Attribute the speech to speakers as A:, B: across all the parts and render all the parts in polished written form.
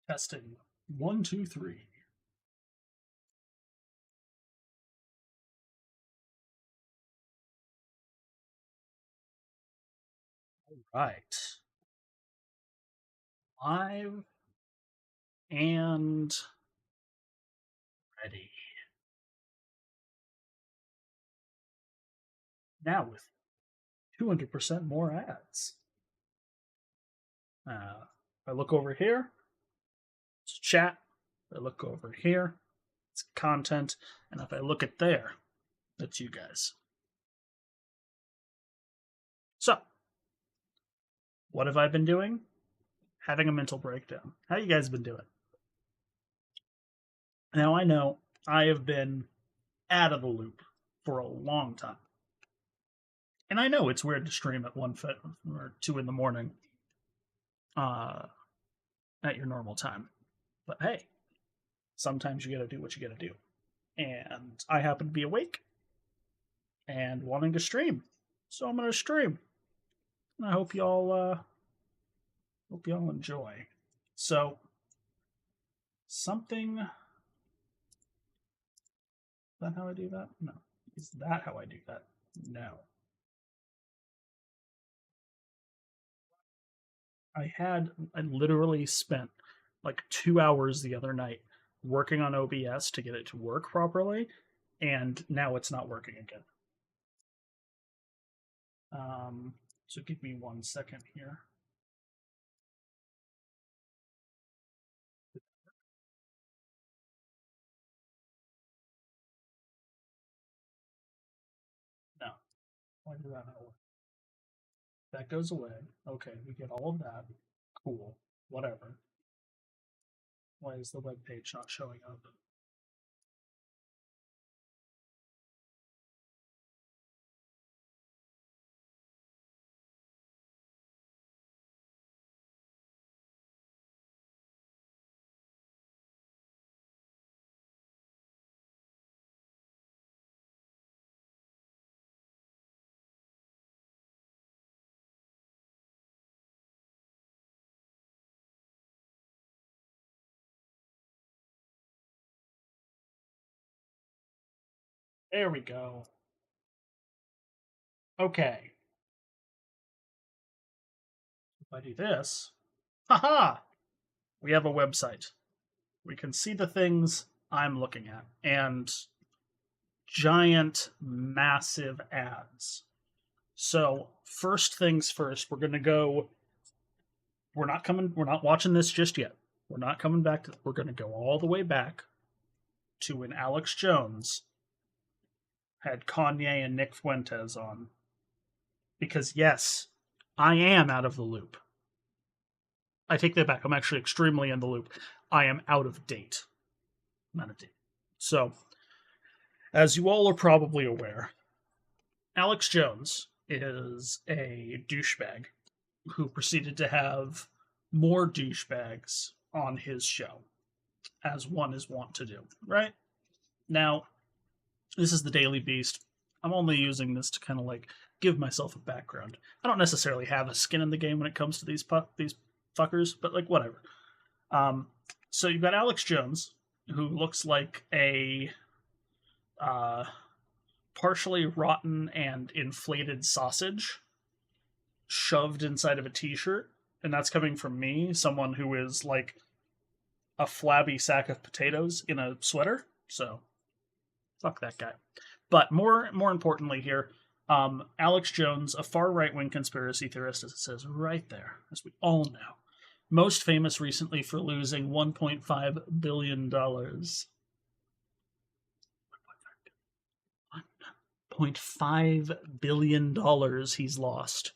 A: Testing. 1, 2, 3. All right. Live and ready. Now with 200% more ads. If I look over here, it's chat. If I look over here, it's content. And if I look at there, that's you guys. So, what have I been doing? Having a mental breakdown. How you guys been doing? Now, I know I have been out of the loop for a long time. And I know it's weird to stream at 1 or 2 in the morning at your normal time. But hey, sometimes you gotta do what you gotta do. And I happen to be awake and wanting to stream. So I'm gonna stream. And I hope y'all enjoy. So something, is that how I do that? No. Is that how I do that? No. I literally spent like 2 hours the other night working on OBS to get it to work properly, and now it's not working again. So give me 1 second here. No. Why did that not work? That goes away. Okay, we get all of that. Cool. Whatever. Why is the web page not showing up? There we go. Okay. If I do this, haha! We have a website. We can see the things I'm looking at, and giant, massive ads. So, first things first, we're gonna go. We're not watching this just yet. We're not coming back to. We're gonna go all the way back to when Alex Jones had Kanye and Nick Fuentes on. Because yes, I am out of the loop. I take that back. I'm actually extremely in the loop. I am out of date. I'm out of date. So, as you all are probably aware, Alex Jones is a douchebag who proceeded to have more douchebags on his show, as one is wont to do, right? Now, this is the Daily Beast. I'm only using this to kind of like give myself a background. I don't necessarily have a skin in the game when it comes to these fuckers, but like whatever. So you've got Alex Jones, who looks like a partially rotten and inflated sausage shoved inside of a t-shirt, and that's coming from me, someone who is like a flabby sack of potatoes in a sweater. So fuck that guy. But more importantly here, Alex Jones, a far right-wing conspiracy theorist, as it says right there, as we all know, most famous recently for losing $1.5 billion. $1.5 billion he's lost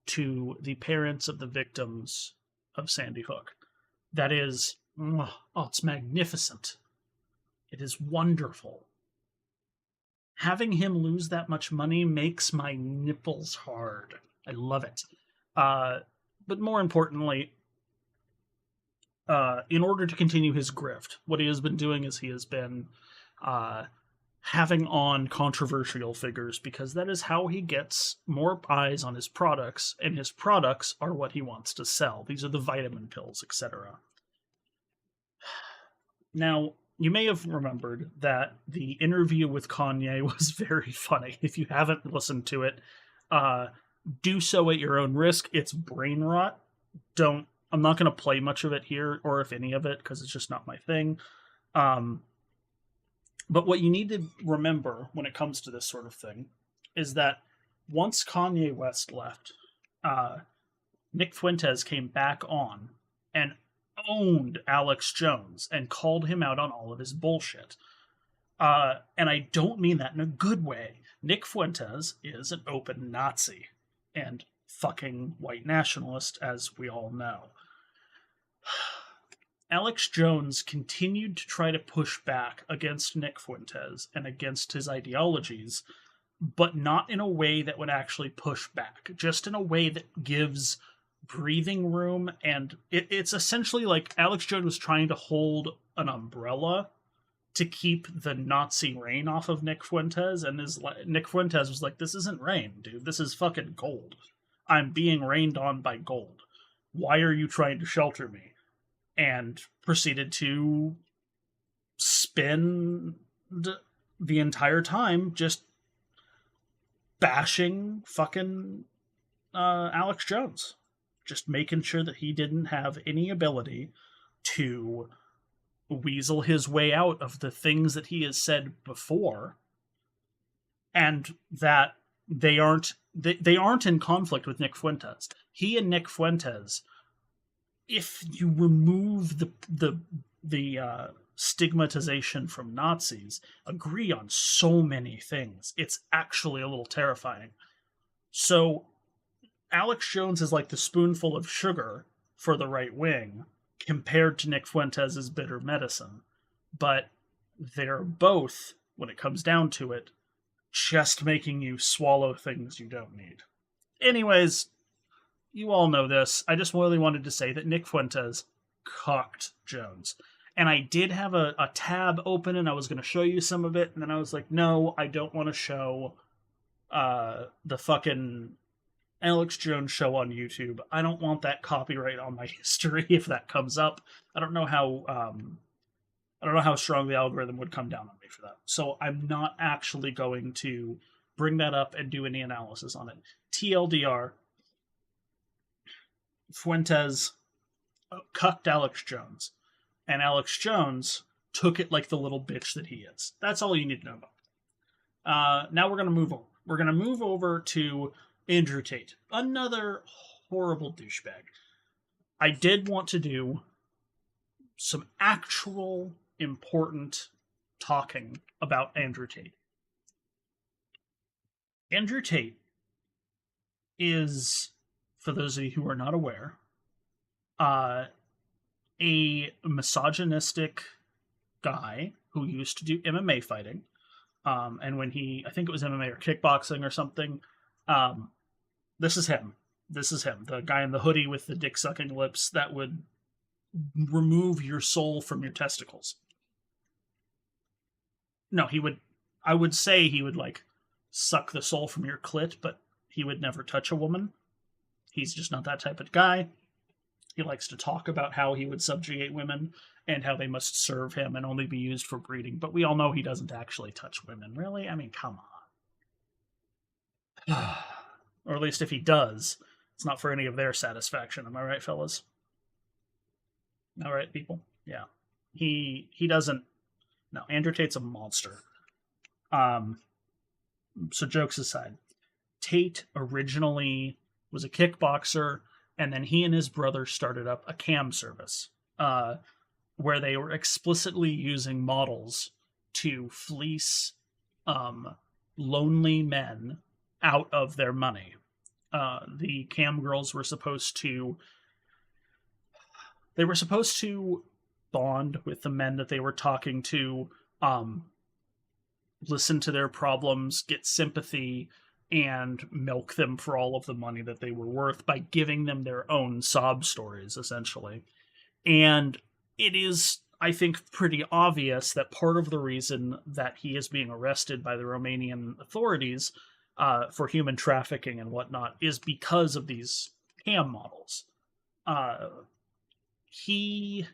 A: to the parents of the victims of Sandy Hook. That is, oh, it's magnificent. It is wonderful. Having him lose that much money makes my nipples hard. I love it. But more importantly, in order to continue his grift, what he has been doing is he has been having on controversial figures, because that is how he gets more eyes on his products, and his products are what he wants to sell. These are the vitamin pills, etc. Now, you may have remembered that the interview with Kanye was very funny. If you haven't listened to it, uh, do so at your own risk. It's brain rot. Don't. I'm not going to play much of it here, or if any of it, because it's just not my thing. Um, but what you need to remember when it comes to this sort of thing is that once Kanye West left, uh, Nick Fuentes came back on and owned Alex Jones and called him out on all of his bullshit. And I don't mean that in a good way. Nick Fuentes is an open Nazi and fucking white nationalist, as we all know. Alex Jones continued to try to push back against Nick Fuentes and against his ideologies, but not in a way that would actually push back, just in a way that gives breathing room. And it's essentially like Alex Jones was trying to hold an umbrella to keep the Nazi rain off of Nick Fuentes, and Nick Fuentes was like, "This isn't rain, dude. This is fucking gold. I'm being rained on by gold. Why are you trying to shelter me?" And proceeded to spend the entire time just bashing fucking Alex Jones, just making sure that he didn't have any ability to weasel his way out of the things that he has said before, and that they aren't in conflict with Nick Fuentes. He and Nick Fuentes, if you remove the stigmatization from Nazis, agree on so many things. It's actually a little terrifying. So Alex Jones is like the spoonful of sugar for the right wing compared to Nick Fuentes' bitter medicine. But they're both, when it comes down to it, just making you swallow things you don't need. Anyways, you all know this. I just really wanted to say that Nick Fuentes cocked Jones. And I did have a tab open and I was going to show you some of it. And then I was like, no, I don't want to show the fucking Alex Jones show on YouTube. I don't want that copyright on my history if that comes up. I don't know how strong the algorithm would come down on me for that. So I'm not actually going to bring that up and do any analysis on it. TLDR, Fuentes cucked Alex Jones, and Alex Jones took it like the little bitch that he is. That's all you need to know about. Now we're going to move over. We're going to move over to Andrew Tate, another horrible douchebag. I did want to do some actual important talking about Andrew Tate. Andrew Tate is, for those of you who are not aware, a misogynistic guy who used to do MMA fighting. And when I think it was MMA or kickboxing or something, this is him. This is him, the guy in the hoodie with the dick-sucking lips that would remove your soul from your testicles. No, I would say he would, like, suck the soul from your clit, but he would never touch a woman. He's just not that type of guy. He likes to talk about how he would subjugate women and how they must serve him and only be used for breeding. But we all know he doesn't actually touch women, really? I mean, come on. Or at least if he does, it's not for any of their satisfaction. Am I right, fellas? All right, people? Yeah. He doesn't... No, Andrew Tate's a monster. So jokes aside, Tate originally was a kickboxer, and then he and his brother started up a cam service where they were explicitly using models to fleece lonely men out of their money. The cam girls were supposed to bond with the men that they were talking to, listen to their problems, get sympathy, and milk them for all of the money that they were worth by giving them their own sob stories, essentially. And it is, I think, pretty obvious that part of the reason that he is being arrested by the Romanian authorities for human trafficking and whatnot is because of these cam models. He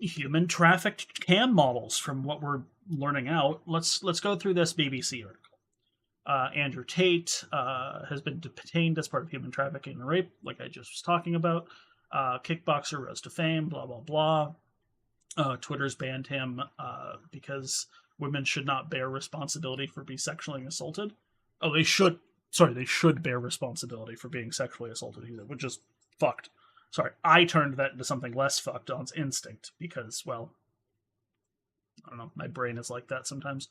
A: human trafficked cam models from what we're learning out. Let's go through this BBC article. Andrew Tate has been detained as part of human trafficking and rape, like I just was talking about. Kickboxer rose to fame, blah, blah, blah. Twitter's banned him because women should not bear responsibility for being sexually assaulted. Oh, they should. Sorry, they should bear responsibility for being sexually assaulted, which is fucked. Sorry, I turned that into something less fucked on instinct because, well, I don't know, my brain is like that sometimes.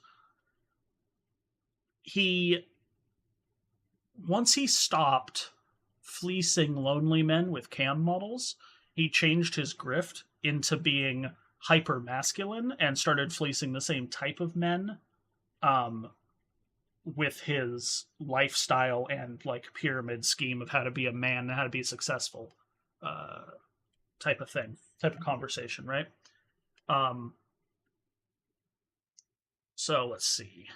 A: Once he stopped fleecing lonely men with cam models, he changed his grift into being hyper masculine and started fleecing the same type of men with his lifestyle and like pyramid scheme of how to be a man and how to be successful type of thing, type of conversation, right? So let's see.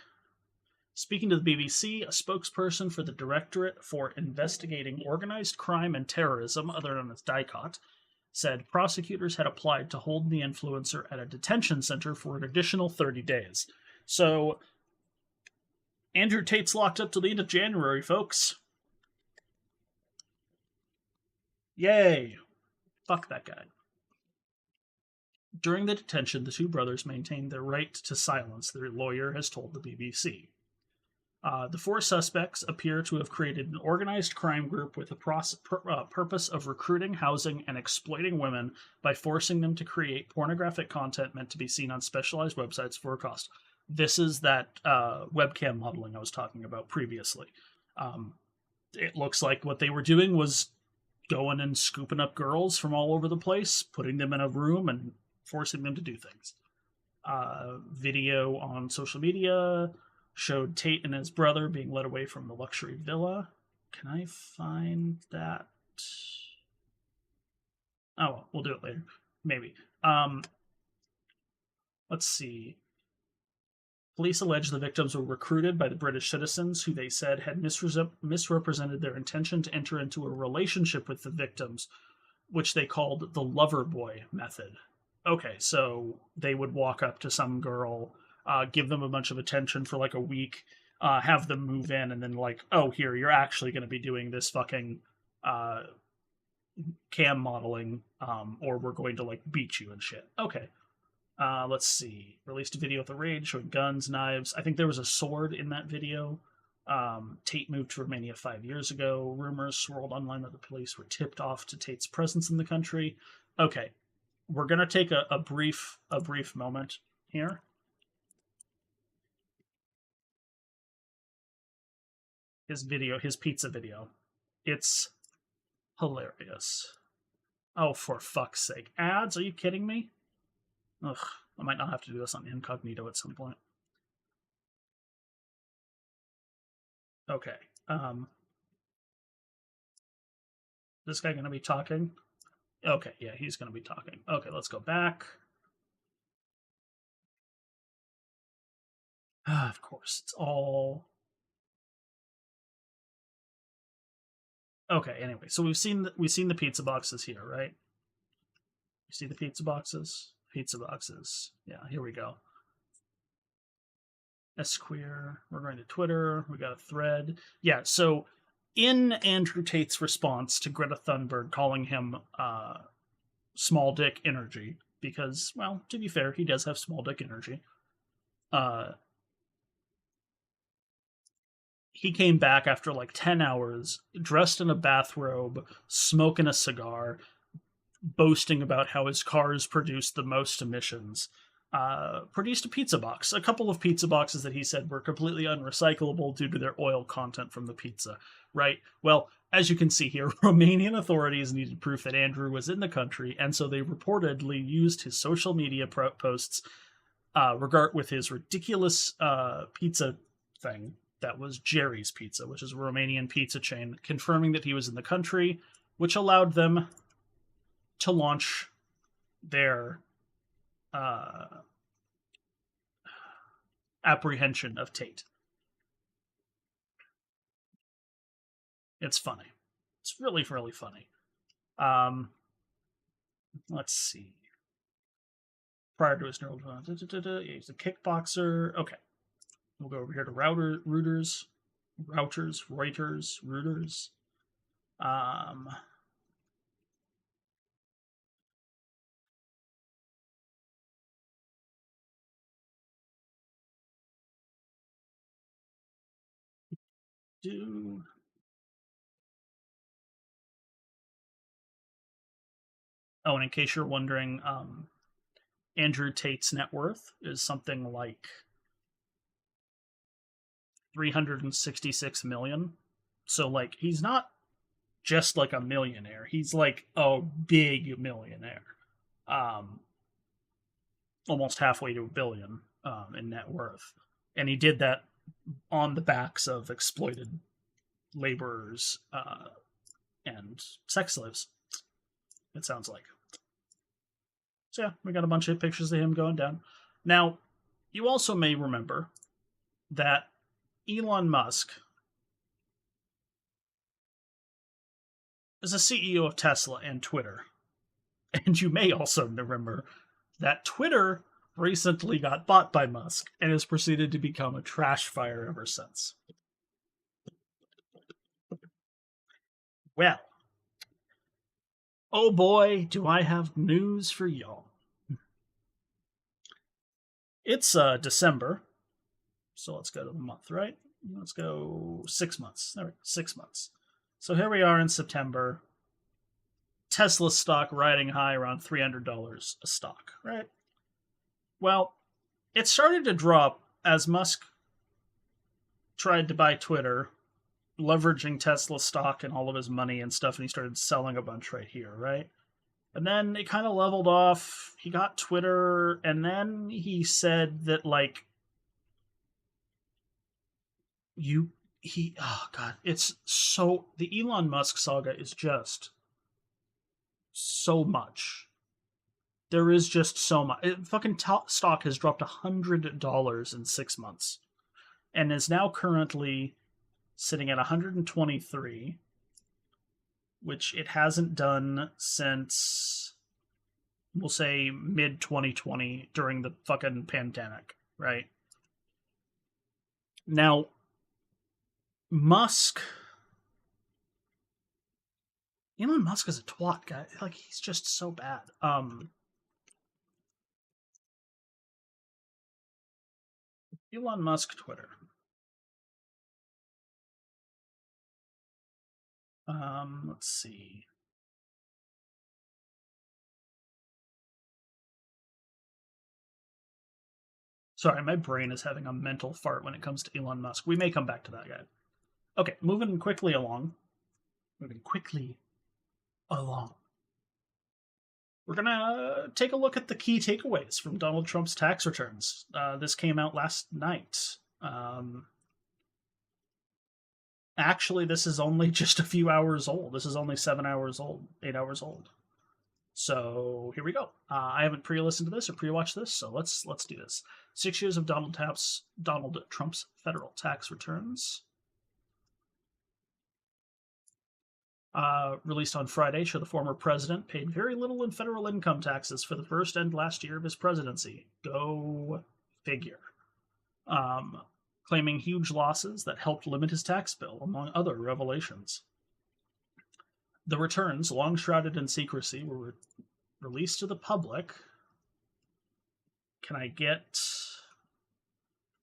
A: Speaking to the BBC, a spokesperson for the Directorate for Investigating Organized Crime and Terrorism, other known as DICOT, said prosecutors had applied to hold the influencer at a detention center for an additional 30 days. So, Andrew Tate's locked up till the end of January, folks. Yay. Fuck that guy. During the detention, the two brothers maintained their right to silence, their lawyer has told the BBC. The four suspects appear to have created an organized crime group with a purpose of recruiting, housing, and exploiting women by forcing them to create pornographic content meant to be seen on specialized websites for a cost. This is that webcam modeling I was talking about previously. It looks like what they were doing was going and scooping up girls from all over the place, putting them in a room, and forcing them to do things. Video on social media showed Tate and his brother being led away from the luxury villa. Can I find that? Oh, well, we'll do it later. Maybe. Let's see. Police allege the victims were recruited by the British citizens who they said had misrepresented their intention to enter into a relationship with the victims, which they called the lover boy method. Okay, so they would walk up to some girl, give them a bunch of attention for like a week, have them move in, and then like, oh, here, you're actually going to be doing this fucking cam modeling, or we're going to like beat you and shit. Okay. Let's see. Released a video with a raid showing guns, knives. I think there was a sword in that video. Tate moved to Romania 5 years ago. Rumors swirled online that the police were tipped off to Tate's presence in the country. Okay, we're gonna take a brief moment here. His pizza video. It's hilarious. Oh, for fuck's sake. Ads? Are you kidding me? Ugh, I might not have to do this on incognito at some point. Okay. This guy gonna be talking? Okay, yeah, he's gonna be talking. Okay, let's go back. Of course, it's all okay. Anyway, so we've seen the pizza boxes here, right? You see the pizza boxes? Pizza boxes. Yeah, here we go. Esquire. We're going to Twitter. We got a thread. Yeah, so in Andrew Tate's response to Greta Thunberg calling him small dick energy, because, well, to be fair, he does have small dick energy. He came back after like 10 hours, dressed in a bathrobe, smoking a cigar, boasting about how his cars produce the most emissions. Produced a pizza box, a couple of pizza boxes that he said were completely unrecyclable due to their oil content from the pizza, right? Well, as you can see here, Romanian authorities needed proof that Andrew was in the country, and so they reportedly used his social media posts with his ridiculous pizza thing that was Jerry's Pizza, which is a Romanian pizza chain, confirming that he was in the country, which allowed them to launch their apprehension of Tate. It's funny. It's really, really funny. Let's see. prior to his neural. He's a kickboxer. Okay, we'll go over here to routers, routers. Um, do oh, and in case you're wondering, Andrew Tate's net worth is something like 366 million. So like he's not just like a millionaire. He's like a big millionaire. Um Almost halfway to a billion in net worth. And he did that on the backs of exploited laborers and sex slaves, it sounds like. So yeah, we got a bunch of pictures of him going down. Now, you also may remember that Elon Musk is a CEO of Tesla and Twitter. And you may also remember that Twitter recently got bought by Musk and has proceeded to become a trash fire ever since. Well, oh boy, do I have news for y'all. It's December, so let's go to the month, right? Let's go 6 months. There we go, 6 months. So here we are in September. Tesla stock riding high around $300 a stock, right? Well, it started to drop as Musk tried to buy Twitter, leveraging Tesla stock and all of his money and stuff, and he started selling a bunch right here, right? And then it kind of leveled off. He got Twitter, and then he said that, like, oh god, it's so, the Elon Musk saga is just so much. There is just so much. Fucking stock has dropped $100 in 6 months, and is now currently sitting at 123, which it hasn't done since, we'll say, mid 2020 during the fucking pandemic, right? Now, Elon Musk is a twat, guy. Like, he's just so bad. Elon Musk Twitter. Let's see. Sorry, my brain is having a mental fart when it comes to Elon Musk. We may come back to that guy. Okay, moving quickly along. We're going to take a look at the key takeaways from Donald Trump's tax returns. This came out last night. Actually, this is only just a few hours old. This is only 7 hours old, 8 hours old. So here we go. I haven't pre-listened to this or pre-watched this, so let's do this. 6 years of Donald Trump's federal tax returns. Released on Friday, show the former president paid very little in federal income taxes for the first and last year of his presidency. Go figure. Claiming huge losses that helped limit his tax bill, among other revelations. The returns, long shrouded in secrecy, were released to the public. Can I get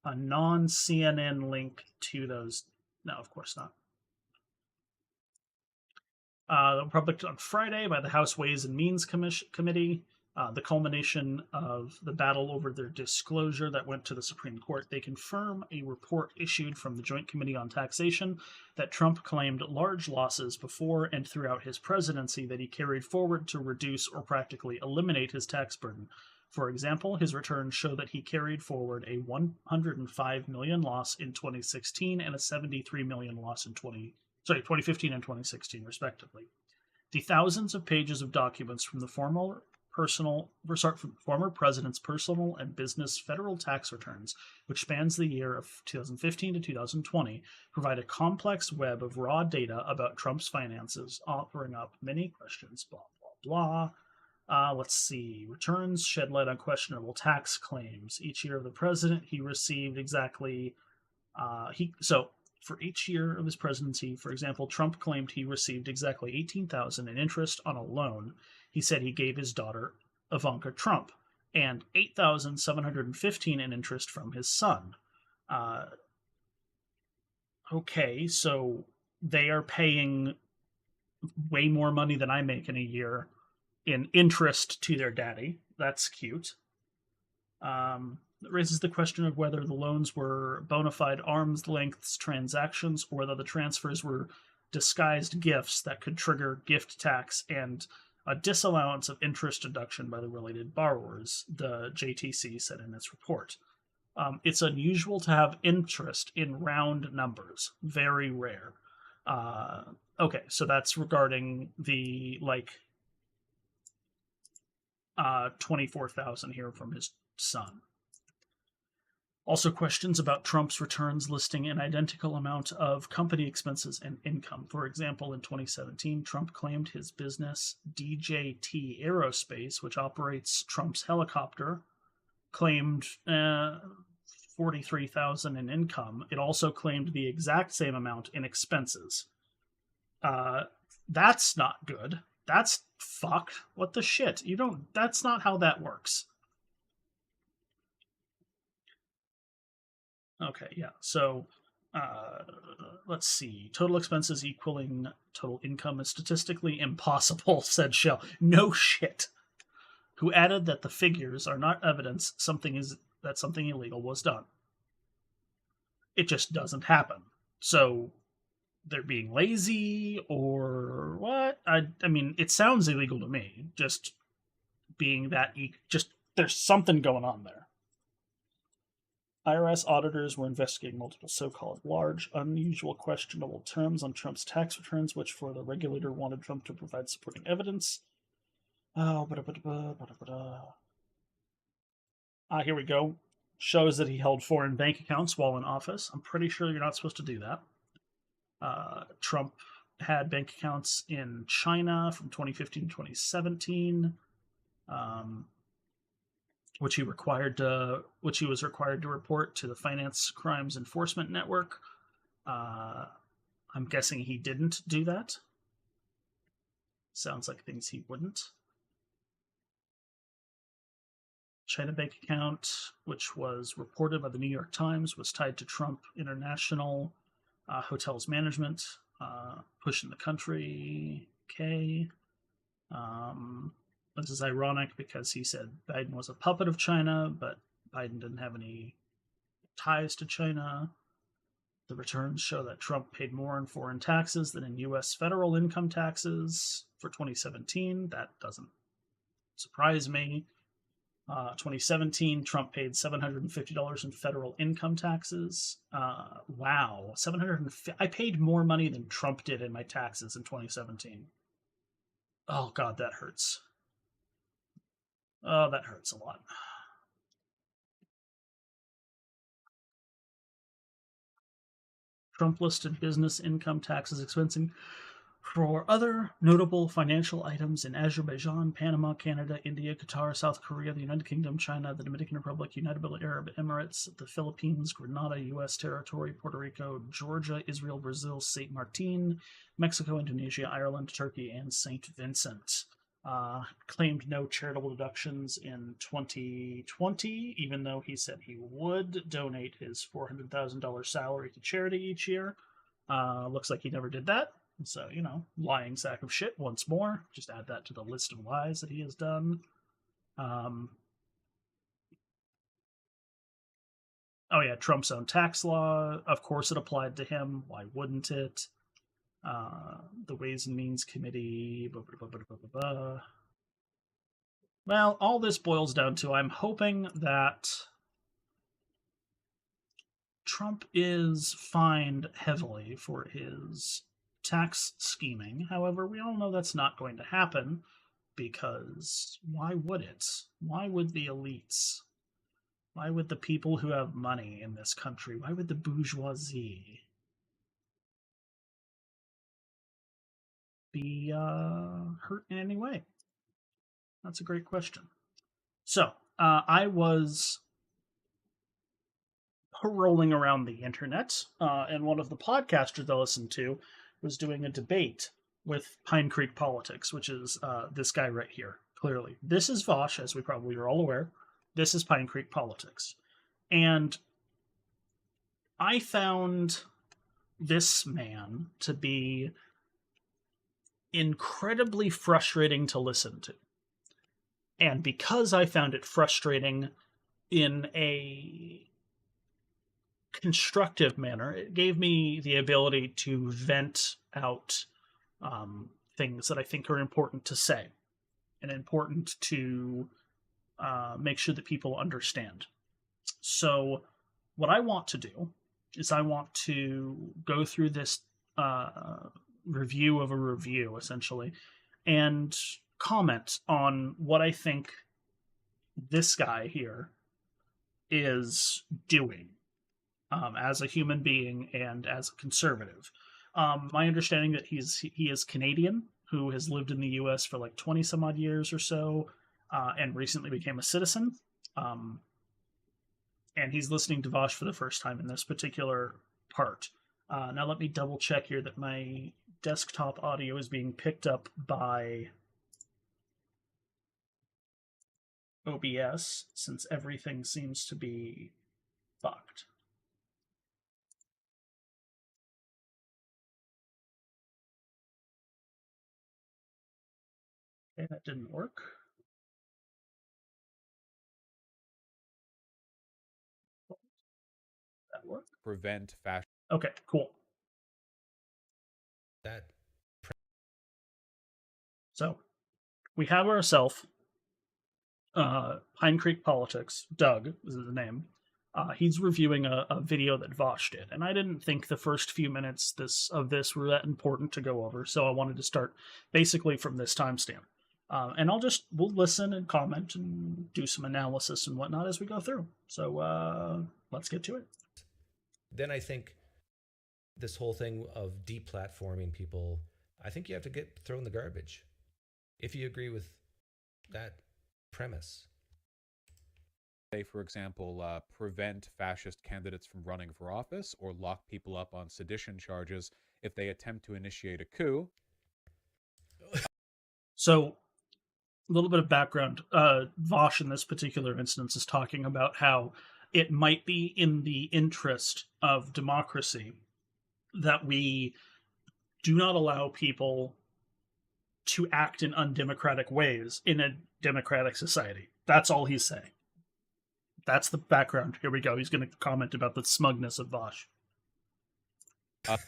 A: a non-CNN link to those? No, of course not. Published on Friday by the House Ways and Means Committee, the culmination of the battle over their disclosure that went to the Supreme Court. They confirm a report issued from the Joint Committee on Taxation that Trump claimed large losses before and throughout his presidency that he carried forward to reduce or practically eliminate his tax burden. For example, his returns show that he carried forward a $105 million loss in 2016 and a $73 million loss in 2015 and 2016, respectively. The thousands of pages of documents from the former president's personal and business federal tax returns, which spans the year of 2015 to 2020, provide a complex web of raw data about Trump's finances, offering up many questions, blah, blah, blah. Let's see. Returns shed light on questionable tax claims. Each year of the president, he received exactly for each year of his presidency, for example, Trump claimed he received exactly 18,000 in interest on a loan he said he gave his daughter Ivanka Trump, and 8,715 in interest from his son. Uh, okay, so they are paying way more money than I make in a year in interest to their daddy. That's cute. It raises the question of whether the loans were bona fide arm's length transactions or whether the transfers were disguised gifts that could trigger gift tax and a disallowance of interest deduction by the related borrowers, the JTC said in its report. It's unusual to have interest in round numbers, very rare. Uh, okay, so that's regarding the 24,000 here from his son. Also, questions about Trump's returns listing an identical amount of company expenses and income. For example, in 2017, Trump claimed his business, DJT Aerospace, which operates Trump's helicopter, claimed 43,000 in income. It also claimed the exact same amount in expenses. That's not good. That's fucked. What the shit? You don't. That's not how that works. Okay, yeah. So let's see. Total expenses equaling total income is statistically impossible, said Shell. No shit. Who added that the figures are not evidence that something illegal was done. It just doesn't happen. So they're being lazy or what? I mean, it sounds illegal to me. Just being that just there's something going on there. IRS auditors were investigating multiple so-called large, unusual, questionable terms on Trump's tax returns, which for the regulator wanted Trump to provide supporting evidence. Oh, here we go. Shows that he held foreign bank accounts while in office. I'm pretty sure you're not supposed to do that. Trump had bank accounts in China from 2015 to 2017. Which he was required to report to the Finance Crimes Enforcement Network. I'm guessing he didn't do that. Sounds like things he wouldn't. China bank account, which was reported by the New York Times, was tied to Trump International Hotels Management, pushing the country. Okay. This is ironic because he said Biden was a puppet of China, but Biden didn't have any ties to China. The returns show that Trump paid more in foreign taxes than in U.S. federal income taxes for 2017. That doesn't surprise me. 2017, Trump paid $750 in federal income taxes. Wow, I paid more money than Trump did in my taxes in 2017. Oh God, that hurts. Oh, that hurts a lot. Trump listed business income taxes expensing for other notable financial items in Azerbaijan, Panama, Canada, India, Qatar, South Korea, the United Kingdom, China, the Dominican Republic, United Arab Emirates, the Philippines, Grenada, U.S. territory, Puerto Rico, Georgia, Israel, Brazil, St. Martin, Mexico, Indonesia, Ireland, Turkey, and St. Vincent. Claimed no charitable deductions in 2020, even though he said he would donate his $400,000 salary to charity each year. Looks like he never did that. So, lying sack of shit once more. Just add that to the list of lies that he has done. Oh, yeah, Trump's own tax law. Of course, it applied to him. Why wouldn't it? The Ways and Means Committee. Blah, blah, blah, blah, blah, blah. Well, all this boils down to I'm hoping that Trump is fined heavily for his tax scheming. However, we all know that's not going to happen because why would it? Why would the elites? Why would the people who have money in this country? Why would the bourgeoisie be hurt in any way? That's a great question. So, I was rolling around the internet, and one of the podcasters I listened to was doing a debate with Pine Creek Politics, which is this guy right here. Clearly, this is Vosh, as we probably are all aware. This is Pine Creek Politics, and I found this man to be incredibly frustrating to listen to. And because I found it frustrating in a constructive manner, it gave me the ability to vent out things that I think are important to say and important to make sure that people understand. So, what I want to do is I want to go through this review of a review, essentially, and comment on what I think this guy here is doing as a human being and as a conservative. My understanding that he is Canadian, who has lived in the U.S. for like 20 some odd years or so, and recently became a citizen. And he's listening to Vosh for the first time in this particular part. Now let me double check here that my desktop audio is being picked up by OBS, since everything seems to be fucked. Okay, that didn't work. That work?
B: Prevent fashion.
A: Okay, cool.
C: That.
A: So we have ourselves Pine Creek Politics. Doug is his name. He's reviewing a video that Vosh did, and I didn't think the first few minutes of this were that important to go over, so I wanted to start basically from this timestamp. And we'll listen and comment and do some analysis and whatnot as we go through. So let's get to it.
C: Then I think this whole thing of deplatforming people, I think you have to get thrown in the garbage. If you agree with that premise.
B: Say, for example, prevent fascist candidates from running for office or lock people up on sedition charges if they attempt to initiate a coup.
A: So, a little bit of background. Vosh, in this particular instance, is talking about how it might be in the interest of democracy that we do not allow people to act in undemocratic ways in a democratic society. That's all he's saying. That's the background. Here we go. He's going to comment about the smugness of Vosh.
C: Look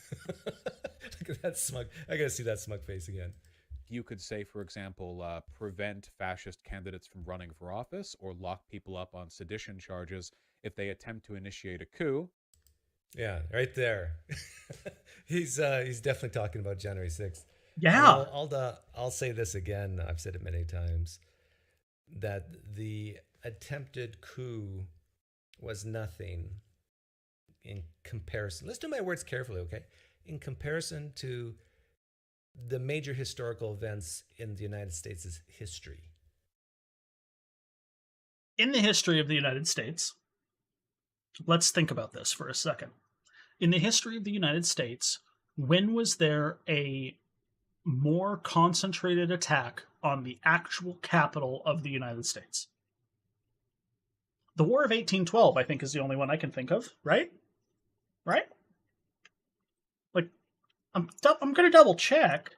C: at that smug. I got to see that smug face again.
B: You could say, for example, prevent fascist candidates from running for office or lock people up on sedition charges if they attempt to initiate a coup.
C: Yeah, right there. He's definitely talking about January 6th.
A: Yeah.
C: I'll say this again. I've said it many times, that the attempted coup was nothing in comparison. Listen to my words carefully, okay? In comparison to the major historical events in the United States' history.
A: In the history of the United States, let's think about this for a second. In the history of the United States, when was there a more concentrated attack on the actual capital of the United States? The War of 1812, I think, is the only one I can think of, right? Right? Like, I'm going to double check.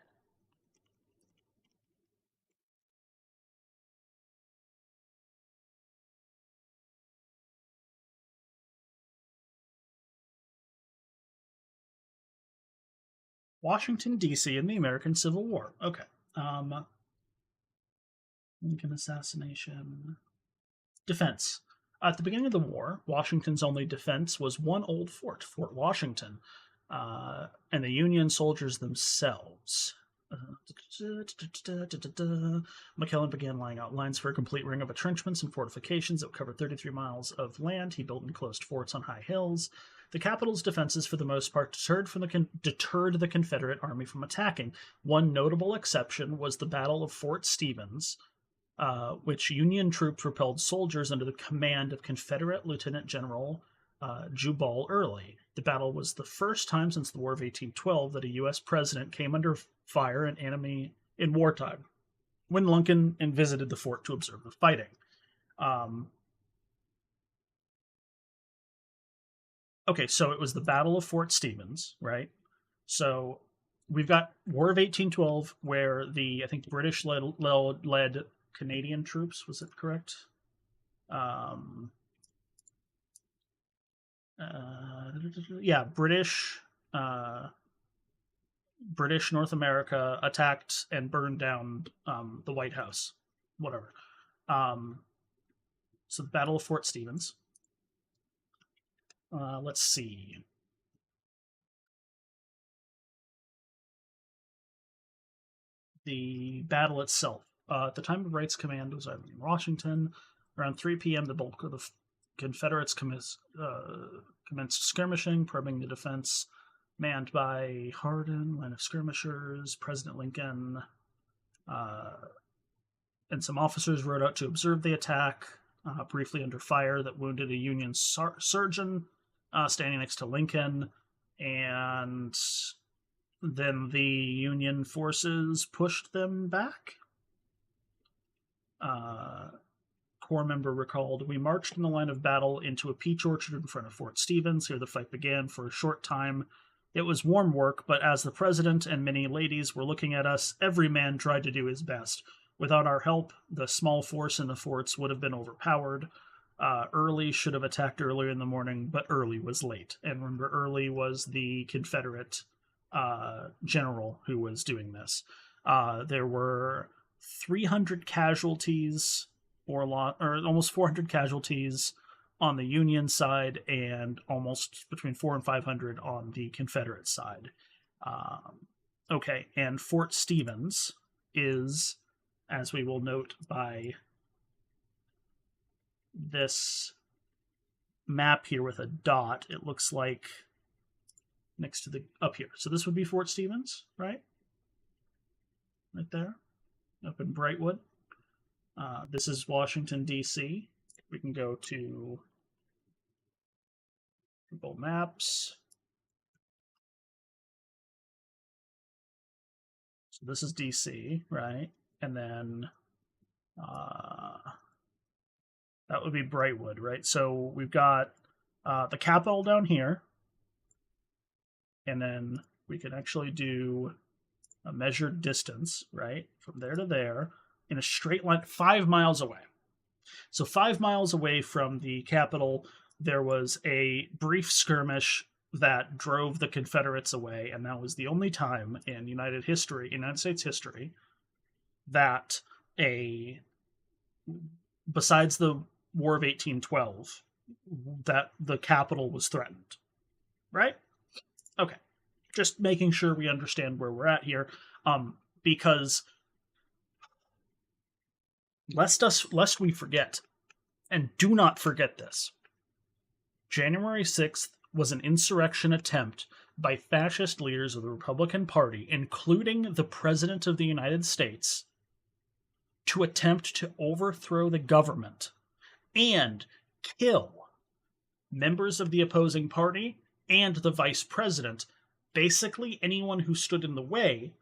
A: Washington, D.C. in the American Civil War. Okay. Lincoln assassination. Defense. At the beginning of the war, Washington's only defense was one old fort, Fort Washington, and the Union soldiers themselves. McClellan began laying out lines for a complete ring of entrenchments and fortifications that covered 33 miles of land. He built enclosed forts on high hills. The capital's defenses, for the most part, deterred the Confederate army from attacking. One notable exception was the Battle of Fort Stevens, which Union troops repelled soldiers under the command of Confederate Lieutenant General Jubal Early. The battle was the first time since the War of 1812 that a U.S. president came under fire and enemy in wartime, when Lincoln visited the fort to observe the fighting. Okay, so it was the Battle of Fort Stevens, right? So we've got War of 1812, where I think British led Canadian troops, was it correct? Yeah, British North America attacked and burned down the White House, whatever. So the Battle of Fort Stevens. Let's see. The battle itself. At the time of Wright's command was in Washington. Around 3 p.m., the bulk of the Confederates commenced skirmishing, probing the defense, manned by Hardin, line of skirmishers, President Lincoln, and some officers rode out to observe the attack, briefly under fire that wounded a Union surgeon standing next to Lincoln, and then the Union forces pushed them back. Corps member recalled, "We marched in the line of battle into a peach orchard in front of Fort Stevens. Here the fight began. For a short time it was warm work, but as the president and many ladies were looking at us, every man tried to do his best. Without our help, the small force in the forts would have been overpowered. Early should have attacked earlier in the morning, but Early was late." And remember, Early was the Confederate general who was doing this. There were 300 casualties, or almost 400 casualties on the Union side, and almost between 400 and 500 on the Confederate side. Okay, and Fort Stevens is, as we will note by this map here with a dot, it looks like next to up here. So this would be Fort Stevens, right? Right there, up in Brightwood. This is Washington, D.C. We can go to Google Maps. So this is D.C., right? And then that would be Brightwood, right? So we've got the Capitol down here. And then we can actually do a measured distance, right? From there to there in a straight line, 5 miles away. So 5 miles away from the Capitol, there was a brief skirmish that drove the Confederates away, and that was the only time in United States history, that besides the War of 1812, that the Capitol was threatened, right? Okay, just making sure we understand where we're at here, because lest we forget, and do not forget this, January 6th was an insurrection attempt by fascist leaders of the Republican Party, including the President of the United States, to attempt to overthrow the government and kill members of the opposing party and the vice president, basically anyone who stood in the way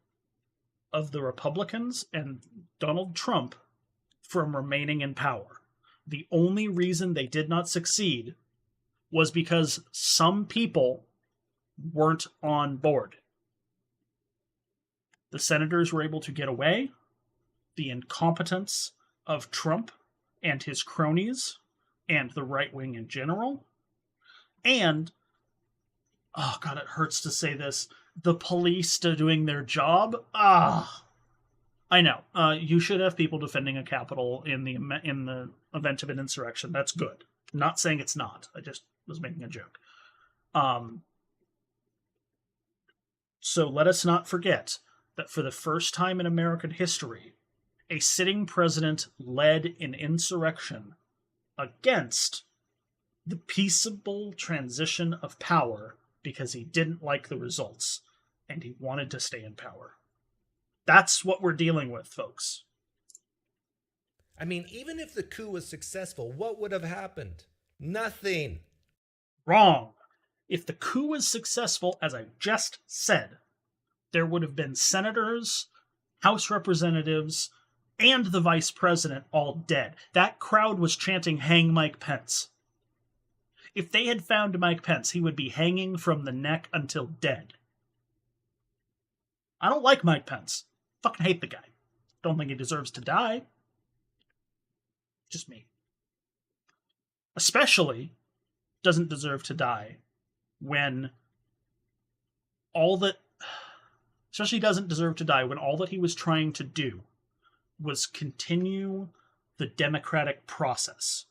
A: of the Republicans and Donald Trump from remaining in power. The only reason they did not succeed was because some people weren't on board. The senators were able to get away. The incompetence of Trump and his cronies and the right wing in general. And, oh God, it hurts to say this, the police doing their job. I know. You should have people defending a Capitol in the event of an insurrection. That's good. I'm not saying it's not. I just was making a joke. So let us not forget that for the first time in American history, a sitting president led an insurrection against the peaceable transition of power because he didn't like the results and he wanted to stay in power. That's what we're dealing with, folks.
C: I mean, even if the coup was successful, what would have happened? Nothing.
A: Wrong. If the coup was successful, as I just said, there would have been senators, House representatives, and the vice president all dead. That crowd was chanting, "Hang Mike Pence." If they had found Mike Pence, he would be hanging from the neck until dead. I don't like Mike Pence. Fucking hate the guy. Don't think he deserves to die. Just me. Especially doesn't deserve to die when all that especially doesn't deserve to die when all that he was trying to do was continue the democratic process.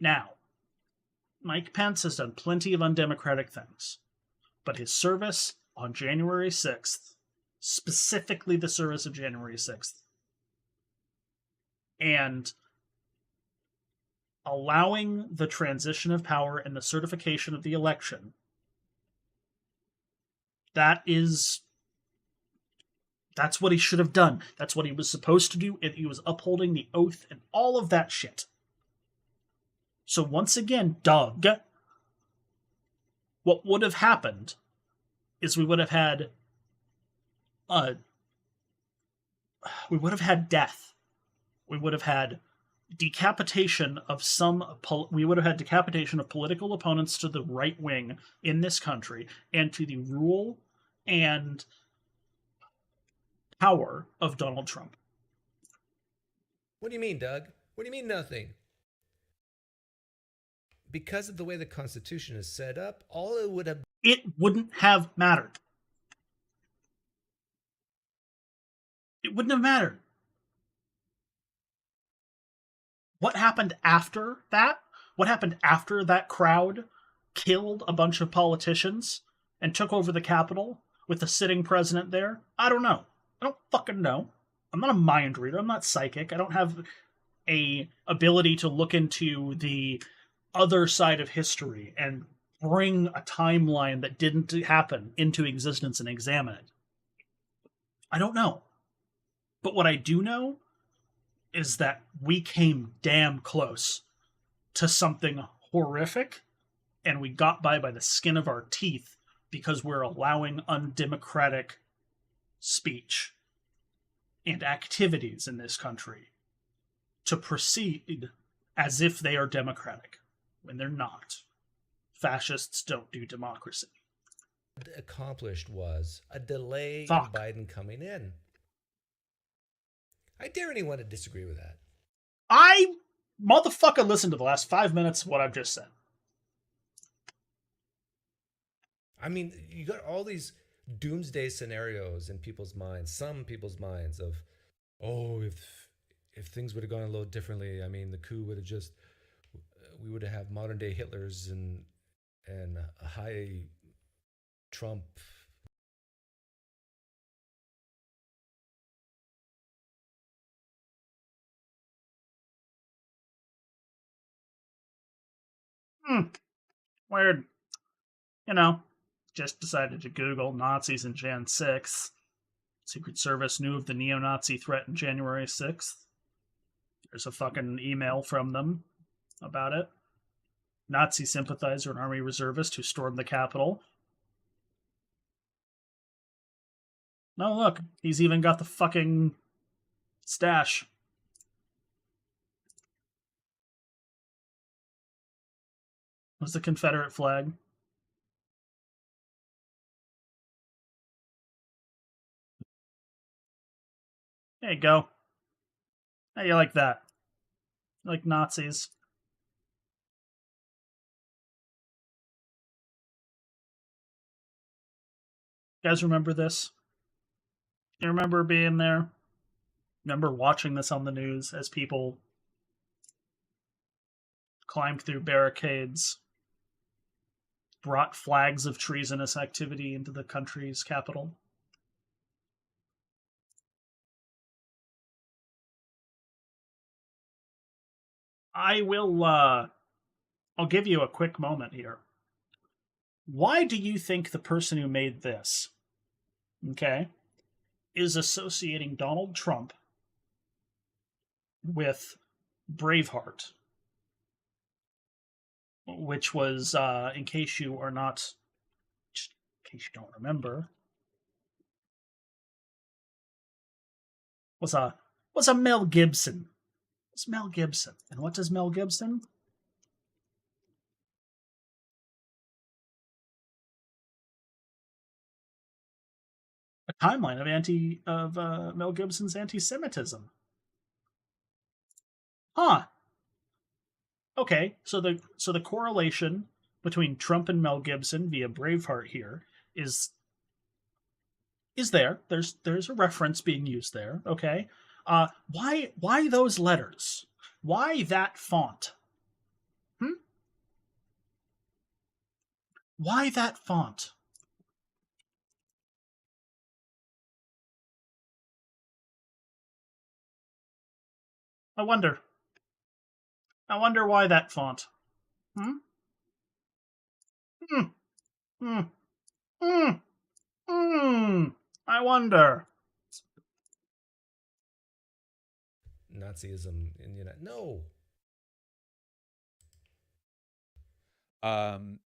A: Now, Mike Pence has done plenty of undemocratic things, but his service on January 6th, specifically the service of January 6th, and allowing the transition of power and the certification of the election, that's what he should have done. That's what he was supposed to do, and he was upholding the oath and all of that shit. So once again, Doug, what would have happened is we would have had death. We would have had decapitation of political opponents to the right wing in this country and to the rule and power of Donald Trump.
C: What do you mean, Doug? What do you mean nothing? Because of the way the Constitution is set up,
A: it wouldn't have mattered. It wouldn't have mattered. What happened after that? What happened after that crowd killed a bunch of politicians and took over the Capitol with the sitting president there? I don't know. I don't fucking know. I'm not a mind reader. I'm not psychic. I don't have a ability to look into the other side of history and bring a timeline that didn't happen into existence and examine it. I don't know. But what I do know is that we came damn close to something horrific, and we got by the skin of our teeth because we're allowing undemocratic speech and activities in this country to proceed as if they are democratic, when they're not. Fascists don't do democracy.
C: Accomplished was a delay in Biden coming in. I dare anyone to disagree with that.
A: I motherfucker listened to the last 5 minutes of what I've just said.
C: I mean, you got all these doomsday scenarios in people's minds, some people's minds of, oh, if things would have gone a little differently, I mean, the coup would have just, we would have modern day Hitlers and a high Trump.
A: Weird. Just decided to Google Nazis in Jan 6th. Secret Service knew of the neo-Nazi threat in January 6th. There's a fucking email from them about it. Nazi sympathizer and army reservist who stormed the Capitol. No, look, he's even got the fucking stash. Was the Confederate flag. There you go. How you like that? You like Nazis? You guys remember this? You remember being there? Remember watching this on the news as people climbed through barricades, brought flags of treasonous activity into the country's capital? I'll give you a quick moment here. Why do you think the person who made this, okay, is associating Donald Trump with Braveheart, which was, in case you are not, just in case you don't remember, was a Mel Gibson. It's Mel Gibson. And what does Mel Gibson? A timeline of Mel Gibson's anti-Semitism. Huh. Okay, so the correlation between Trump and Mel Gibson via Braveheart here is there. There's a reference being used there. Okay, why those letters? Why that font? Why that font? I wonder. I wonder why that font. Hmm. Hmm. Hmm. Hmm. Hmm. I wonder.
C: Nazism in the United. No.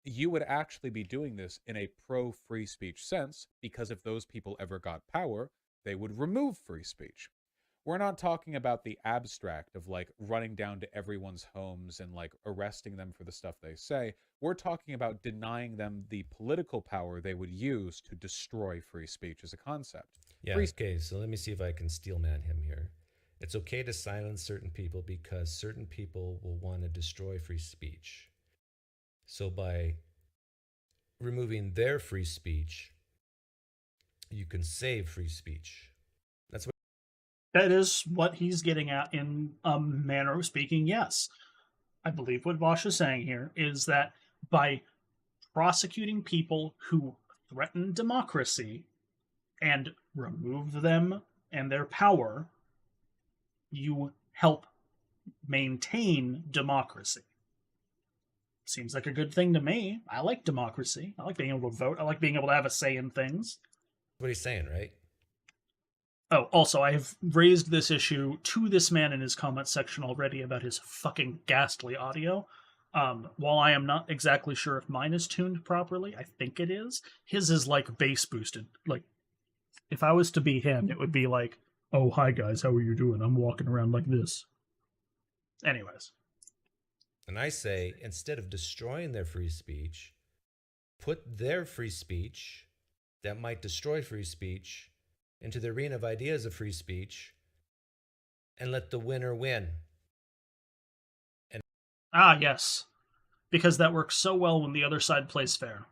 B: You would actually be doing this in a pro-free speech sense, because if those people ever got power, they would remove free speech. We're not talking about the abstract of like running down to everyone's homes and like arresting them for the stuff they say. We're talking about denying them the political power they would use to destroy free speech as a concept.
C: Yeah, okay, so let me see if I can steelman him here. It's okay to silence certain people because certain people will want to destroy free speech. So by removing their free speech, you can save free speech. That's what.
A: That is what he's getting at in a manner of speaking, yes. I believe what Vosh is saying here is that by prosecuting people who threaten democracy and remove them and their power, you help maintain democracy. Seems like a good thing to me. I like democracy. I like being able to vote. I like being able to have a say in things.
C: What he's saying, right?
A: Oh, also, I have raised this issue to this man in his comment section already about his fucking ghastly audio. While I am not exactly sure if mine is tuned properly, I think it is. His is like bass boosted. Like, if I was to be him, it would be like, "Oh, hi guys, how are you doing? I'm walking around like this." Anyways.
C: And I say, instead of destroying their free speech, put their free speech that might destroy free speech into the arena of ideas of free speech and let the winner win.
A: Ah, yes. Because that works so well when the other side plays fair.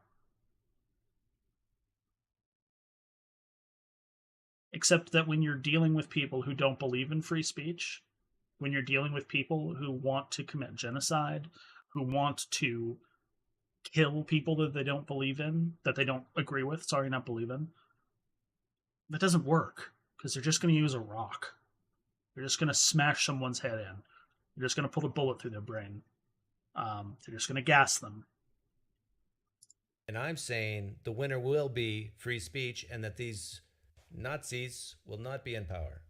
A: Except that when you're dealing with people who don't believe in free speech, when you're dealing with people who want to commit genocide, who want to kill people that they don't believe in, that they don't agree with, sorry, not believe in, that doesn't work because they're just going to use a rock. They're just going to smash someone's head in. They're just going to put a bullet through their brain. They're just going to gas them.
C: And I'm saying the winner will be free speech and that these Nazis will not be in power.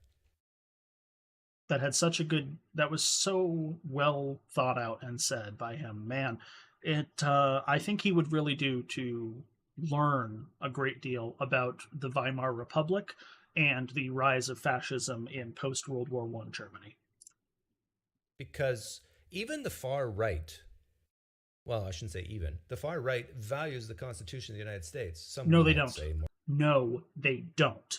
A: That had such a good, that was so well thought out and said by him. Man, I think he would really do to learn a great deal about the Weimar Republic and the rise of fascism in post-World War I Germany.
C: Because even the far right, well, I shouldn't say even, the far right values the Constitution of the United States.
A: No, they don't. No, they don't.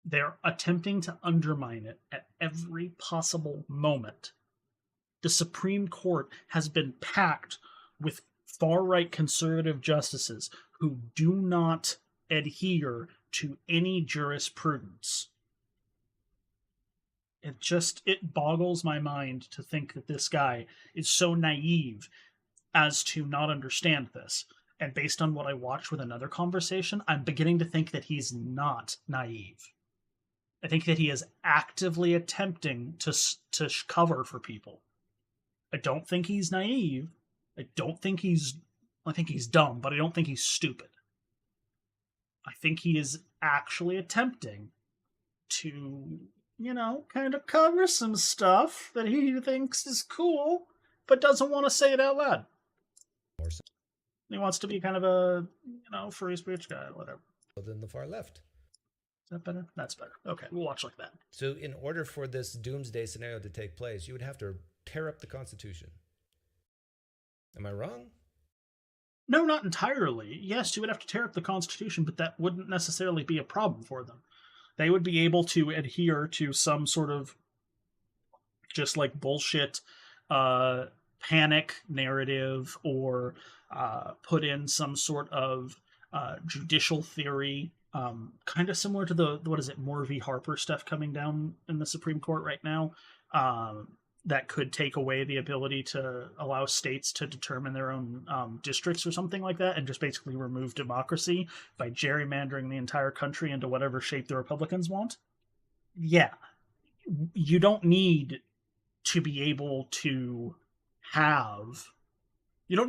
A: They're attempting to undermine it at every possible moment. The Supreme Court has been packed with far-right conservative justices who do not adhere to any jurisprudence. It boggles my mind to think that this guy is so naive as to not understand this. And based on what I watched with another conversation, I'm beginning to think that he's not naive. I think that he is actively attempting to cover for people. I don't think he's naive. I think he's dumb, but I don't think he's stupid. I think he is actually attempting to kind of cover some stuff that he thinks is cool, but doesn't want to say it out loud. He wants to be kind of a, free speech guy, whatever.
C: Than the far left.
A: Is that better? That's better. Okay, we'll watch like that.
C: So in order for this doomsday scenario to take place, you would have to tear up the Constitution. Am I wrong?
A: No, not entirely. Yes, you would have to tear up the Constitution, but that wouldn't necessarily be a problem for them. They would be able to adhere to some sort of just like bullshit panic narrative, or put in some sort of judicial theory, kind of similar to the Moore v. Harper stuff coming down in the Supreme Court right now, that could take away the ability to allow states to determine their own districts or something like that, and just basically remove democracy by gerrymandering the entire country into whatever shape the Republicans want. Yeah, you don't need to be able to you don't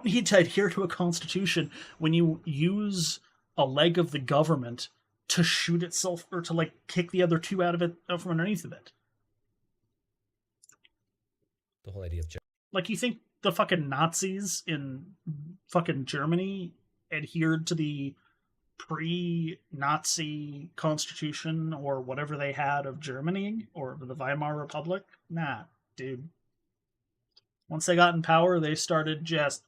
A: need to adhere to a constitution when you use a leg of the government to shoot itself, or to kick the other two out from underneath of it.
C: The whole idea of
A: you think the fucking Nazis in fucking Germany adhered to the pre-Nazi constitution or whatever they had of Germany or the Weimar Republic? Nah, dude. Once they got in power, they started just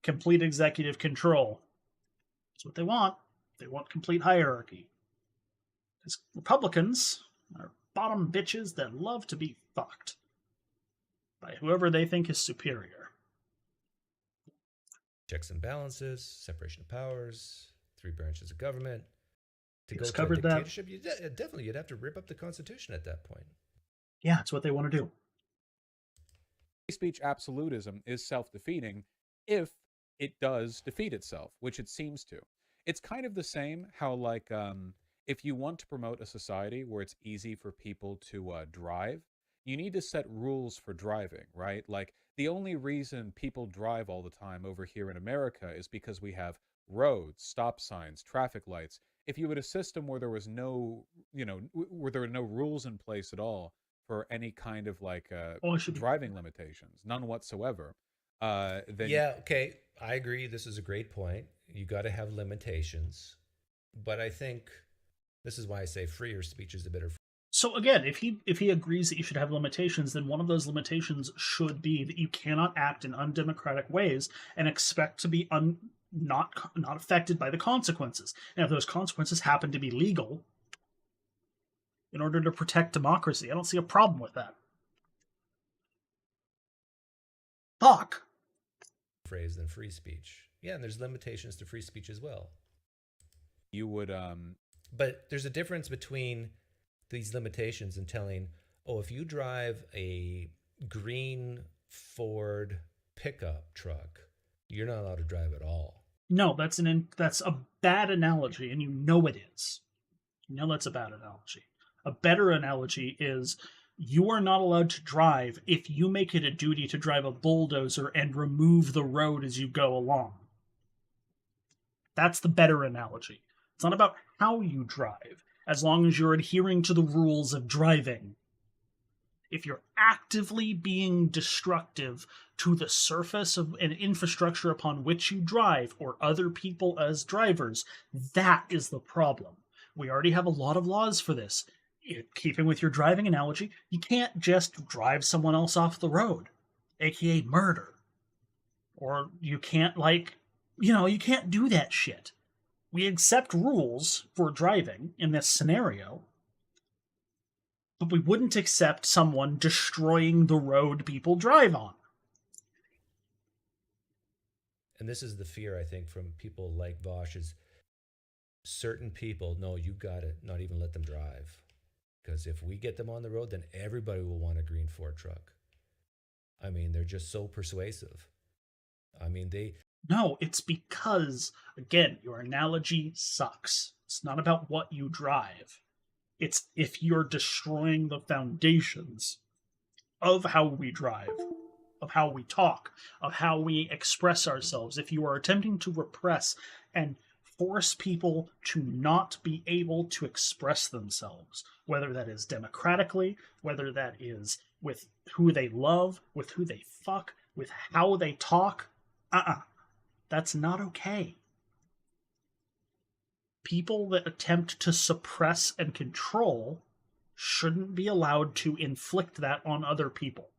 A: complete executive control. That's what they want. They want complete hierarchy. Because Republicans are bottom bitches that love to be fucked by whoever they think is superior.
C: Checks and balances, separation of powers, 3 branches of government. To go to a dictatorship, you'd have to rip up the Constitution at that point.
A: Yeah, it's what they want to do.
B: Free speech absolutism is self-defeating if it does defeat itself, which it seems to. It's kind of the same how, if you want to promote a society where it's easy for people to drive, you need to set rules for driving, right? The only reason people drive all the time over here in America is because we have roads, stop signs, traffic lights. If you had a system where there was no, where there were no rules in place at all for any kind of driving limitations, none whatsoever, then...
C: Yeah, okay, I agree. This is a great point. You got to have limitations. But I think this is why I say freer speech is a better...
A: So again, if he agrees that you should have limitations, then one of those limitations should be that you cannot act in undemocratic ways and expect to be not affected by the consequences. And if those consequences happen to be legal, in order to protect democracy, I don't see a problem with that. Fuck.
C: Phrase than free speech. Yeah, and there's limitations to free speech as well.
B: You would...
C: But there's a difference between these limitations and telling, if you drive a green Ford pickup truck, you're not allowed to drive at all.
A: No, that's a bad analogy, and you know it is. You know that's a bad analogy. A better analogy is you are not allowed to drive if you make it a duty to drive a bulldozer and remove the road as you go along. That's the better analogy. It's not about how you drive, as long as you're adhering to the rules of driving. If you're actively being destructive to the surface of an infrastructure upon which you drive, or other people as drivers, that is the problem. We already have a lot of laws for this. Keeping with your driving analogy, you can't just drive someone else off the road, aka murder. Or you can't, you can't do that shit. We accept rules for driving in this scenario, but we wouldn't accept someone destroying the road people drive on.
C: And this is the fear, I think, from people like Bosch, is certain people, no, you got to not even let them drive. Because if we get them on the road, then everybody will want a green Ford truck. I mean, they're just so persuasive. I mean,
A: No, it's because, again, your analogy sucks. It's not about what you drive. It's if you're destroying the foundations of how we drive, of how we talk, of how we express ourselves. If you are attempting to repress and force people to not be able to express themselves, whether that is democratically, whether that is with who they love, with who they fuck, with how they talk. That's not okay. People that attempt to suppress and control shouldn't be allowed to inflict that on other people.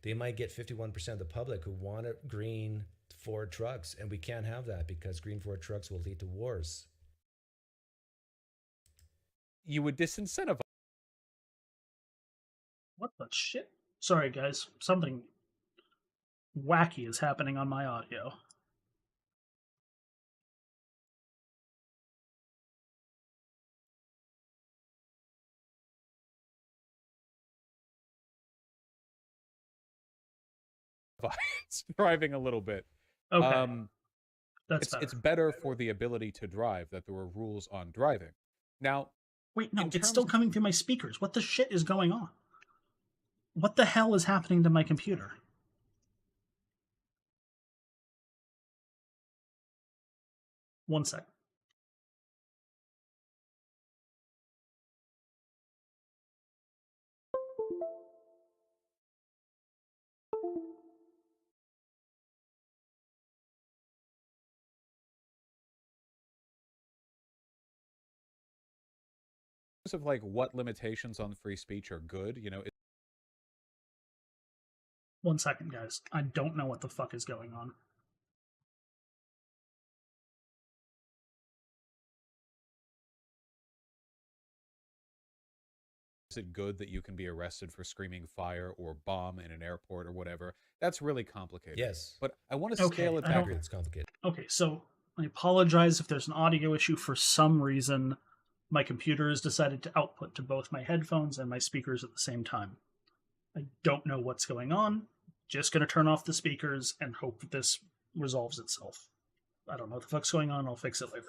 C: They might get 51% of the public who want green Ford trucks, and we can't have that because green Ford trucks will lead to wars.
B: You would disincentivize.
A: What the shit? Sorry, guys. Something wacky is happening on my audio.
B: Driving a little bit.
A: Okay. That's better.
B: It's better for the ability to drive that there are rules on driving. Now,
A: wait, no, it's still coming through my speakers. What the shit is going on? What the hell is happening to my computer? One sec.
B: of like what limitations on free speech are good, you know.
A: 1 second, guys. I don't know what the fuck is going on.
B: Is it good that you can be arrested for screaming fire or bomb in an airport or whatever? That's really complicated.
C: Yes.
B: But I want to scale it back.
C: It's complicated.
A: Okay, so I apologize if there's an audio issue. For some reason, my computer has decided to output to both my headphones and my speakers at the same time. I don't know what's going on. Just going to turn off the speakers and hope that this resolves itself. I don't know what the fuck's going on. I'll fix it later.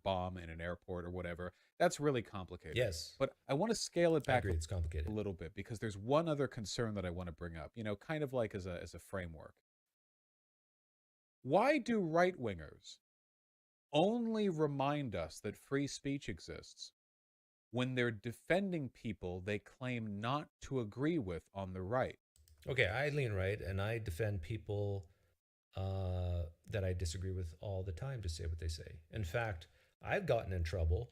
B: Bomb in an airport or whatever. That's really complicated.
C: Yes.
B: But I want to scale it back
C: it's complicated.
B: a little bit because there's one other concern that I want to bring up, you know, kind of like as a framework. Why do right-wingers only remind us that free speech exists when they're defending people they claim not to agree with on the right?
C: Okay, I lean right, and I defend people that I disagree with all the time to say what they say. In fact, I've gotten in trouble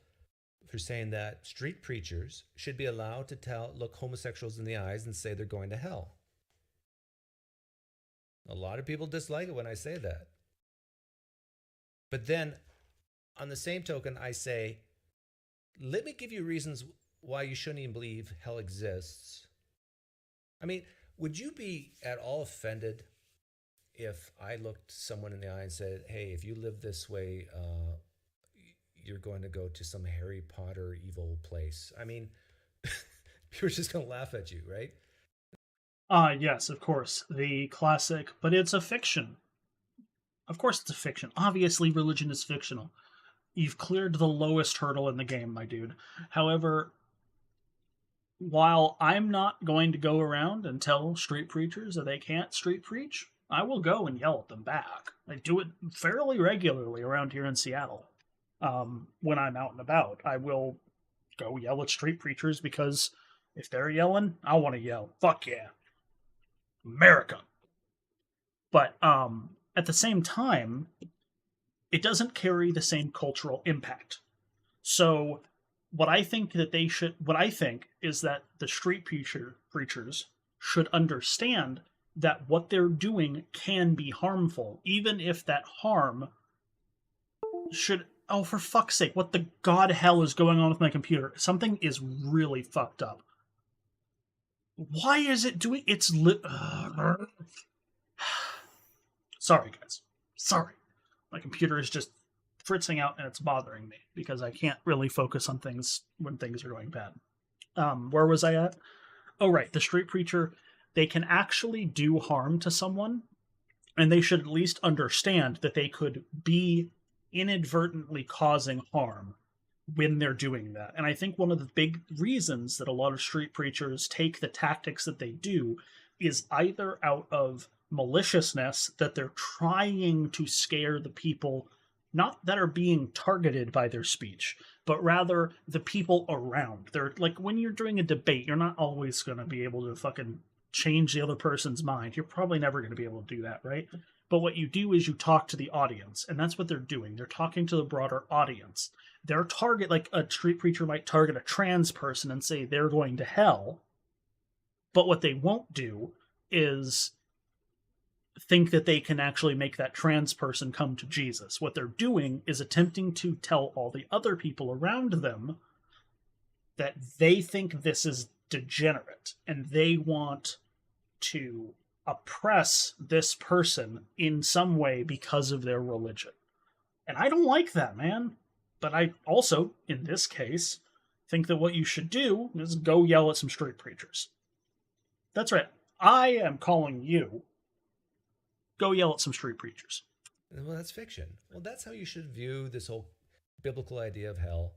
C: for saying that street preachers should be allowed to look homosexuals in the eyes and say they're going to hell. A lot of people dislike it when I say that. But then, on the same token, I say, let me give you reasons why you shouldn't even believe hell exists. I mean, would you be at all offended if I looked someone in the eye and said, hey, if you live this way, you're going to go to some Harry Potter evil place? I mean, people are just going to laugh at you, right?
A: Yes, of course. The classic, but it's a fiction. Of course it's a fiction. Obviously, religion is fictional. You've cleared the lowest hurdle in the game, my dude. However, while I'm not going to go around and tell street preachers that they can't street preach, I will go and yell at them back. I do it fairly regularly around here in Seattle. When I'm out and about, I will go yell at street preachers because if they're yelling, I want to yell. Fuck yeah. America. But at the same time, it doesn't carry the same cultural impact. So what I think is that the street preachers should understand that what they're doing can be harmful, even if that harm should... Oh, for fuck's sake, what the god hell is going on with my computer? Something is really fucked up. Why is it doing... It's Sorry, guys. Sorry. My computer is just fritzing out and it's bothering me because I can't really focus on things when things are going bad. Where was I at? Oh, right. The street preacher, they can actually do harm to someone, and they should at least understand that they could be inadvertently causing harm when they're doing that. And I think one of the big reasons that a lot of street preachers take the tactics that they do is either out of maliciousness that they're trying to scare the people, not that are being targeted by their speech, but rather the people around. They're like, when you're doing a debate, you're not always going to be able to fucking change the other person's mind. You're probably never going to be able to do that, right? But what you do is you talk to the audience, and that's what they're doing. They're talking to the broader audience. Their target, like a street preacher might target a trans person and say they're going to hell. But what they won't do is think that they can actually make that trans person come to Jesus. What they're doing is attempting to tell all the other people around them that they think this is degenerate and they want to oppress this person in some way because of their religion. And I don't like that, man. But I also, in this case, think that what you should do is go yell at some street preachers. That's right. I am calling you. Go yell at some street preachers.
C: Well, that's fiction. Well, that's how you should view this whole biblical idea of hell.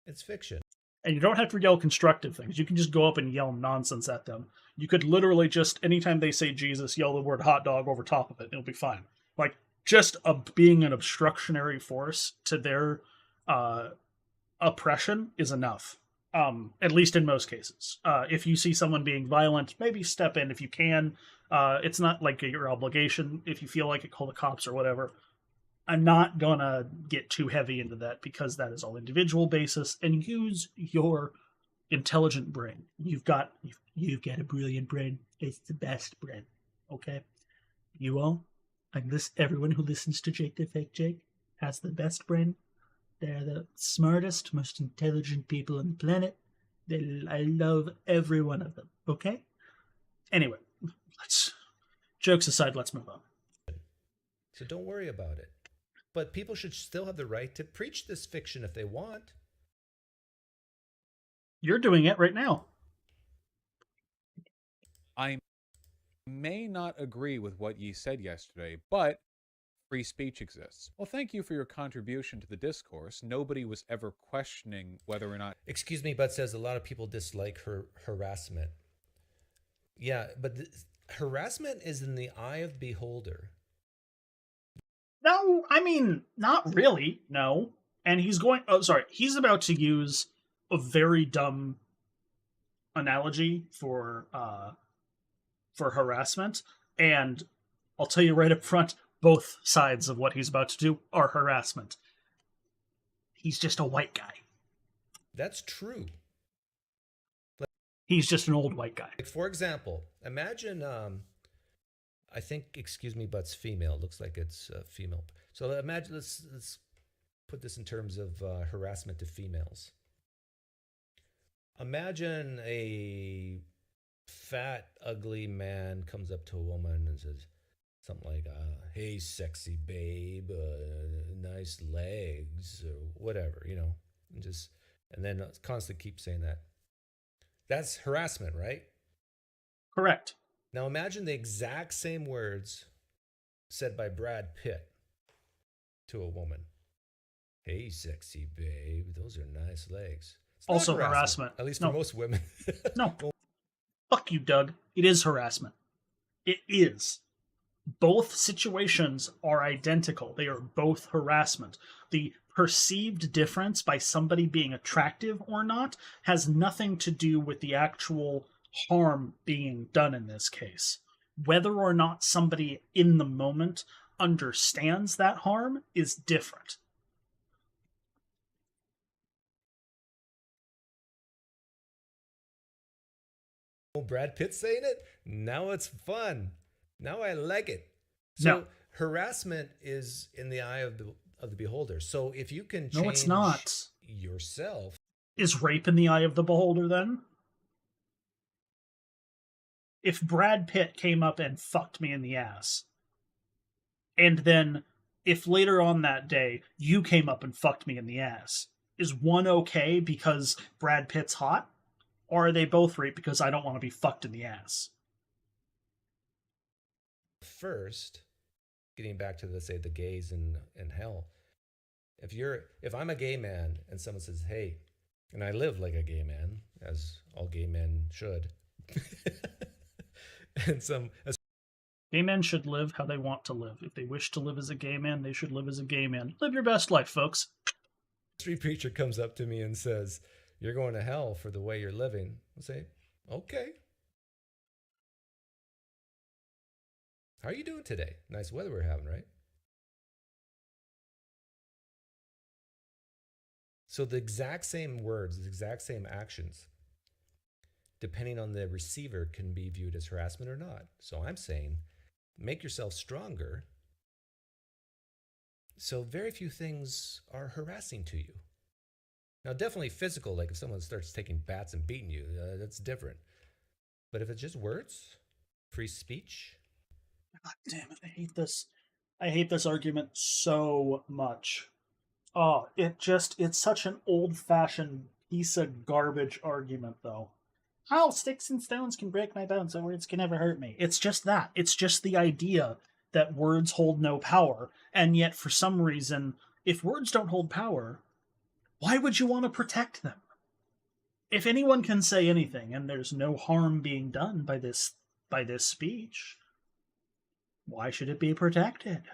C: It's fiction.
A: And you don't have to yell constructive things. You can just go up and yell nonsense at them. You could literally just, anytime they say Jesus, yell the word hot dog over top of it. It'll be fine. Like, just being an obstructionary force to their oppression is enough. At least in most cases. If you see someone being violent, maybe step in if you can. It's not like your obligation. If you feel like it, call the cops or whatever. I'm not gonna get too heavy into that because that is all individual basis, and use your intelligent brain. You've got a brilliant brain. It's the best brain. Okay? You all, and this everyone who listens to Jake the Fake Jake has the best brain. They're the smartest, most intelligent people on the planet. I love every one of them. Okay? Anyway, jokes aside, let's move on.
C: So don't worry about it. But people should still have the right to preach this fiction if they want.
A: You're doing it right now.
B: I may not agree with what ye said yesterday, but free speech exists. Well, thank you for your contribution to the discourse. Nobody was ever questioning whether or not...
C: Excuse me, but says a lot of people dislike harassment. Yeah, but harassment is in the eye of the beholder.
A: No, I mean, not really, no. And he's about to use a very dumb analogy for harassment, and I'll tell you right up front, both sides of what he's about to do are harassment. He's just a white guy.
C: That's true.
A: He's just an old white guy.
C: Like, for example, imagine, I think, excuse me, but's female. It looks like it's female. So imagine, let's put this in terms of harassment to females. Imagine a fat, ugly man comes up to a woman and says something like, hey, sexy babe, nice legs, or whatever, and then constantly keep saying that. That's harassment, right?
A: Correct.
C: Now imagine the exact same words said by Brad Pitt to a woman. Hey, sexy babe, those are nice legs. It's
A: also harassment.
C: At least for most women.
A: No. Fuck you, Doug. It is harassment. It is. Both situations are identical. They are both harassment. The perceived difference by somebody being attractive or not has nothing to do with the actual harm being done in this case. Whether or not somebody in the moment understands that harm is different.
C: Brad Pitt saying it? Now it's fun. Now I like it. So harassment is in the eye of the beholder. So if you can change
A: it's not.
C: yourself.
A: Is rape in the eye of the beholder then? If Brad Pitt came up and fucked me in the ass, and then if later on that day you came up and fucked me in the ass, is one okay because Brad Pitt's hot? Or are they both rape because I don't want to be fucked in the ass?
C: First, getting back to the gays in hell. If I'm a gay man and someone says, hey, and I live like a gay man, as all gay men should, and
A: Gay men should live how they want to live. If they wish to live as a gay man, they should live as a gay man. Live your best life, folks.
C: Street preacher comes up to me and says, "You're going to hell for the way you're living." I'll say, "Okay. How are you doing today? Nice weather we're having, right?" So the exact same words, the exact same actions, depending on the receiver, can be viewed as harassment or not. So I'm saying, make yourself stronger. So very few things are harassing to you. Now, definitely physical, like if someone starts taking bats and beating you, that's different. But if it's just words, free speech.
A: God damn it, I hate this. I hate this argument so much. Oh, it's such an old-fashioned piece of garbage argument, though. How sticks and stones can break my bones, so words can never hurt me. It's just that. It's just the idea that words hold no power, and yet for some reason, if words don't hold power, why would you want to protect them? If anyone can say anything and there's no harm being done by this speech, why should it be protected?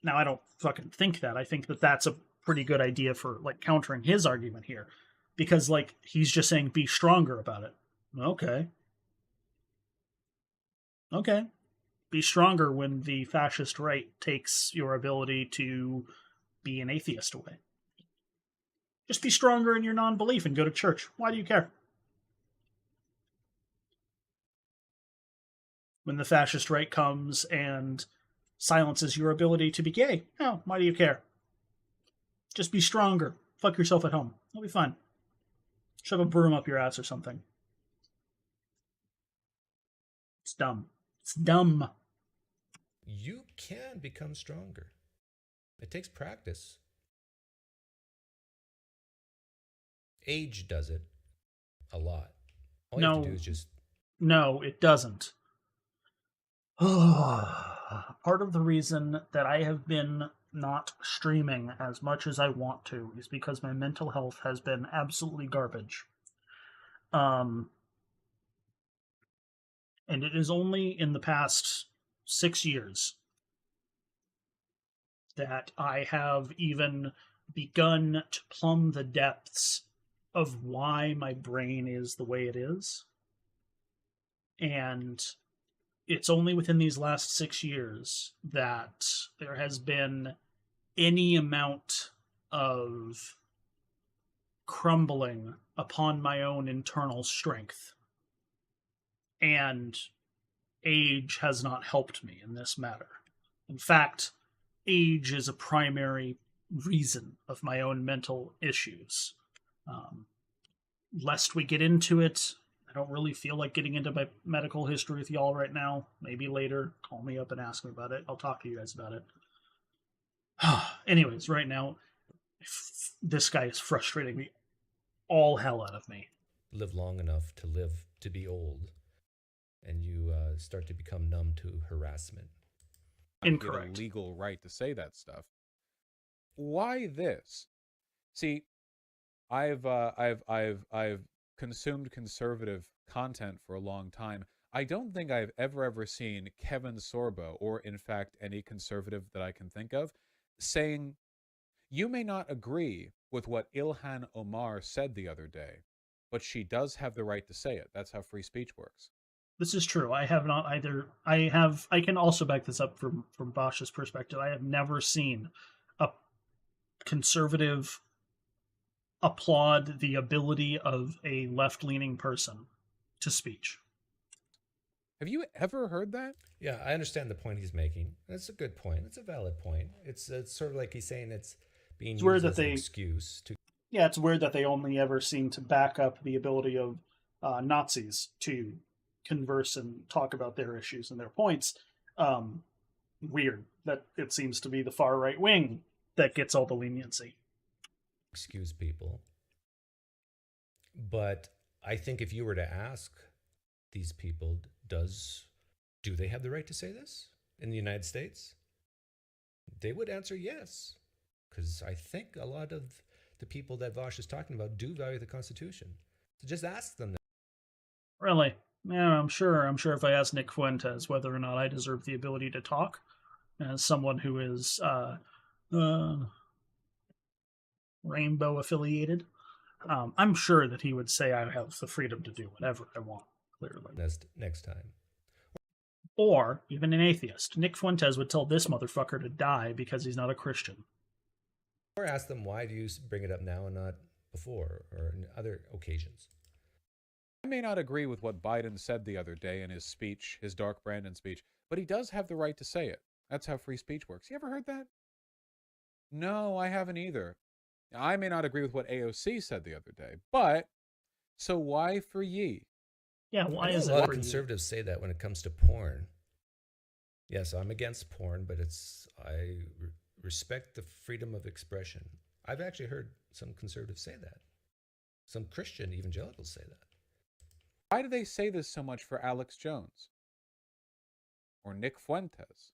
A: Now, I don't fucking think that. I think that that's a pretty good idea for like countering his argument here, because like he's just saying be stronger about it. Okay. Okay. Be stronger when the fascist right takes your ability to be an atheist away. Just be stronger in your non-belief and go to church. Why do you care? When the fascist right comes and silences your ability to be gay, oh, why do you care? Just be stronger. Fuck yourself at home. It'll be fine. Shove a broom up your ass or something. It's dumb. It's dumb.
C: You can become stronger. It takes practice. Age does it a lot. All you have to do is just...
A: No, it doesn't. Part of the reason that I have been not streaming as much as I want to is because my mental health has been absolutely garbage. And it is only in the past 6 years that I have even begun to plumb the depths of why my brain is the way it is. And it's only within these last 6 years that there has been any amount of crumbling upon my own internal strength. And age has not helped me in this matter. In fact, age is a primary reason of my own mental issues. Lest we get into it, I don't really feel like getting into my medical history with y'all right now. Maybe later, call me up and ask me about it. I'll talk to you guys about it. Anyways, right now, this guy is frustrating me all hell out of me.
C: Live long enough to live to be old, and you start to become numb to harassment.
A: Incorrect.
B: Get a legal right to say that stuff. Why this? See, I've consumed conservative content for a long time. I don't think I've ever seen Kevin Sorbo, or in fact any conservative that I can think of, saying, you may not agree with what Ilhan Omar said the other day, but she does have the right to say it. That's how free speech works.
A: This is true. I have not either. I can also back this up from Bosch's perspective. I have never seen a conservative applaud the ability of a left-leaning person to speech.
B: Have you ever heard that?
C: Yeah, I understand the point he's making. That's a good point. It's a valid point. It's sort of like he's saying it's being used as an excuse to...
A: Yeah, it's weird that they only ever seem to back up the ability of Nazis to converse and talk about their issues and their points. Weird that it seems to be the far right wing that gets all the leniency.
C: Excuse people. But I think if you were to ask these people, do they have the right to say this in the United States? They would answer yes, because I think a lot of the people that Vosh is talking about do value the Constitution. So just ask them that.
A: Really? Yeah, I'm sure if I asked Nick Fuentes whether or not I deserve the ability to talk, as someone who is uh, rainbow affiliated, I'm sure that he would say I have the freedom to do whatever I want, clearly.
C: Next time.
A: Or, even an atheist, Nick Fuentes would tell this motherfucker to die because he's not a Christian.
C: Or ask them, why do you bring it up now and not before or in other occasions?
B: I may not agree with what Biden said the other day in his speech, his Dark Brandon speech, but he does have the right to say it. That's how free speech works. You ever heard that? No, I haven't either. I may not agree with what AOC said the other day, but so why for ye?
A: Yeah, why
C: I know
A: is
C: a
A: it
C: lot
A: for
C: of
A: you?
C: conservatives say that when it comes to porn. Yes, I'm against porn, but I respect the freedom of expression. I've actually heard some conservatives say that. Some Christian evangelicals say that.
B: Why do they say this so much for Alex Jones? Or Nick Fuentes?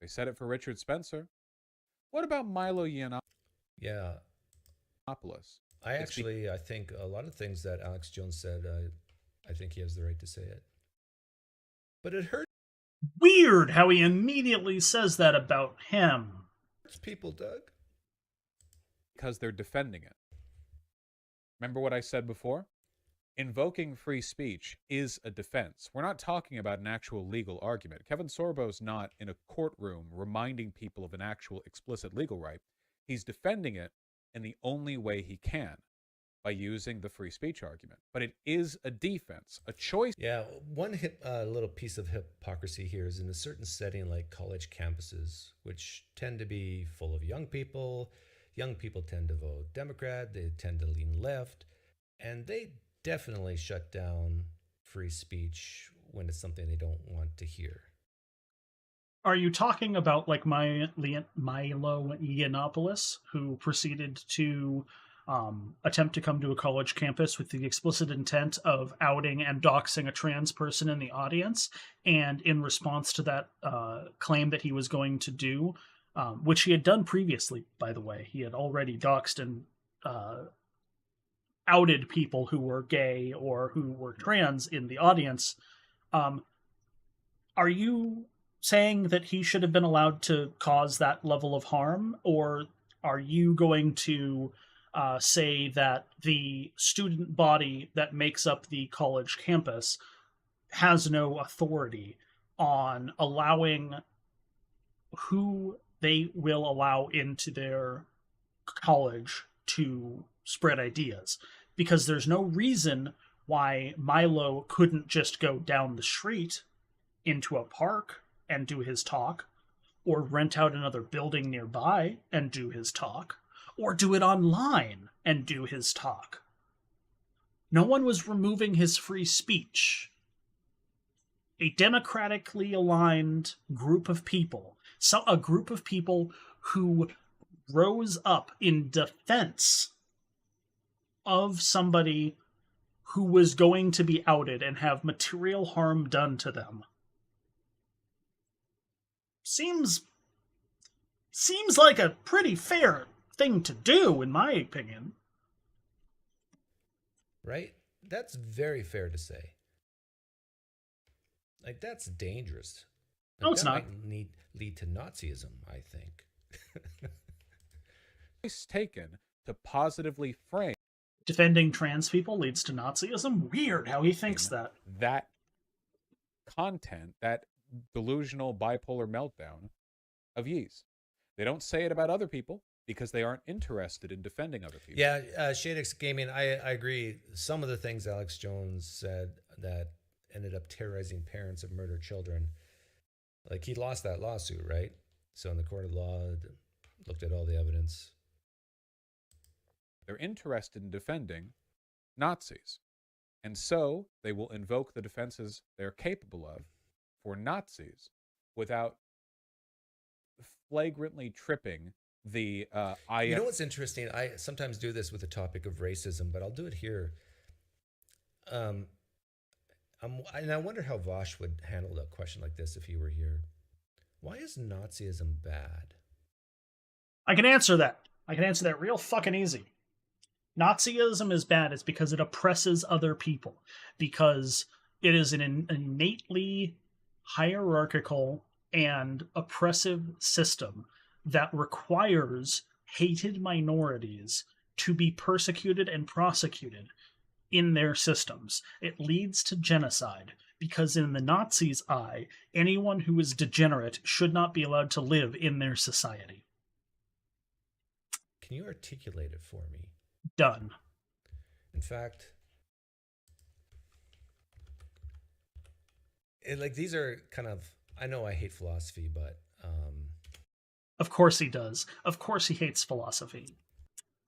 B: They said it for Richard Spencer. What about Milo Yiannopoulos?
C: Yeah, I think a lot of things that Alex Jones said, I think he has the right to say it. But it hurts
A: Weird how he immediately says that about him.
C: people, Doug.
B: Because they're defending it. Remember what I said before? Invoking free speech is a defense. We're not talking about an actual legal argument. Kevin Sorbo's not in a courtroom reminding people of an actual explicit legal right. He's defending it in the only way he can, by using the free speech argument. But it is a defense, a choice.
C: Yeah, one little piece of hypocrisy here is in a certain setting like college campuses, which tend to be full of young people. Young people tend to vote Democrat, they tend to lean left, and they definitely shut down free speech when it's something they don't want to hear.
A: Are you talking about like Milo Yiannopoulos, who proceeded to attempt to come to a college campus with the explicit intent of outing and doxing a trans person in the audience, and in response to that claim that he was going to do, which he had done previously, by the way, he had already doxed and outed people who were gay or who were trans in the audience. Are you saying that he should have been allowed to cause that level of harm, or are you going to say that the student body that makes up the college campus has no authority on allowing who they will allow into their college to spread ideas? Because there's no reason why Milo couldn't just go down the street into a park and do his talk, or rent out another building nearby and do his talk, or do it online and do his talk. No one was removing his free speech. A democratically aligned group of people, a group of people who rose up in defense of somebody who was going to be outed and have material harm done to them. Seems like a pretty fair thing to do, in my opinion.
C: Right? That's very fair to say. Like, that's dangerous.
A: No, it's not.
C: That might lead to Nazism, I think.
B: Choice taken to positively frame
A: Defending trans people leads to Nazism? Weird how he thinks that.
B: that content, that delusional bipolar meltdown of Ye's. They don't say it about other people because they aren't interested in defending other people.
C: Yeah, Shadex Gaming, I agree. Some of the things Alex Jones said that ended up terrorizing parents of murdered children, like he lost that lawsuit, right? So in the court of law, looked at all the evidence.
B: They're interested in defending Nazis. And so they will invoke the defenses they're capable of for Nazis without flagrantly tripping the
C: You know what's interesting? I sometimes do this with the topic of racism, but I'll do it here. And I wonder how Vosh would handle a question like this if he were here. Why is Nazism bad?
A: I can answer that. I can answer that real fucking easy. Nazism is bad. It's because it oppresses other people. Because It is an innately hierarchical and oppressive system that requires hated minorities to be persecuted and prosecuted in their systems. It leads to genocide because, in the Nazis' eye, anyone who is degenerate should not be allowed to live in their society.
C: Can you articulate it for me?
A: Done.
C: In fact, these are kind of, I know I hate philosophy, but
A: of course he does. Of course he hates philosophy.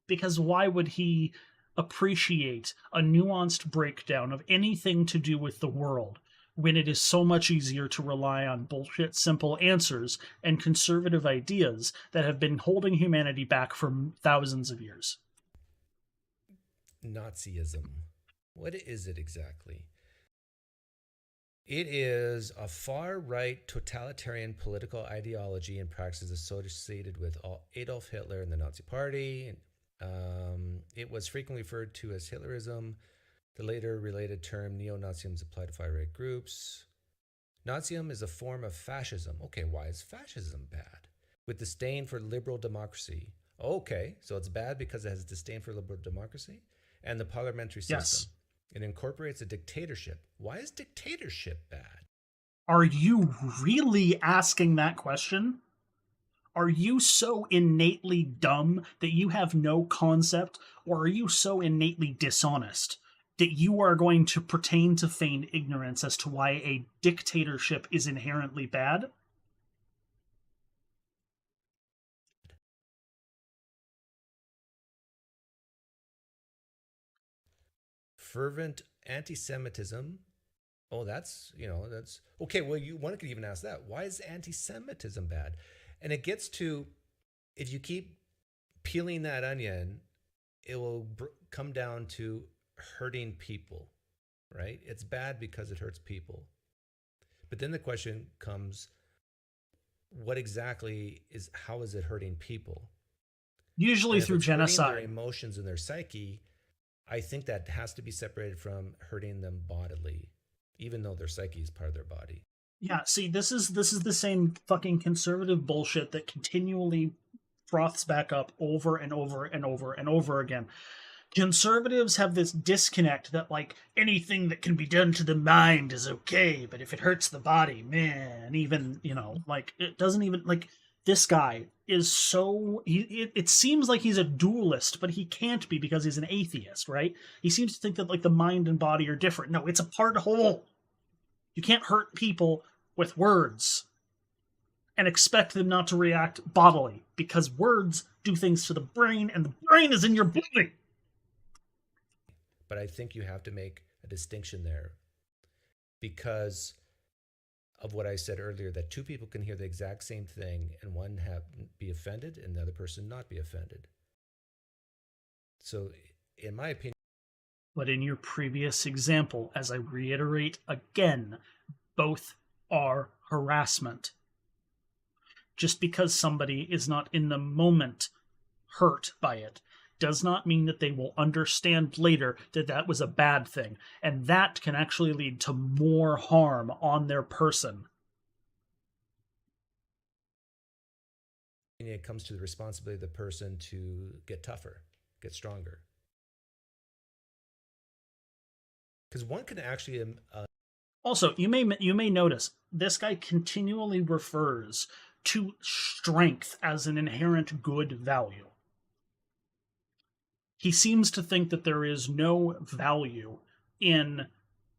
A: Because why would he appreciate a nuanced breakdown of anything to do with the world when it is so much easier to rely on bullshit simple answers and conservative ideas that have been holding humanity back for thousands of years?
C: Nazism. What is it exactly? It is a far-right totalitarian political ideology and practices associated with Adolf Hitler and the Nazi Party. It was frequently referred to as Hitlerism. The later related term neo-Nazism is applied to far-right groups. Nazism is a form of fascism. Okay, why is fascism bad? With disdain for liberal democracy. Okay, so it's bad because it has disdain for liberal democracy and the parliamentary system.
A: Yes.
C: It incorporates a dictatorship. Why is dictatorship bad?
A: Are you really asking that question? Are you so innately dumb that you have no concept, or are you so innately dishonest that you are going to pertain to feigned ignorance as to why a dictatorship is inherently bad?
C: Fervent anti-Semitism. Oh, that's okay. Well, one could even ask that. Why is anti-Semitism bad? And it gets to, if you keep peeling that onion, it will come down to hurting people, right? It's bad because it hurts people. But then the question comes, how is it hurting people?
A: Usually through genocide.
C: Their emotions and their psyche, I think that has to be separated from hurting them bodily, even though their psyche is part of their body.
A: Yeah, see, this is the same fucking conservative bullshit that continually froths back up over and over and over and over again. Conservatives have this disconnect that, like, anything that can be done to the mind is okay, but if it hurts the body, man, even, like, it doesn't even, like, this guy is so, it seems like he's a dualist, but he can't be because he's an atheist, right? He seems to think that, like, the mind and body are different. No, it's a part whole. You can't hurt people with words and expect them not to react bodily, because words do things to the brain, and the brain is in your body.
C: But I think you have to make a distinction there because of what I said earlier, that two people can hear the exact same thing and one be offended and the other person not be offended. So in my opinion...
A: But in your previous example, as I reiterate again, both are harassment. Just because somebody is not in the moment hurt by it does not mean that they will understand later that that was a bad thing. And that can actually lead to more harm on their person.
C: It comes to the responsibility of the person to get tougher, get stronger. Because one can actually...
A: Also, you may notice, this guy continually refers to strength as an inherent good value. He seems to think that there is no value in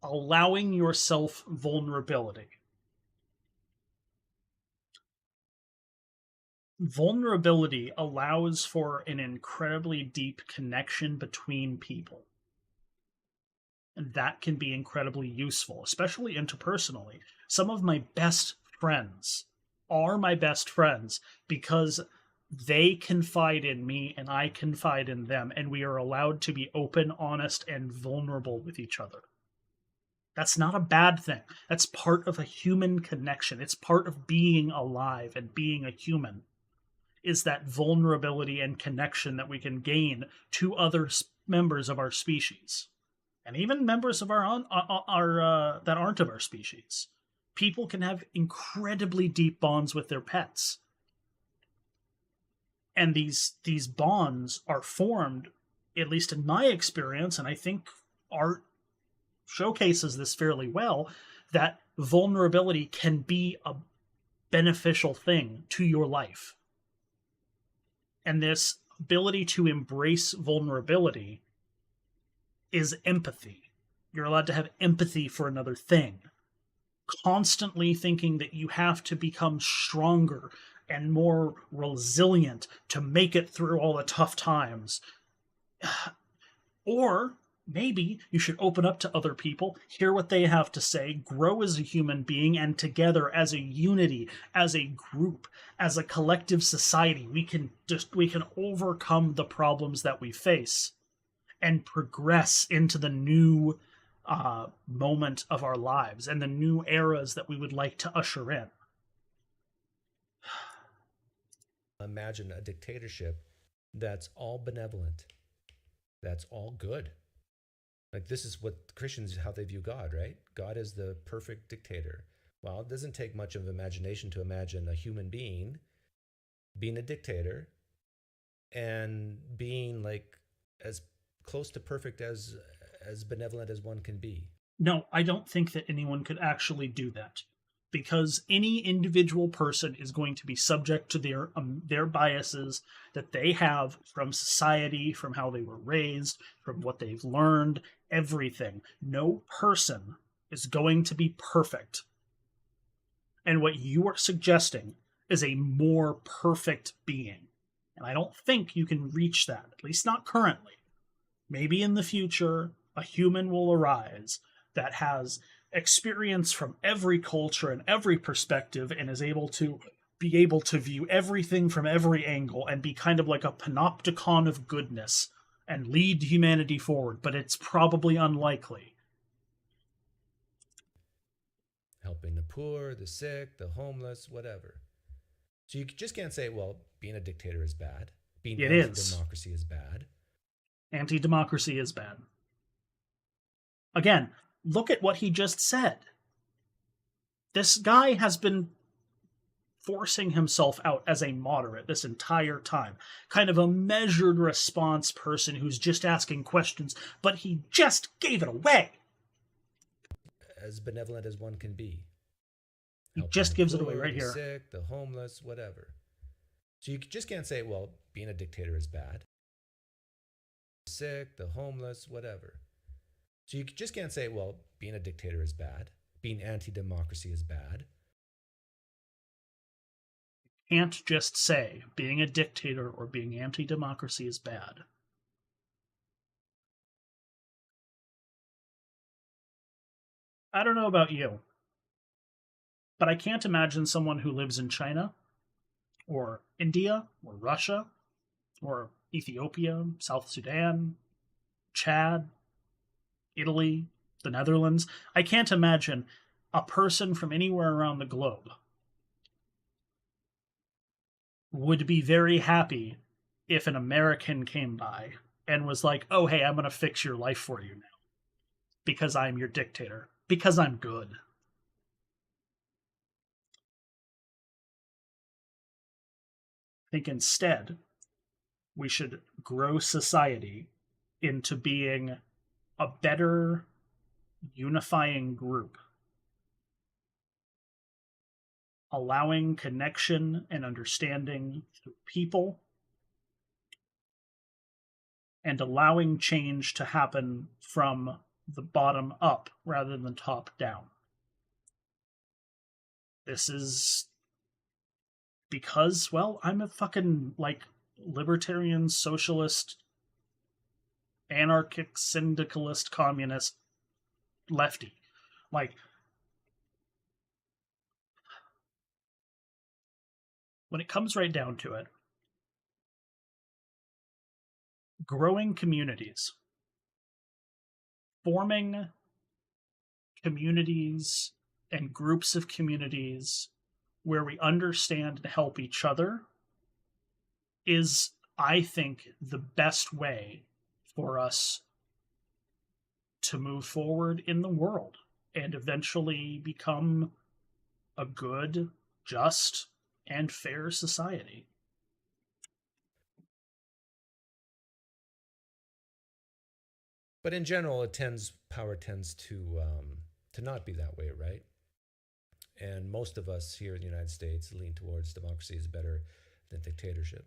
A: allowing yourself vulnerability. Vulnerability allows for an incredibly deep connection between people. And that can be incredibly useful, especially interpersonally. Some of my best friends are my best friends because they confide in me and I confide in them, and we are allowed to be open, honest, and vulnerable with each other. That's not a bad thing. That's part of a human connection. It's part of being alive and being a human, is that vulnerability and connection that we can gain to other members of our species. and even members of our that aren't of our species. People can have incredibly deep bonds with their pets, and these bonds are formed, at least in my experience, and I think art showcases this fairly well, that vulnerability can be a beneficial thing to your life. And this ability to embrace vulnerability is empathy. You're allowed to have empathy for another thing. Constantly thinking that you have to become stronger and more resilient to make it through all the tough times. Or maybe you should open up to other people, hear what they have to say, grow as a human being, and together as a unity, as a group, as a collective society, we can overcome the problems that we face and progress into the new moment of our lives and the new eras that we would like to usher in.
C: Imagine a dictatorship that's all benevolent, that's all good. Like, this is what Christians, how they view God, right? God is the perfect dictator. Well, it doesn't take much of imagination to imagine a human being being a dictator and being like as close to perfect as benevolent as one can be.
A: No, I don't think that anyone could actually do that, because any individual person is going to be subject to their biases that they have from society, from how they were raised, from what they've learned, everything. No person is going to be perfect. And what you are suggesting is a more perfect being. And I don't think you can reach that, at least not currently. Maybe in the future, a human will arise that has experience from every culture and every perspective and is able to view everything from every angle and be kind of like a panopticon of goodness and lead humanity forward, but it's probably unlikely.
C: Helping the poor, the sick, the homeless, whatever. So you just can't say, well, being a dictator is bad. Being anti-democracy is bad.
A: Anti-democracy is bad. Again, look at what he just said. This guy has been forcing himself out as a moderate this entire time. Kind of a measured response person who's just asking questions, but he just gave it away.
C: As benevolent as one can be.
A: He just gives it away right here.
C: The sick, the homeless, whatever. So you just can't say, well, being a dictator is bad. The sick, the homeless, whatever. So you just can't say, well, being a dictator is bad. Being anti-democracy is bad.
A: You can't just say being a dictator or being anti-democracy is bad. I don't know about you, but I can't imagine someone who lives in China or India or Russia or Ethiopia, South Sudan, Chad, Italy, the Netherlands. I can't imagine a person from anywhere around the globe would be very happy if an American came by and was like, oh, hey, I'm going to fix your life for you now because I'm your dictator, because I'm good. I think instead, we should grow society into being a better unifying group, allowing connection and understanding through people, and allowing change to happen from the bottom up rather than top down. This is because, well, I'm a fucking, like, libertarian, socialist, anarchic, syndicalist, communist lefty. Like, when it comes right down to it, growing communities, forming communities and groups of communities where we understand and help each other is, I think, the best way for us to move forward in the world and eventually become a good, just, and fair society.
C: But in general, power tends to not be that way, right? And most of us here in the United States lean towards democracy is better than dictatorship.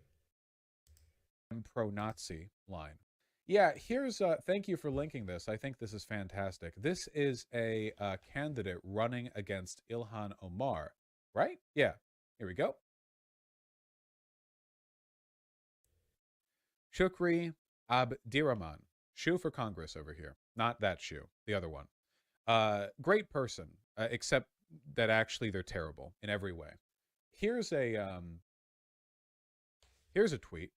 B: Pro-Nazi line. Yeah, here's thank you for linking this. I think this is fantastic. This is a candidate running against Ilhan Omar, right? Yeah, here we go. Shukri Abdirahman. Shoe for Congress over here. Not that shoe, the other one. Great person, except that actually they're terrible in every way. Here's a tweet.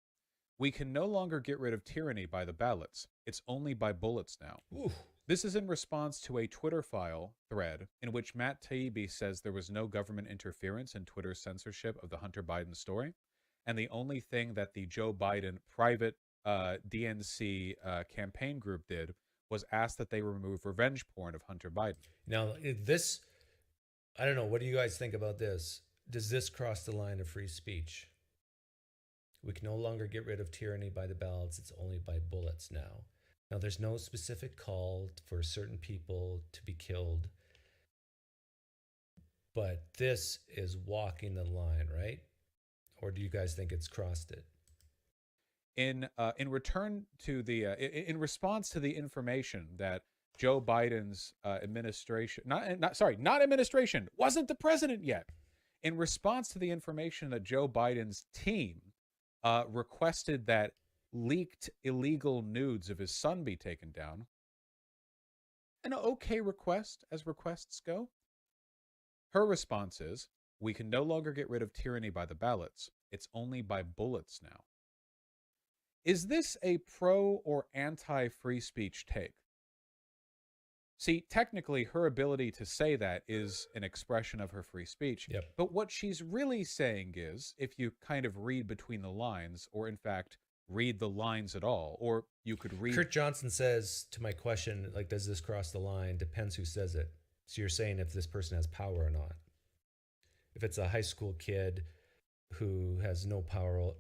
B: We can no longer get rid of tyranny by the ballots. It's only by bullets now.
C: Ooh.
B: This is in response to a Twitter file thread in which Matt Taibbi says there was no government interference in Twitter's censorship of the Hunter Biden story. And the only thing that the Joe Biden private DNC campaign group did was ask that they remove revenge porn of Hunter Biden.
C: Now, this, I don't know, what do you guys think about this? Does this cross the line of free speech? We can no longer get rid of tyranny by the ballots. It's only by bullets now. Now, there's no specific call for certain people to be killed. But this is walking the line, right? Or do you guys think it's crossed it?
B: In return to the in response to the information that Joe Biden's administration, not administration, wasn't the president yet. In response to the information that Joe Biden's team requested that leaked illegal nudes of his son be taken down, an okay request as requests go. Her response is, we can no longer get rid of tyranny by the ballots. It's only by bullets now. Is this a pro or anti-free speech take? See, technically, her ability to say that is an expression of her free speech.
C: Yep.
B: But what she's really saying is, if you kind of read between the lines, or in fact, read the lines at all, or you could read...
C: Kurt Johnson says to my question, like, does this cross the line? Depends who says it. So you're saying if this person has power or not. If it's a high school kid who has no power,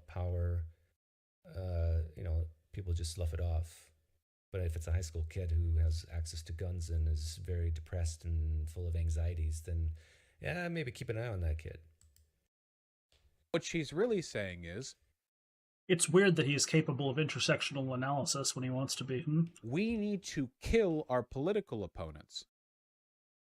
C: people just slough it off. But if it's a high school kid who has access to guns and is very depressed and full of anxieties, then yeah, maybe keep an eye on that kid.
B: What she's really saying is,
A: it's weird that he's capable of intersectional analysis when he wants to be.
B: We need to kill our political opponents.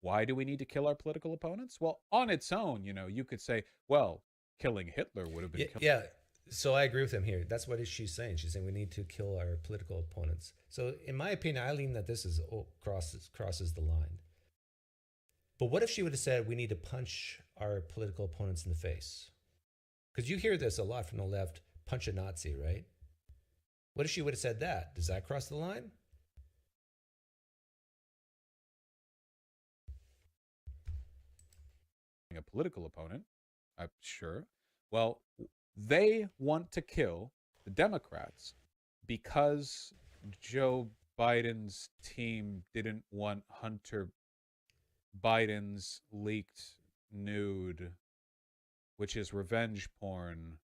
B: Why do we need to kill our political opponents? Well, on its own, you could say, well, killing Hitler would have been...
C: Yeah. So I agree with him here. That's what she's saying. She's saying we need to kill our political opponents. So in my opinion, I lean that this is crosses the line. But what if she would have said we need to punch our political opponents in the face? Because you hear this a lot from the left, punch a Nazi, right? What if she would have said that? Does that cross the line?
B: A political opponent, I'm sure. Well, they want to kill the Democrats because Joe Biden's team didn't want Hunter Biden's leaked nude, which is revenge porn,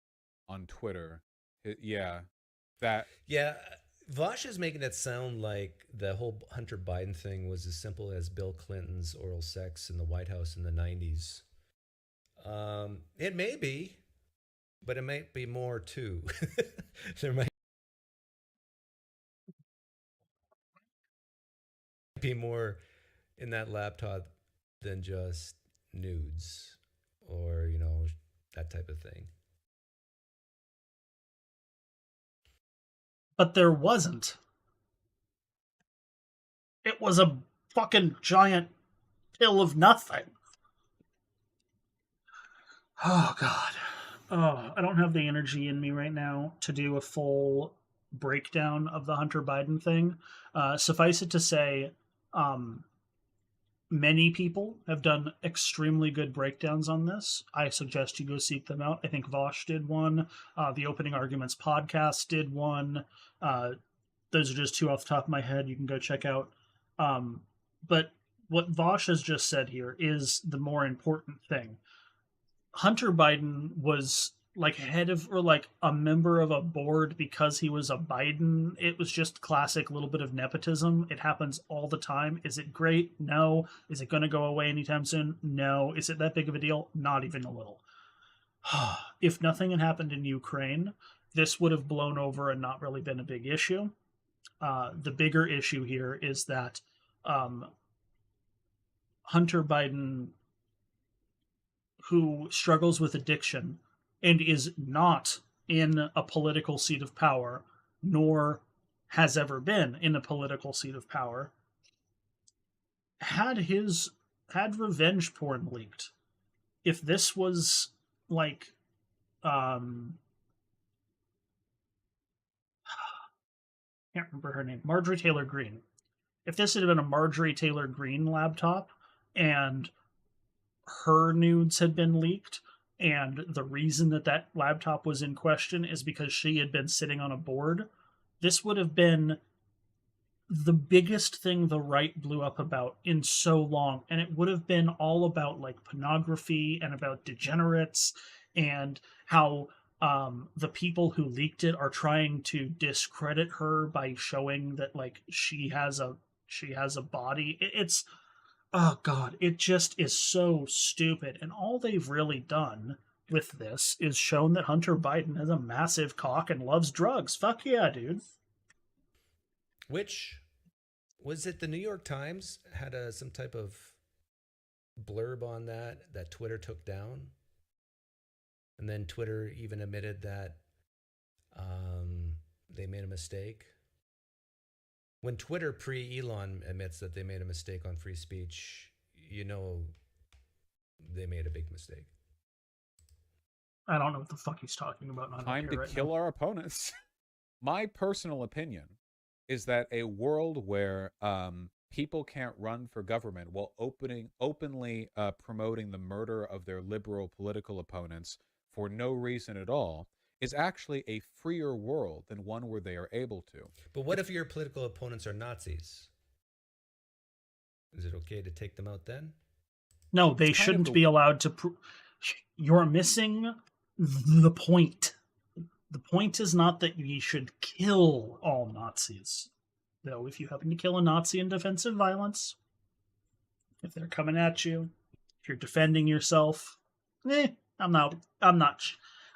B: on Twitter. Yeah,
C: Vosh is making it sound like the whole Hunter Biden thing was as simple as Bill Clinton's oral sex in the White House in the 90s. It may be, but it might be more too. There might be more in that laptop than just nudes or, that type of thing.
A: But there wasn't. It was a fucking giant pill of nothing. Oh, God. Oh, I don't have the energy in me right now to do a full breakdown of the Hunter Biden thing. Suffice it to say, many people have done extremely good breakdowns on this. I suggest you go seek them out. I think Vosh did one. The Opening Arguments podcast did one. Those are just two off the top of my head. You can go check out But what Vosh has just said here is the more important thing. Hunter Biden was like head of or like a member of a board because he was a Biden. It was just classic little bit of nepotism. It happens all the time. Is it great? No. Is it going to go away anytime soon? No. Is it that big of a deal? Not even a little. If nothing had happened in Ukraine, this would have blown over and not really been a big issue. The bigger issue here is that Hunter Biden, who struggles with addiction and is not in a political seat of power, nor has ever been in a political seat of power, had revenge porn leaked. If this was like can't remember her name, Marjorie Taylor Greene. If this had been a Marjorie Taylor Greene laptop and her nudes had been leaked, and the reason that that laptop was in question is because she had been sitting on a board, this would have been the biggest thing the right blew up about in so long. And it would have been all about like pornography and about degenerates and how the people who leaked it are trying to discredit her by showing that like she has a body. It's oh god, it just is so stupid. And all they've really done with this is shown that Hunter Biden has a massive cock and loves drugs. Fuck yeah, dude.
C: Which was it? The New York Times had some type of blurb on that Twitter took down, and then Twitter even admitted that they made a mistake. When Twitter pre-Elon admits that they made a mistake on free speech, you know they made a big mistake.
A: I don't know what the fuck he's talking about.
B: Time to kill our opponents. My personal opinion is that a world where people can't run for government while openly promoting the murder of their liberal political opponents for no reason at all is actually a freer world than one where they are able to.
C: But what if your political opponents are Nazis? Is it okay to take them out then?
A: No, they shouldn't be allowed to. You're missing the point. The point is not that we should kill all Nazis. Though, if you happen to kill a Nazi in defensive violence, if they're coming at you, if you're defending yourself,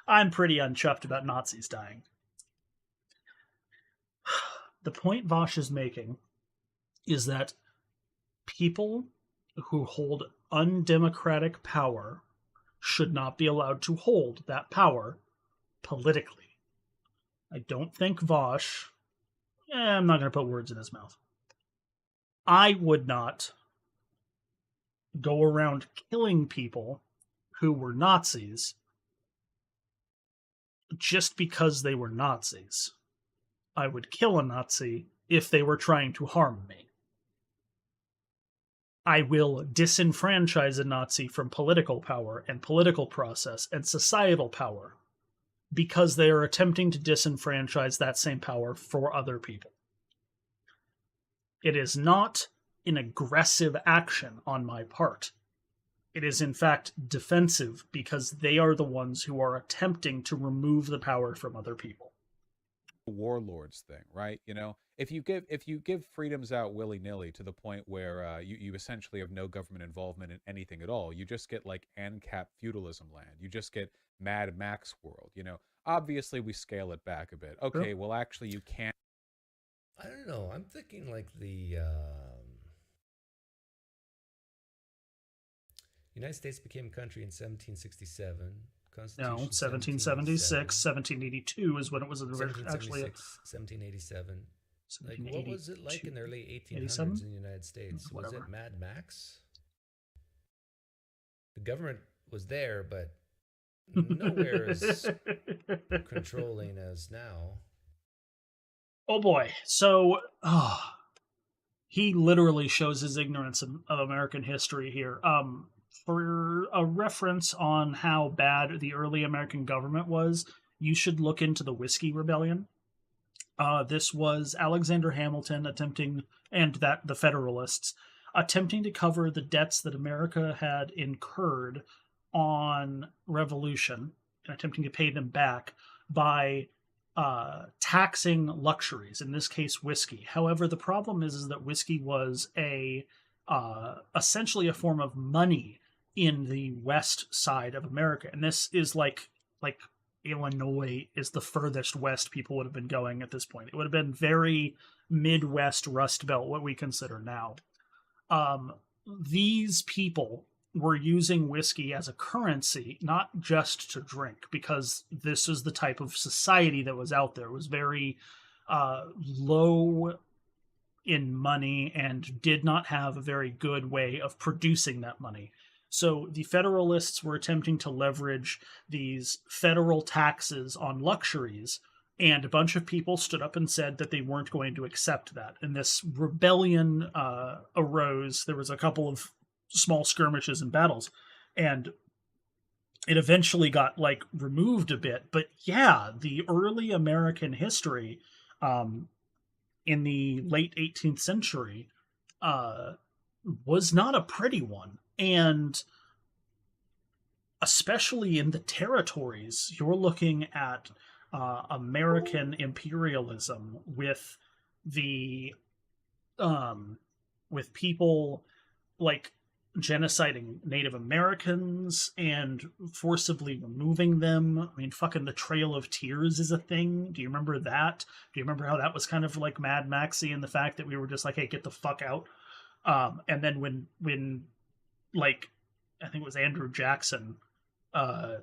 A: I'm pretty unchuffed about Nazis dying. The point Vosh is making is that people who hold undemocratic power should not be allowed to hold that power politically. I don't think Vosh... I'm not going to put words in his mouth. I would not go around killing people who were Nazis just because they were Nazis. I would kill a Nazi if they were trying to harm me. I will disenfranchise a Nazi from political power and political process and societal power because they are attempting to disenfranchise that same power for other people. It is not an aggressive action on my part. It is, in fact, defensive because they are the ones who are attempting to remove the power from other people.
B: Warlords thing, right? You know, if you give freedoms out willy-nilly to the point where you essentially have no government involvement in anything at all, you just get like ANCAP feudalism land. You just get Mad Max world. You know, obviously we scale it back a bit. Okay, well actually you can't.
C: I don't know. I'm thinking like the United States became a country in 1767.
A: No, 1776, 1782 is when it was actually
C: 1787. Like, what was it like in the early 1800s in the United States? Was it Mad Max? The government was there, but nowhere as controlling as now.
A: Oh boy. So, he literally shows his ignorance of American history here. For a reference on how bad the early American government was, you should look into the Whiskey Rebellion. This was Alexander Hamilton attempting, and that the Federalists attempting to cover the debts that America had incurred on revolution and attempting to pay them back by taxing luxuries, in this case whiskey. However, the problem is that whiskey was a essentially a form of money in the west side of America, and this is like Illinois is the furthest west people would have been going at this point. It would have been very Midwest Rust Belt, what we consider now. Um, these people were using whiskey as a currency, not just to drink, because this is the type of society that was out there. It was very low in money and did not have a very good way of producing that money. So the Federalists were attempting to leverage these federal taxes on luxuries, and a bunch of people stood up and said that they weren't going to accept that. And this rebellion arose. There was a couple of small skirmishes and battles, and it eventually got like removed a bit. But yeah, the early American history in the late 18th century was not a pretty one. And especially in the territories, you're looking at American imperialism with the with people like genociding Native Americans and forcibly removing them. I mean, fucking the Trail of Tears is a thing. Do you remember that? Do you remember how that was kind of like Mad Maxy and the fact that we were just like, hey, get the fuck out? And then when like I think it was Andrew Jackson uh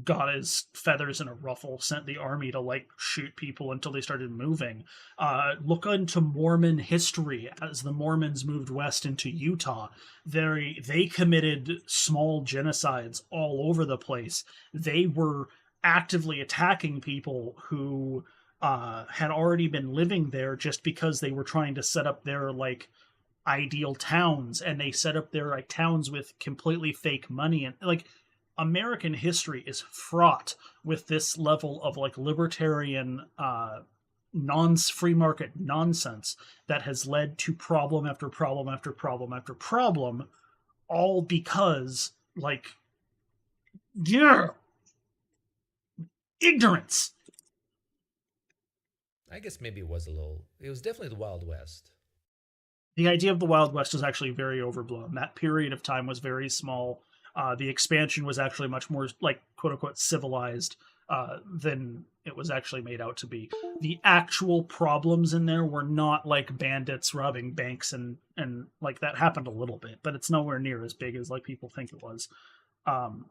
A: got his feathers in a ruffle, sent the army to like shoot people until they started moving. Look into Mormon history as the Mormons moved west into Utah. They committed small genocides all over the place. They were actively attacking people who had already been living there just because they were trying to set up their like ideal towns, and they set up their like towns with completely fake money. And like American history is fraught with this level of like libertarian non-free market nonsense that has led to problem after problem after problem after problem, all because like yeah, ignorance.
C: I guess maybe it was a little. It was definitely the Wild West.
A: The idea of the Wild West is actually very overblown. That period of time was very small. The expansion was actually much more like quote unquote civilized than it was actually made out to be. The actual problems in there were not like bandits robbing banks and like that happened a little bit, but it's nowhere near as big as like people think it was.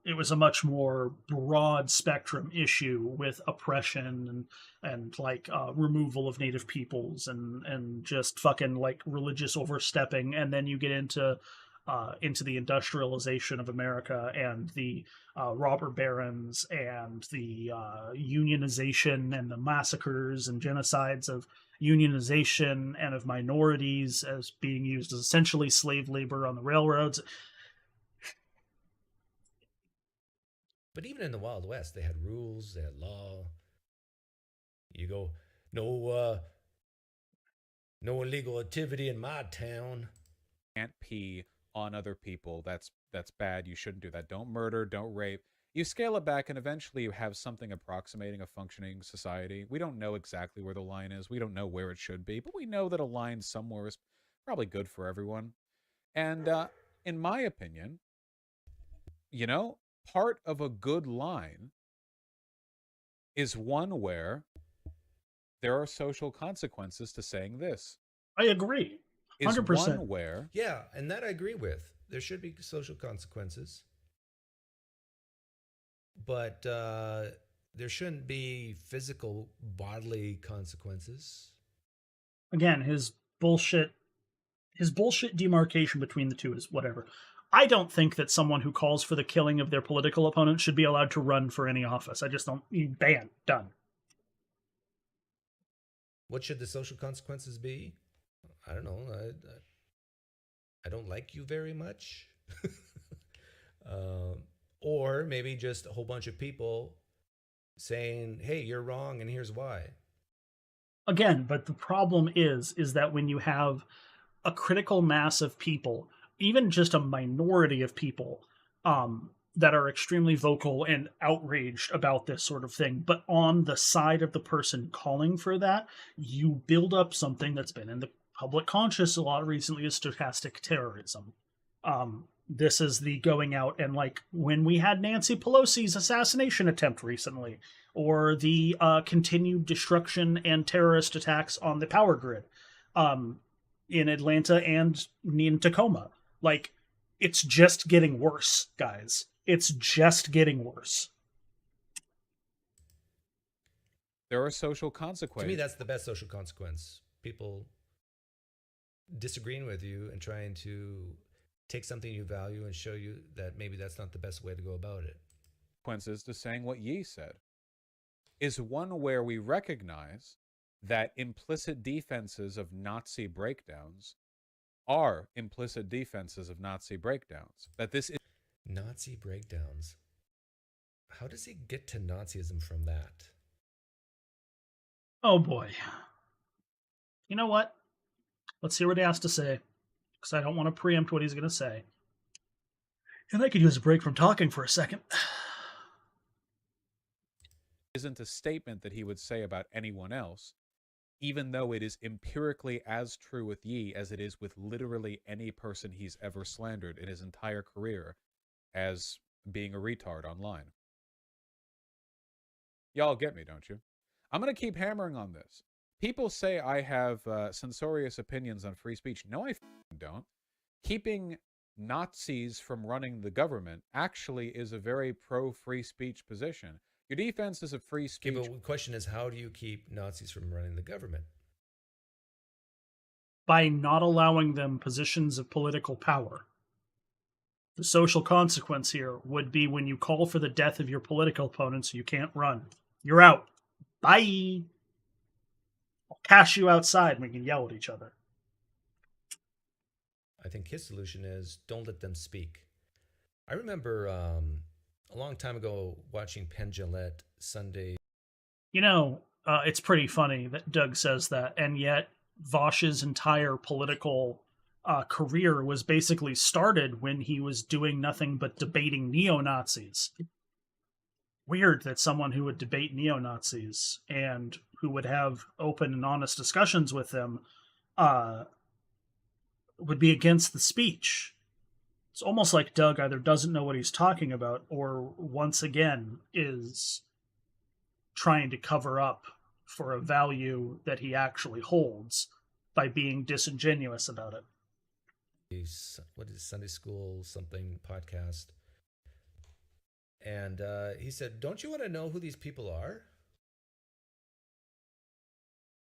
A: It was a much more broad spectrum issue with oppression and like removal of native peoples and just fucking like religious overstepping, and then you get into the industrialization of America and the robber barons and the unionization and the massacres and genocides of unionization and of minorities as being used as essentially slave labor on the railroads.
C: But even in the Wild West, they had rules, they had law. You go, no, no illegal activity in my town.
B: Can't pee on other people. That's bad. You shouldn't do that. Don't murder, don't rape. You scale it back and eventually you have something approximating a functioning society. We don't know exactly where the line is. We don't know where it should be, but we know that a line somewhere is probably good for everyone. And in my opinion, you know, part of a good line is one where there are social consequences to saying this.
A: I agree. 100%.
B: Is one where...
C: Yeah, and that I agree with. There should be social consequences. But there shouldn't be physical bodily consequences.
A: Again, his bullshit demarcation between the two is whatever. I don't think that someone who calls for the killing of their political opponent should be allowed to run for any office. I just don't. Ban. Done.
C: What should the social consequences be? I don't know. I don't like you very much. Or maybe just a whole bunch of people saying, hey, you're wrong and here's why.
A: Again, but the problem is that when you have a critical mass of people, even just a minority of people, that are extremely vocal and outraged about this sort of thing, but on the side of the person calling for that, you build up something that's been in the public conscious a lot recently as stochastic terrorism. This is the going out and, like, when we had Nancy Pelosi's assassination attempt recently, or the continued destruction and terrorist attacks on the power grid in Atlanta and in Tacoma. Like, it's just getting worse, guys. It's just getting worse.
B: There are social
C: To
B: consequences.
C: me, that's the best social consequence. People disagreeing with you and trying to take something you value and show you that maybe that's not the best way to go about it.
B: Consequences to saying what Yi said is one where we recognize that implicit defenses of Nazi breakdowns are implicit defenses of Nazi breakdowns. That this is
C: Nazi breakdowns. How does he get to Nazism from that?
A: Oh boy. You know what? Let's hear what he has to say, because I don't want to preempt what he's going to say. And I could use a break from talking for a second.
B: isn't a statement that he would say about anyone else, even though it is empirically as true with Yi as it is with literally any person he's ever slandered in his entire career as being a retard online. Y'all get me, don't you? I'm going to keep hammering on this. People say I have censorious opinions on free speech. No, I don't. Keeping Nazis from running the government actually is a very pro-free speech position. Your defense is a free speech.
C: Okay, but the question is, how do you keep Nazis from running the government?
A: By not allowing them positions of political power. The social consequence here would be when you call for the death of your political opponents, you can't run. You're out. Bye. I'll cash you outside and we can yell at each other.
C: I think his solution is don't let them speak. I remember a long time ago watching Penn Jillette Sunday.
A: You know, it's pretty funny that Doug says that, and yet Vosh's entire political career was basically started when he was doing nothing but debating neo-Nazis. Weird that someone who would debate neo-Nazis and who would have open and honest discussions with them would be against the speech. It's almost like Doug either doesn't know what he's talking about or, once again, is trying to cover up for a value that he actually holds by being disingenuous about it.
C: What is it, Sunday School something podcast? And he said, don't you want to know who these people are?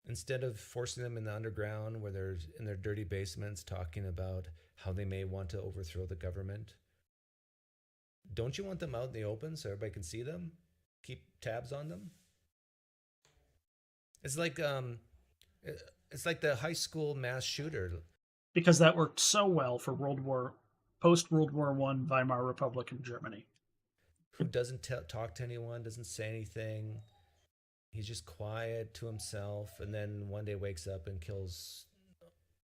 C: Instead of forcing them in the underground where they're in their dirty basements talking about how they may want to overthrow the government, don't you want them out in the open so everybody can see them? Keep tabs on them? It's like the high school mass shooter.
A: Because that worked so well for post-World War I Weimar Republic in Germany.
C: Who doesn't talk to anyone, doesn't say anything. He's just quiet to himself, and then one day wakes up and kills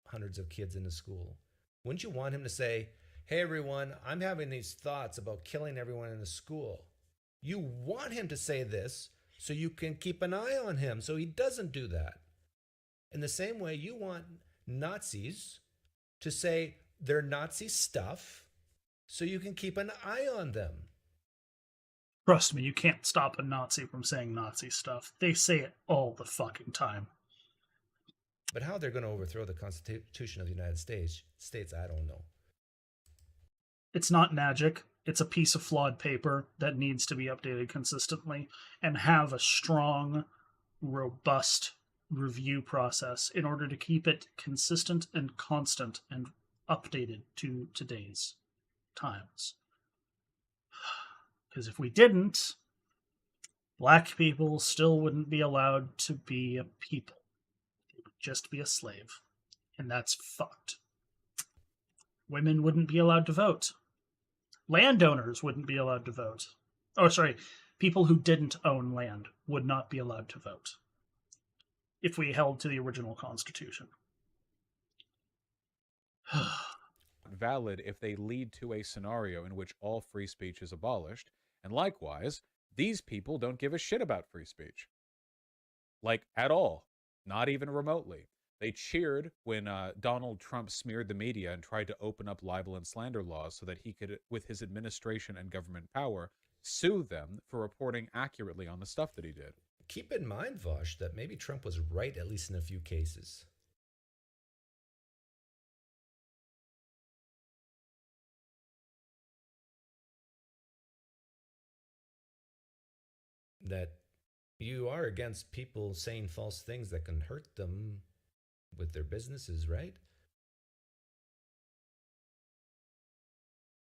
C: hundreds of kids in the school. Wouldn't you want him to say, hey, everyone, I'm having these thoughts about killing everyone in the school? You want him to say this so you can keep an eye on him so he doesn't do that. In the same way, you want Nazis to say their Nazi stuff so you can keep an eye on them.
A: Trust me, you can't stop a Nazi from saying Nazi stuff. They say it all the fucking time.
C: But how they're going to overthrow the Constitution of the United States, I don't know.
A: It's not magic. It's a piece of flawed paper that needs to be updated consistently and have a strong, robust review process in order to keep it consistent and constant and updated to today's times. Because if we didn't, black people still wouldn't be allowed to be a people. They would just be a slave. And that's fucked. Women wouldn't be allowed to vote. Landowners wouldn't be allowed to vote. Oh, sorry. People who didn't own land would not be allowed to vote if we held to the original Constitution.
B: Valid if they lead to a scenario in which all free speech is abolished, and likewise, these people don't give a shit about free speech. Like, at all. Not even remotely. They cheered when Donald Trump smeared the media and tried to open up libel and slander laws so that he could, with his administration and government power, sue them for reporting accurately on the stuff that he did.
C: Keep in mind, Vosh, that maybe Trump was right, at least in a few cases. That you are against people saying false things that can hurt them with their businesses, right?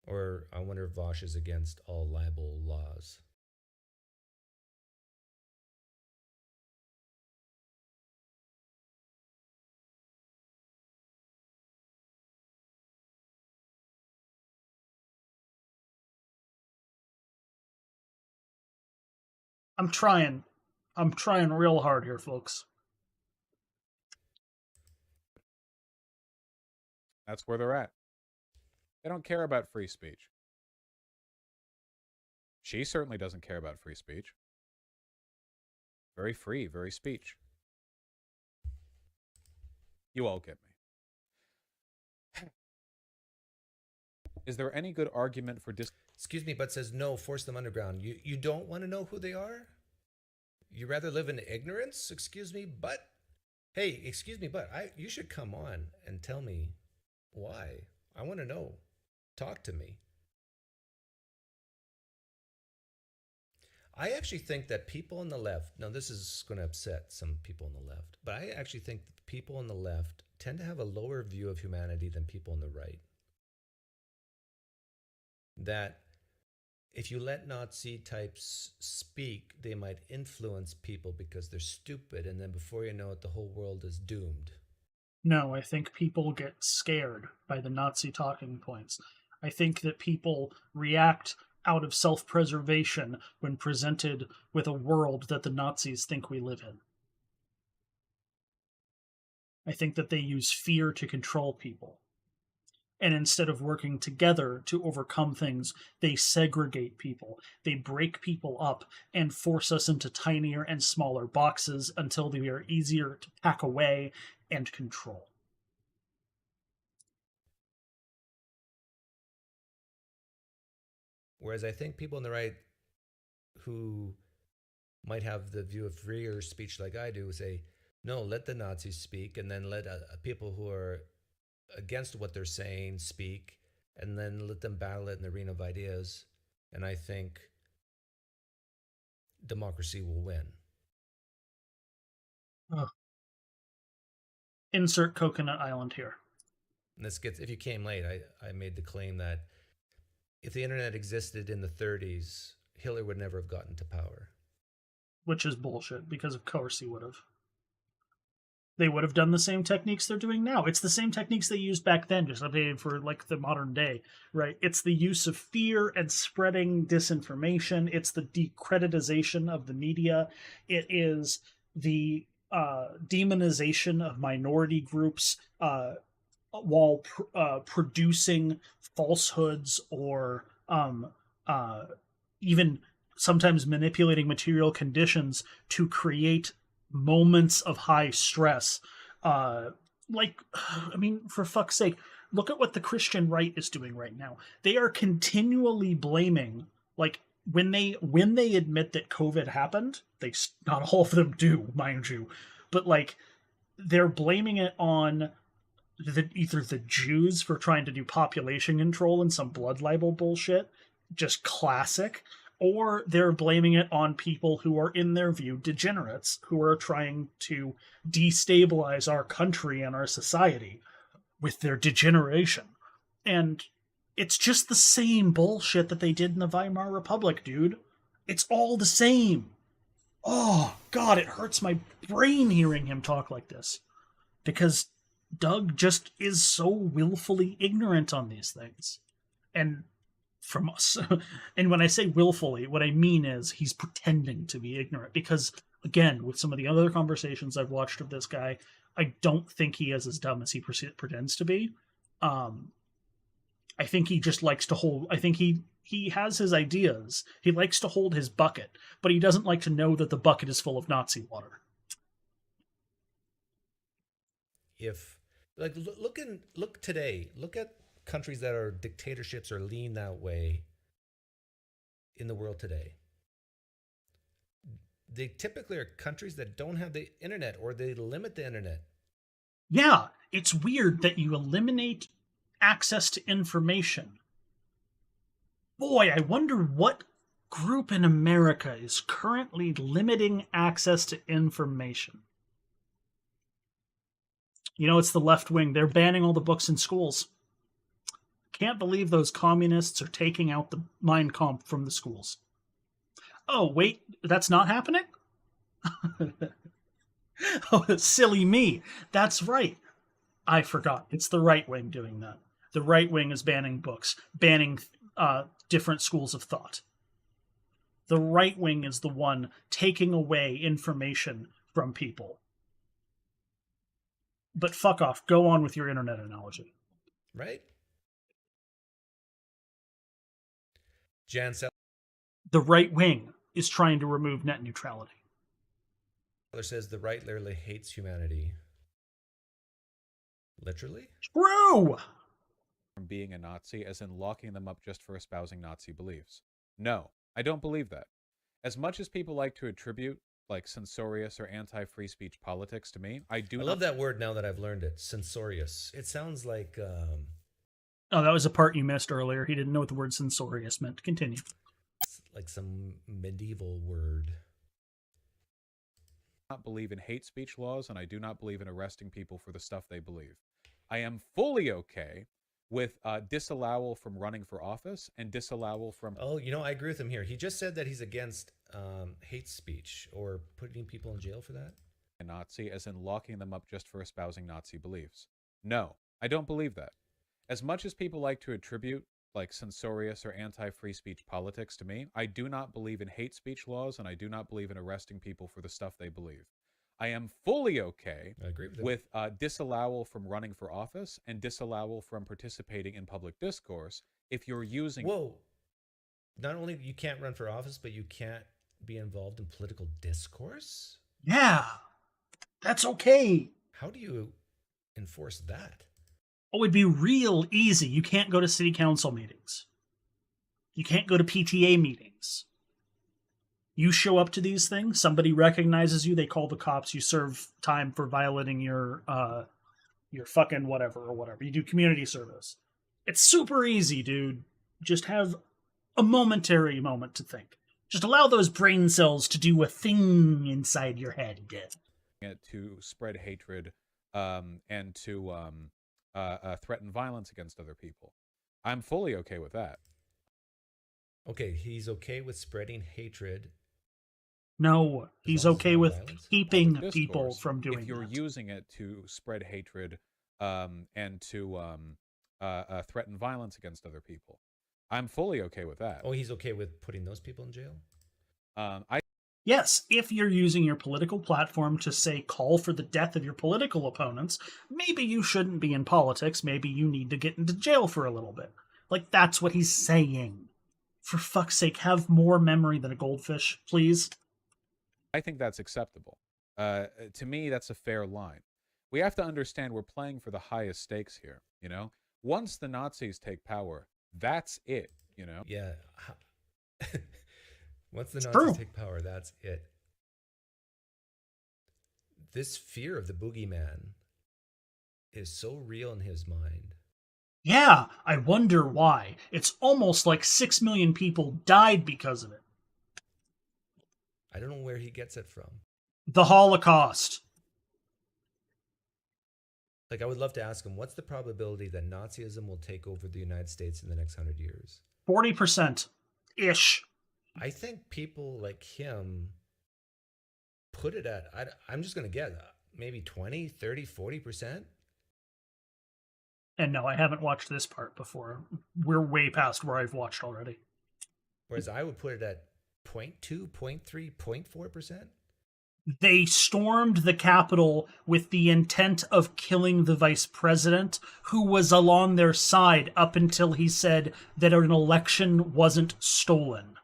C: Or I wonder if Vosh is against all libel laws.
A: I'm trying real hard here, folks.
B: That's where they're at. They don't care about free speech. She certainly doesn't care about free speech. Very free, very speech. You all get me. Is there any good argument for
C: Excuse me, but says no, force them underground. You don't want to know who they are? You rather live in ignorance? Excuse me, but hey, excuse me, but you should come on and tell me why. I want to know. Talk to me. I actually think that people on the left, now this is going to upset some people on the left, but I actually think that people on the left tend to have a lower view of humanity than people on the right. That if you let Nazi types speak, they might influence people because they're stupid, and then before you know it, the whole world is doomed.
A: No, I think people get scared by the Nazi talking points. I think that people react out of self-preservation when presented with a world that the Nazis think we live in. I think that they use fear to control people. And instead of working together to overcome things, they segregate people. They break people up and force us into tinier and smaller boxes until they are easier to pack away and control.
C: Whereas I think people on the right who might have the view of freer speech like I do say, no, let the Nazis speak, and then let people who are against what they're saying speak, and then let them battle it in the arena of ideas. And I think democracy will win.
A: Insert Coconut Island here.
C: And this gets, if you came late, I made the claim that if the internet existed in the 30s, Hitler would never have gotten to power.
A: Which is bullshit, because of course he would have. They would have done the same techniques they're doing now. It's the same techniques they used back then, just updated for like the modern day, right? It's the use of fear and spreading disinformation. It's the decreditization of the media. It is the demonization of minority groups while producing falsehoods or even sometimes manipulating material conditions to create moments of high stress. For fuck's sake, look at what the Christian right is doing right now. They are continually blaming, like, when they admit that COVID happened, they, not all of them do, mind you, but like they're blaming it on either the Jews for trying to do population control and some blood libel bullshit, just classic, or they're blaming it on people who are, in their view, degenerates, who are trying to destabilize our country and our society with their degeneration. And it's just the same bullshit that they did in the Weimar Republic, dude. It's all the same. Oh, God, it hurts my brain hearing him talk like this. Because Doug just is so willfully ignorant on these things. And from us. And when I say willfully, what I mean is he's pretending to be ignorant because, again, with some of the other conversations I've watched of this guy, I don't think he is as dumb as he pretends to be. Um, I think he just likes to hold. I think he has his ideas. He likes to hold his bucket, but he doesn't like to know that the bucket is full of Nazi water.
C: If like look today, look at countries that are dictatorships or lean that way in the world today. They typically are countries that don't have the internet or they limit the internet.
A: Yeah, it's weird that you eliminate access to information. Boy, I wonder what group in America is currently limiting access to information. You know, it's the left wing. They're banning all the books in schools. Can't believe those communists are taking out the Mein Kampf from the schools. Oh, wait, that's not happening? Oh, silly me. That's right. I forgot. It's the right wing doing that. The right wing is banning books, banning different schools of thought. The right wing is the one taking away information from people. But fuck off. Go on with your internet analogy.
C: Right? Jan
A: The right wing is trying to remove net neutrality.
C: Seller says the right literally hates humanity. Literally?
A: True!
B: From being a Nazi, as in locking them up just for espousing Nazi beliefs. No, I don't believe that. As much as people like to attribute like censorious or anti-free speech politics to me, I
C: love that word now that I've learned it. Censorious. It sounds like
A: Oh, that was a part you missed earlier. He didn't know what the word censorious meant. Continue.
C: Like some medieval word.
B: I do not believe in hate speech laws, and I do not believe in arresting people for the stuff they believe. I am fully okay with disallowal from running for office and disallowal from...
C: Oh, you know, I agree with him here. He just said that he's against hate speech or putting people in jail for that.
B: A Nazi, as in locking them up just for espousing Nazi beliefs. No, I don't believe that. As much as people like to attribute like censorious or anti-free speech politics to me, I do not believe in hate speech laws, and I do not believe in arresting people for the stuff they believe. I am fully okay with disallowal from running for office and disallowal from participating in public discourse if you're using...
C: Whoa. Not only you can't run for office, but you can't be involved in political discourse?
A: Yeah, that's okay.
C: How do you enforce that?
A: Oh, it'd be real easy. You can't go to city council meetings. You can't go to PTA meetings. You show up to these things, somebody recognizes you, they call the cops, you serve time for violating your fucking whatever or whatever. You do community service. It's super easy, dude. Just have a momentary moment to think. Just allow those brain cells to do a thing inside your head.
B: To spread hatred and to threaten violence against other people. I'm fully okay with that.
C: Okay, he's okay with spreading hatred.
A: No, he's okay with keeping
B: Discourse,
A: people from doing
B: if you're
A: that.
B: using it to spread hatred and to threaten violence against other people. I'm fully okay with that.
C: Oh, he's okay with putting those people in jail?
A: Yes, if you're using your political platform to, say, call for the death of your political opponents, maybe you shouldn't be in politics. Maybe you need to get into jail for a little bit. Like, that's what he's saying. For fuck's sake, have more memory than a goldfish, please.
B: I think that's acceptable. To me, that's a fair line. We have to understand we're playing for the highest stakes here, you know? Once the Nazis take power, that's it, you know?
C: Yeah. Once the Nazis take power, that's it. This fear of the boogeyman is so real in his mind.
A: Yeah, I wonder why. It's almost like 6 million people died because of it.
C: I don't know where he gets it from.
A: The Holocaust.
C: Like, I would love to ask him, what's the probability that Nazism will take over the United States in the next 100 years?
A: 40%-ish.
C: I think people like him put it at, I'm just going to guess, maybe 20, 30, 40%.
A: And no, I haven't watched this part before. We're way past where I've watched already.
C: Whereas I would put it at 0.2, 0.3, 0.4%.
A: They stormed the Capitol with the intent of killing the vice president, who was along their side up until he said that an election wasn't stolen.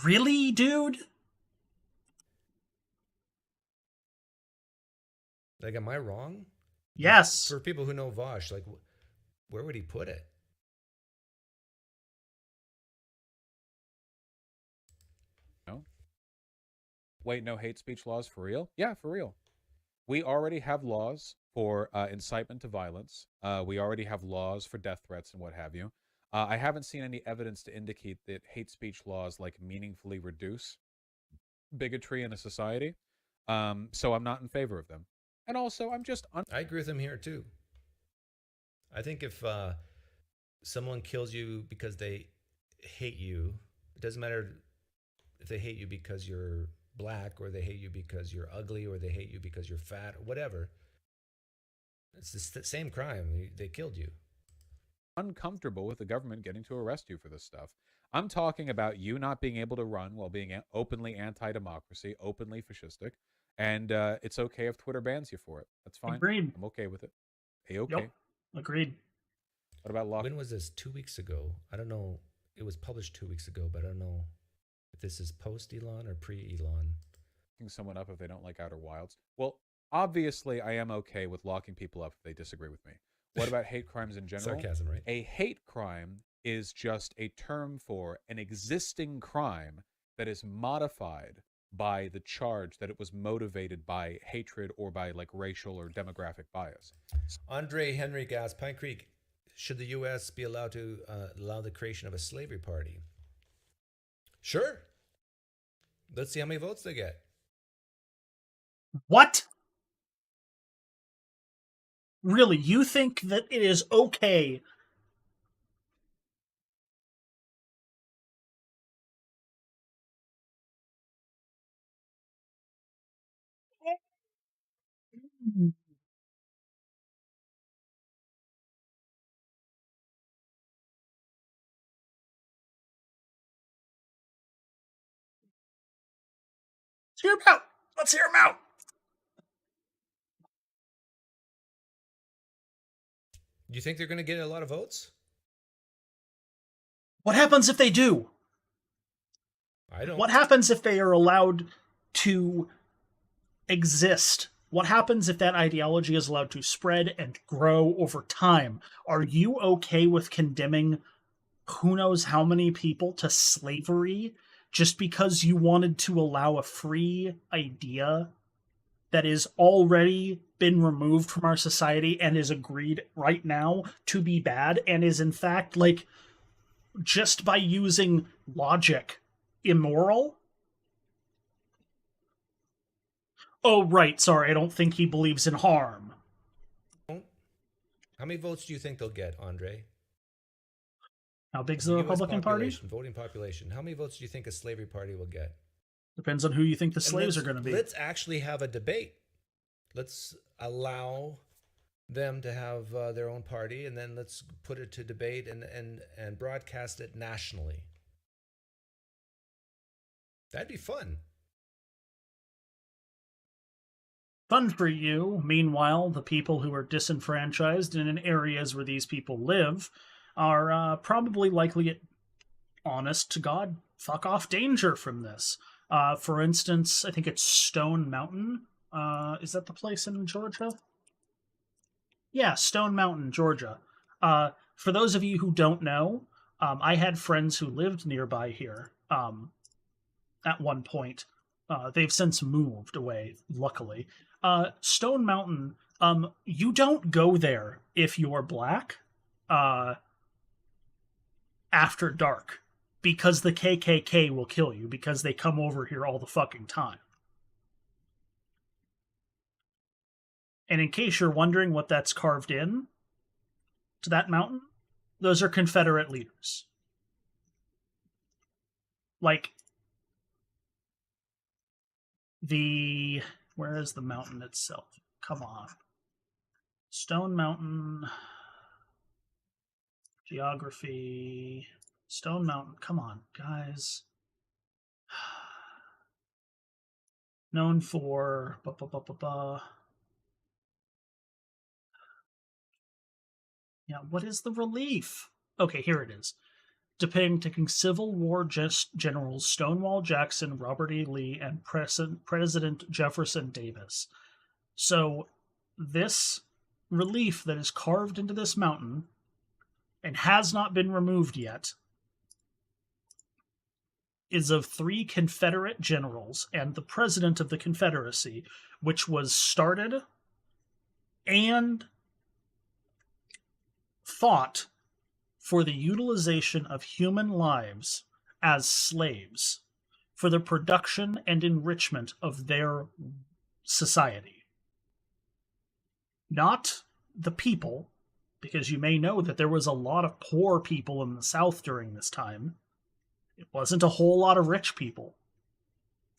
A: Really, dude?
C: Like, am I wrong?
A: Yes.
C: For people who know Vosh, like, where would he put it?
B: No. Wait, no hate speech laws for real? Yeah, for real. We already have laws for incitement to violence. We already have laws for death threats and what have you. I haven't seen any evidence to indicate that hate speech laws like meaningfully reduce bigotry in a society. So I'm not in favor of them. And also, I'm just
C: I agree with him here too. I think if someone kills you because they hate you, it doesn't matter if they hate you because you're black or they hate you because you're ugly or they hate you because you're fat or whatever. It's the same crime. They killed you.
B: uncomfortable with the government getting to arrest you for this stuff. I'm talking about you not being able to run while being openly anti-democracy, openly fascistic, and it's okay if Twitter bans you for it. That's fine.
A: Agreed.
B: I'm okay with it. A-okay.
A: Yep. Agreed.
B: What about lock?
C: When was this? 2 weeks ago. I don't know. It was published 2 weeks ago, but I don't know if this is post Elon or pre Elon.
B: Locking someone up if they don't like Outer Wilds? Well, obviously, I am okay with locking people up if they disagree with me. What about hate crimes in general?
C: Sarcasm, right?
B: A hate crime is just a term for an existing crime that is modified by the charge that it was motivated by hatred or by like racial or demographic bias.
C: Andre Henry Gas, Pine Creek. Should the U.S. be allowed to allow the creation of a slavery party? Sure. Let's see how many votes they get.
A: What? Really, you think that it is okay Let's hear him out. Let's hear him out.
C: Do you think they're going to get a lot of votes?
A: What happens if they do?
C: I don't.
A: What happens if they are allowed to exist? What happens if that ideology is allowed to spread and grow over time? Are you okay with condemning who knows how many people to slavery just because you wanted to allow a free idea that is already been removed from our society and is agreed right now to be bad and is in fact, like, just by using logic, immoral? Oh, right, sorry, I don't think he believes in harm.
C: How many votes do you think they'll get, Andre?
A: How big's the Republican Party?
C: Voting population. How many votes do you think a slavery party will get?
A: Depends on who you think the slaves are going to be.
C: Let's actually have a debate. Let's allow them to have their own party, and then let's put it to debate and broadcast it nationally. That'd be fun.
A: Fun for you. Meanwhile, the people who are disenfranchised and in areas where these people live are probably likely at honest to God fuck off danger from this. For instance, I think it's Stone Mountain. Is that the place in Georgia? Yeah, Stone Mountain, Georgia. For those of you who don't know, I had friends who lived nearby here at one point. They've since moved away, luckily. Stone Mountain, you don't go there if you're black after dark, because the KKK will kill you, because they come over here all the fucking time. And in case you're wondering what that's carved in to that mountain, those are Confederate leaders. Like, where is the mountain itself? Come on. Stone Mountain. Geography. Stone Mountain. Come on, guys. Known for. Yeah, what is the relief? Okay, here it is. Depicting Civil War generals Stonewall Jackson, Robert E. Lee, and President Jefferson Davis. So, this relief that is carved into this mountain and has not been removed yet is of 3 Confederate generals and the President of the Confederacy, which was started and fought for the utilization of human lives as slaves for the production and enrichment of their society. Not the people, because you may know that there was a lot of poor people in the South during this time. It wasn't a whole lot of rich people.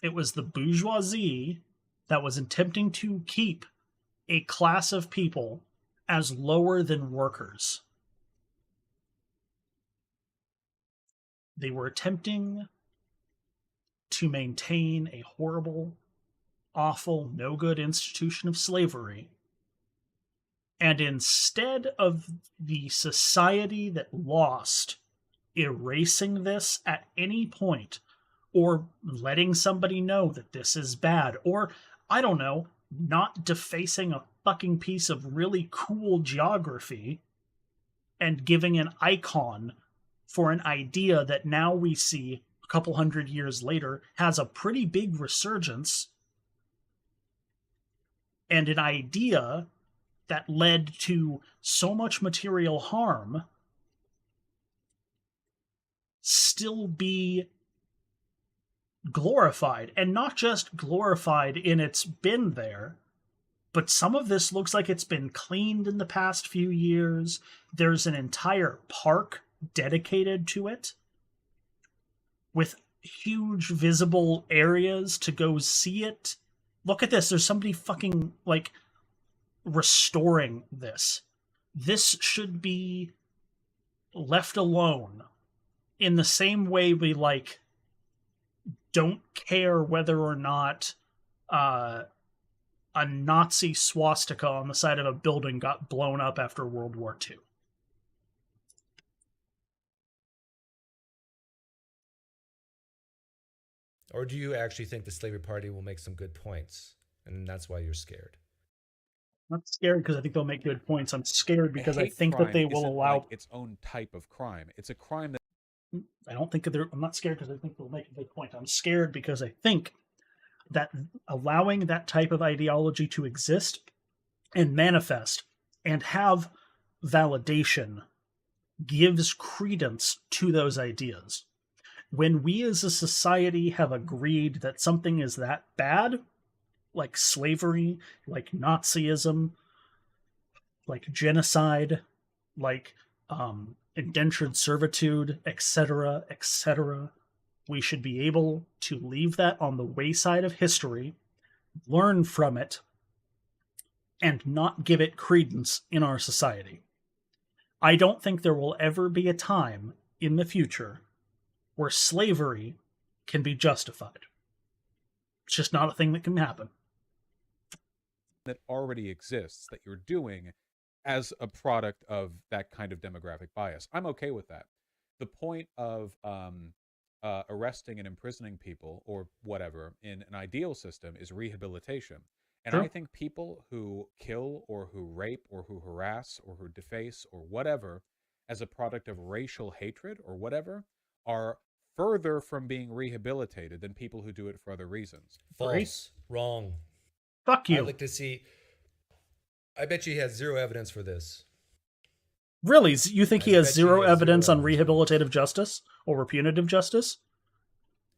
A: It was the bourgeoisie that was attempting to keep a class of people as lower than workers. They were attempting to maintain a horrible, awful, no good institution of slavery. And instead of the society that lost erasing this at any point, or letting somebody know that this is bad, or, I don't know, not defacing a fucking piece of really cool geography and giving an icon for an idea that now we see a couple hundred years later has a pretty big resurgence, and an idea that led to so much material harm still be glorified. And not just glorified in it's been there, but some of this looks like it's been cleaned in the past few years. There's an entire park dedicated to it with huge visible areas to go see it. Look at this. There's somebody fucking, like, restoring this. This should be left alone in the same way we, like, don't care whether or not a Nazi swastika on the side of a building got blown up after World War II.
C: Or do you actually think the Slavery Party will make some good points, and that's why you're scared?
A: I'm not scared because I think they'll make good points. I'm scared because I
B: hate
A: think that
B: crime
A: they will
B: isn't
A: allow.
B: like its own type of crime. It's a crime that
A: I don't think they're. I'm not scared because I think they'll make a good point. I'm scared because I think that allowing that type of ideology to exist and manifest and have validation gives credence to those ideas. When we as a society have agreed that something is that bad, like slavery, like Nazism, like genocide, like indentured servitude, etc., etc., we should be able to leave that on the wayside of history, learn from it, and not give it credence in our society. I don't think there will ever be a time in the future where slavery can be justified. It's just not a thing that can happen.
B: that already exists that you're doing as a product of that kind of demographic bias. I'm okay with that. The point of arresting and imprisoning people or whatever in an ideal system is rehabilitation. And
A: Sure.
B: I think people who kill or who rape or who harass or who deface or whatever as a product of racial hatred or whatever are further from being rehabilitated than people who do it for other reasons.
C: False. Wrong.
A: Fuck you.
C: I'd like to see. I bet you he has zero evidence for this.
A: Really? You think
C: I
A: he has
C: bet
A: zero
C: you he has
A: evidence
C: zero
A: on
C: evidence.
A: rehabilitative justice or punitive justice?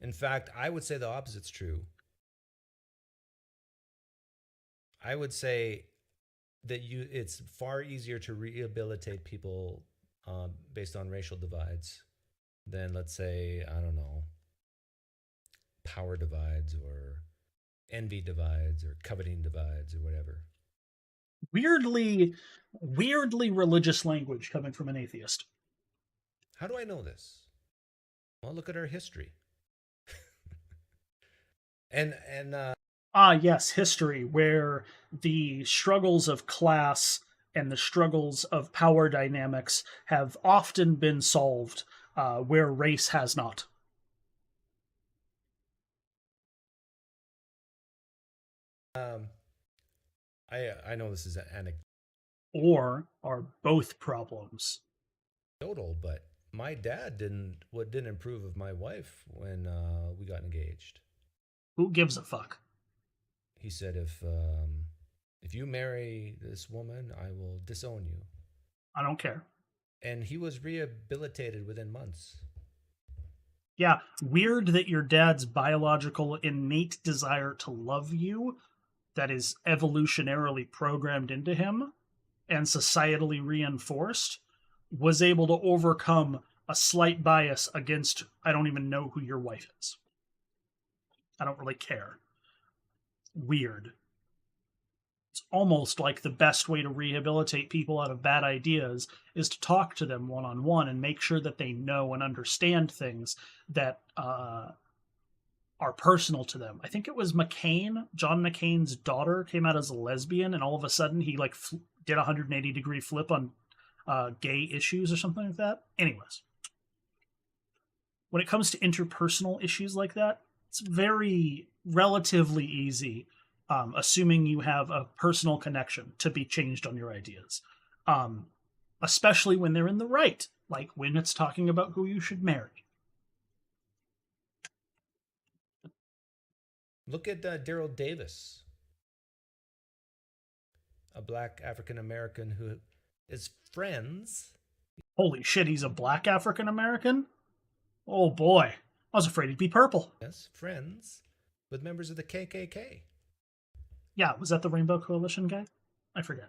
C: In fact, I would say the opposite's true. I would say that it's far easier to rehabilitate people based on racial divides than, let's say, I don't know, power divides or envy divides or coveting divides or whatever.
A: Weirdly religious language coming from an atheist.
C: How do I know this? Well, look at our history. and
A: Ah, yes, history, where the struggles of class and the struggles of power dynamics have often been solved, where race has not.
C: um, I know this is
A: Or are both problems.
C: anecdotal, but my dad didn't approve of my wife when we got engaged.
A: Who gives a fuck?
C: He said, if you marry this woman, I will disown you.
A: I don't care.
C: And he was rehabilitated within months.
A: Yeah, weird that your dad's biological innate desire to love you, that is evolutionarily programmed into him and societally reinforced, was able to overcome a slight bias against, I don't even know who your wife is. I don't really care. Weird. It's almost like the best way to rehabilitate people out of bad ideas is to talk to them one on one and make sure that they know and understand things that are personal to them. I think it was John McCain's daughter came out as a lesbian, and all of a sudden he like did a 180-degree flip on gay issues or something like that. Anyways, when it comes to interpersonal issues like that, it's very relatively easy, assuming you have a personal connection, to be changed on your ideas, especially when they're in the right, like when it's talking about who you should marry.
C: Look at Daryl Davis, a black African American who is friends.
A: Holy shit, he's a black African American? Oh boy, I was afraid he'd be purple.
C: Yes, friends with members of the KKK.
A: Yeah, was that the Rainbow Coalition guy? I forget.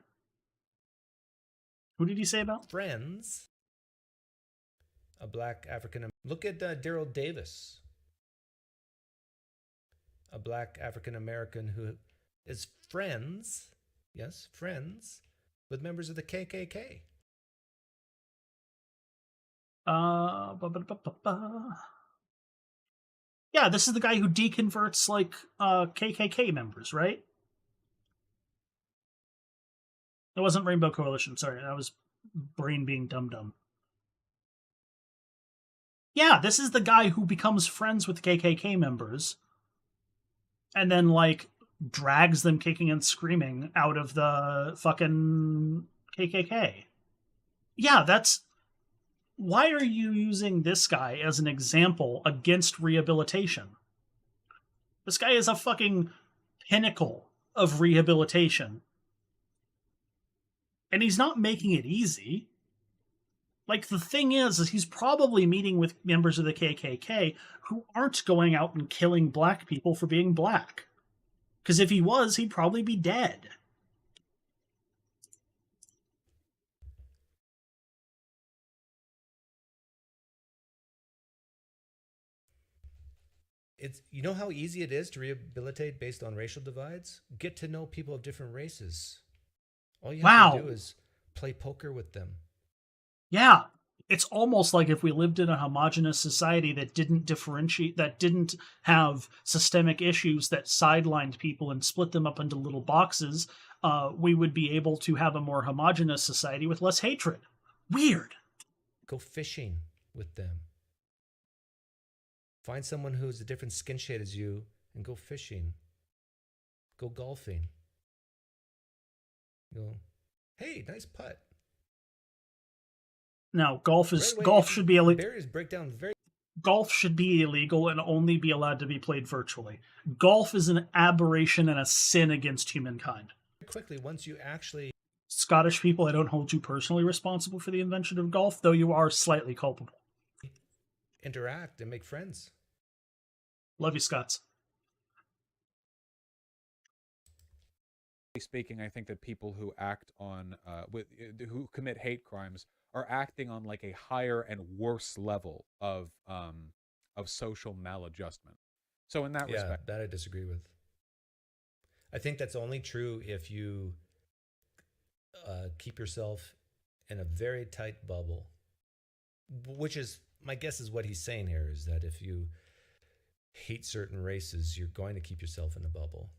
A: Who did he say about?
C: Friends, a black African American. Look at Daryl Davis, a black African American who is friends, yes, friends with members of the KKK.
A: Yeah, this is the guy who deconverts like KKK members, right? It wasn't Rainbow Coalition. Sorry, that was brain being dumb. Yeah, this is the guy who becomes friends with KKK members and then like drags them kicking and screaming out of the fucking KKK. Yeah, that's why are you using this guy as an example against rehabilitation? This guy is a fucking pinnacle of rehabilitation. And he's not making it easy. Like, the thing is he's probably meeting with members of the KKK who aren't going out and killing black people for being black. Because if he was, he'd probably be dead.
C: It's, you know how easy it is to rehabilitate based on racial divides? Get to know people of different races. All you have to do is play poker with them.
A: Yeah. It's almost like if we lived in a homogenous society that didn't differentiate, that didn't have systemic issues that sidelined people and split them up into little boxes, we would be able to have a more homogenous society with less hatred. Weird.
C: Go fishing with them. Find someone who's a different skin shade as you and go fishing. Go golfing. Go, hey, nice putt.
A: Now, golf should be illegal.
C: Barriers break down very.
A: Golf should be illegal and only be allowed to be played virtually. Golf is an aberration and a sin against humankind.
C: Quickly, once you actually.
A: Scottish people, I don't hold you personally responsible for the invention of golf, though you are slightly culpable.
C: Interact and make friends.
A: Love you, Scots.
B: Speaking, I think that people who act on who commit hate crimes are acting on like a higher and worse level of social maladjustment. So in that respect,
C: that I disagree with. I think that's only true if you keep yourself in a very tight bubble, which is, my guess is what he's saying here is that if you hate certain races, you're going to keep yourself in a bubble.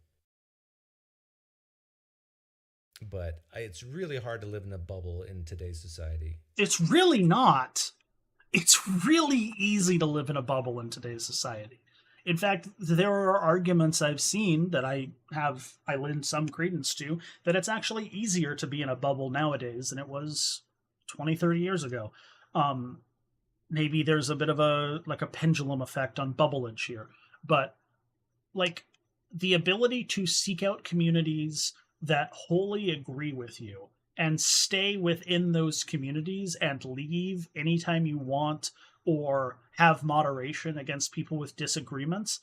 C: But it's really hard to live in a bubble in today's society.
A: It's really not. It's really easy to live in a bubble in today's society. In fact, there are arguments I've seen that I lend some credence to, that it's actually easier to be in a bubble nowadays than it was 20, 30 years ago. Maybe there's a bit of a pendulum effect on bubbleage here, but like the ability to seek out communities that wholly agree with you and stay within those communities and leave anytime you want, or have moderation against people with disagreements,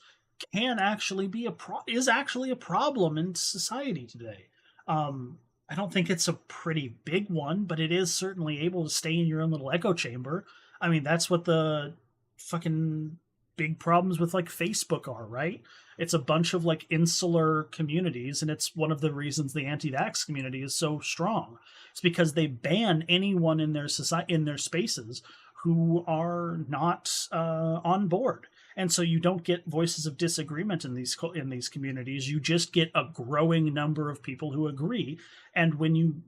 A: can actually be is actually a problem in society today. I don't think it's a pretty big one, but it is certainly able to stay in your own little echo chamber. I mean, that's what the fucking big problems with like Facebook are, right? It's a bunch of like insular communities, and it's one of the reasons the anti-vax community is so strong. It's because they ban anyone in their society, in their spaces, who are not on board, and so you don't get voices of disagreement in these communities. You just get a growing number of people who agree, and when you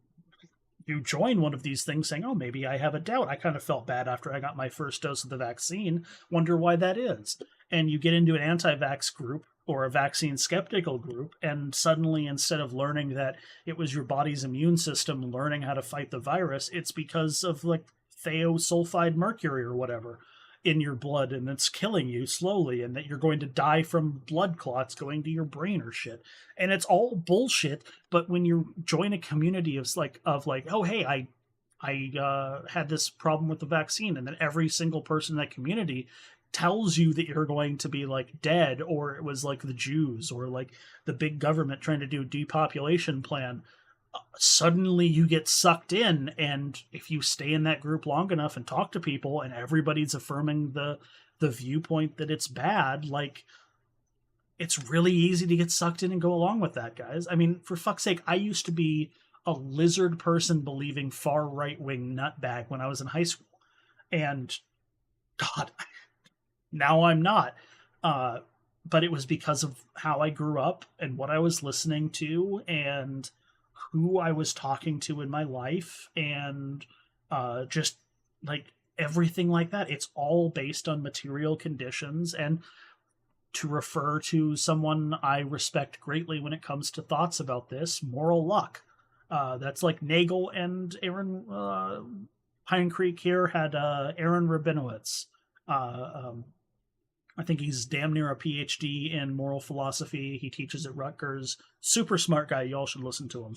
A: join one of these things saying, oh, maybe I have a doubt. I kind of felt bad after I got my first dose of the vaccine. Wonder why that is. And you get into an anti-vax group or a vaccine skeptical group, and suddenly, instead of learning that it was your body's immune system learning how to fight the virus, it's because of like thiosulfide mercury or whatever in your blood, and it's killing you slowly, and that you're going to die from blood clots going to your brain or shit. And it's all bullshit. But when you join a community of like, oh hey, I had this problem with the vaccine, and then every single person in that community tells you that you're going to be like dead, or it was like the Jews, or like the big government trying to do a depopulation plan, suddenly you get sucked in. And if you stay in that group long enough and talk to people and everybody's affirming the viewpoint that it's bad, like, it's really easy to get sucked in and go along with that, guys. I mean, for fuck's sake, I used to be a lizard person believing far right-wing nutbag when I was in high school, and God, now I'm not. But it was because of how I grew up and what I was listening to and who I was talking to in my life, and just like everything like that. It's all based on material conditions. And to refer to someone I respect greatly when it comes to thoughts about this, moral luck. That's like Nagel and Aaron. Pine Creek here had Aaron Rabinowitz. I think he's damn near a PhD in moral philosophy. He teaches at Rutgers. Super smart guy. Y'all should listen to him.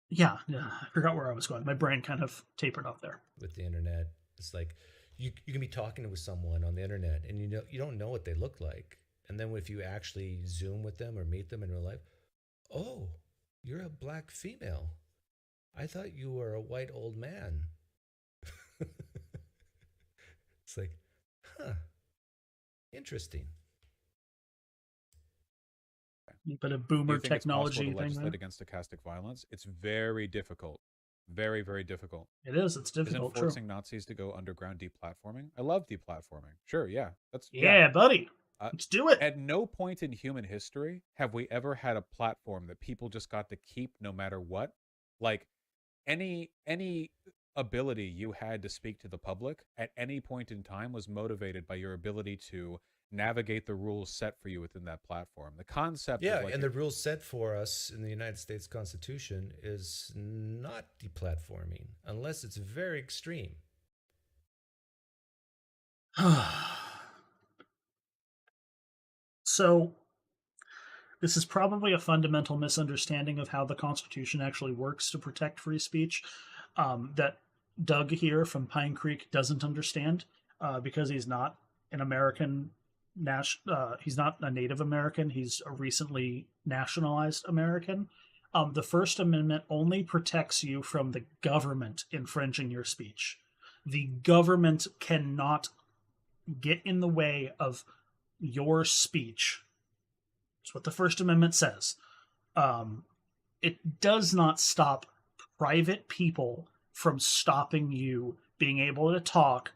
A: Yeah, I forgot where I was going. My brain kind of tapered off there.
C: With the internet, it's like you can be talking with someone on the internet, and you don't know what they look like. And then if you actually Zoom with them or meet them in real life, oh, you're a black female. I thought you were a white old man. It's like, huh, interesting.
A: But a boomer technology
B: to legislate
A: thing.
B: Against stochastic violence, it's very difficult. Very, very difficult.
A: It is. It's difficult.
B: Isn't forcing Nazis to go underground deplatforming? I love deplatforming. Sure, yeah.
A: Yeah, buddy. Let's do it.
B: At no point in human history have we ever had a platform that people just got to keep no matter what. Like, any ability you had to speak to the public at any point in time was motivated by your ability to navigate the rules set for you within that platform. The concept
C: yeah,
B: of like,
C: and the rules set for us in the United States Constitution is not deplatforming unless it's very extreme.
A: So this is probably a fundamental misunderstanding of how the Constitution actually works to protect free speech, that Doug here from Pine Creek doesn't understand, because he's not an American. He's not a Native American. He's a recently nationalized American. The First Amendment only protects you from the government infringing your speech. The government cannot get in the way of your speech It's what the First Amendment says. It does not stop private people from stopping you being able to talk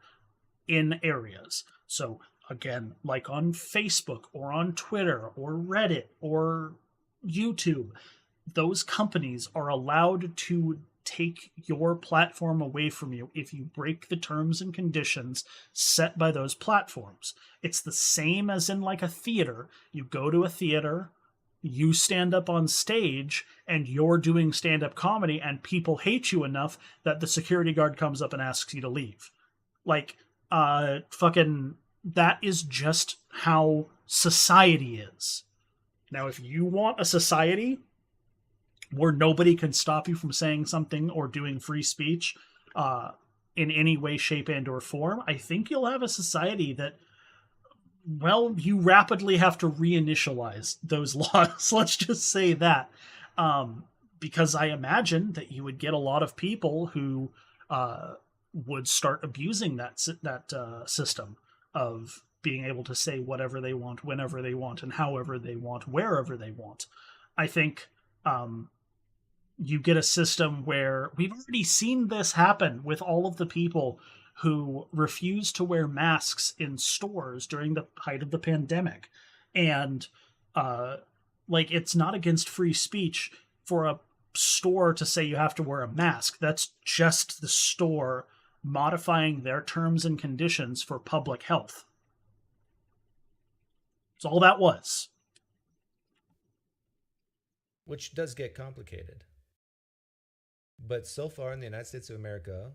A: in areas. So, again, like on Facebook or on Twitter or Reddit or YouTube, those companies are allowed to take your platform away from you if you break the terms and conditions set by those platforms. It's the same as in like a theater. You go to a theater, you stand up on stage, and you're doing stand up comedy, and people hate you enough that the security guard comes up and asks you to leave. Like, fucking, that is just how society is. Now, if you want a society where nobody can stop you from saying something or doing free speech in any way, shape, and or form, I think you'll have a society that, well, you rapidly have to reinitialize those laws. Let's just say that. Because I imagine that you would get a lot of people who would start abusing that system of being able to say whatever they want, whenever they want, and however they want, wherever they want. I think you get a system where we've already seen this happen with all of the people who refused to wear masks in stores during the height of the pandemic. And like, it's not against free speech for a store to say you have to wear a mask. That's just the store modifying their terms and conditions for public health. That's all that was.
C: Which does get complicated. But so far in the United States of America,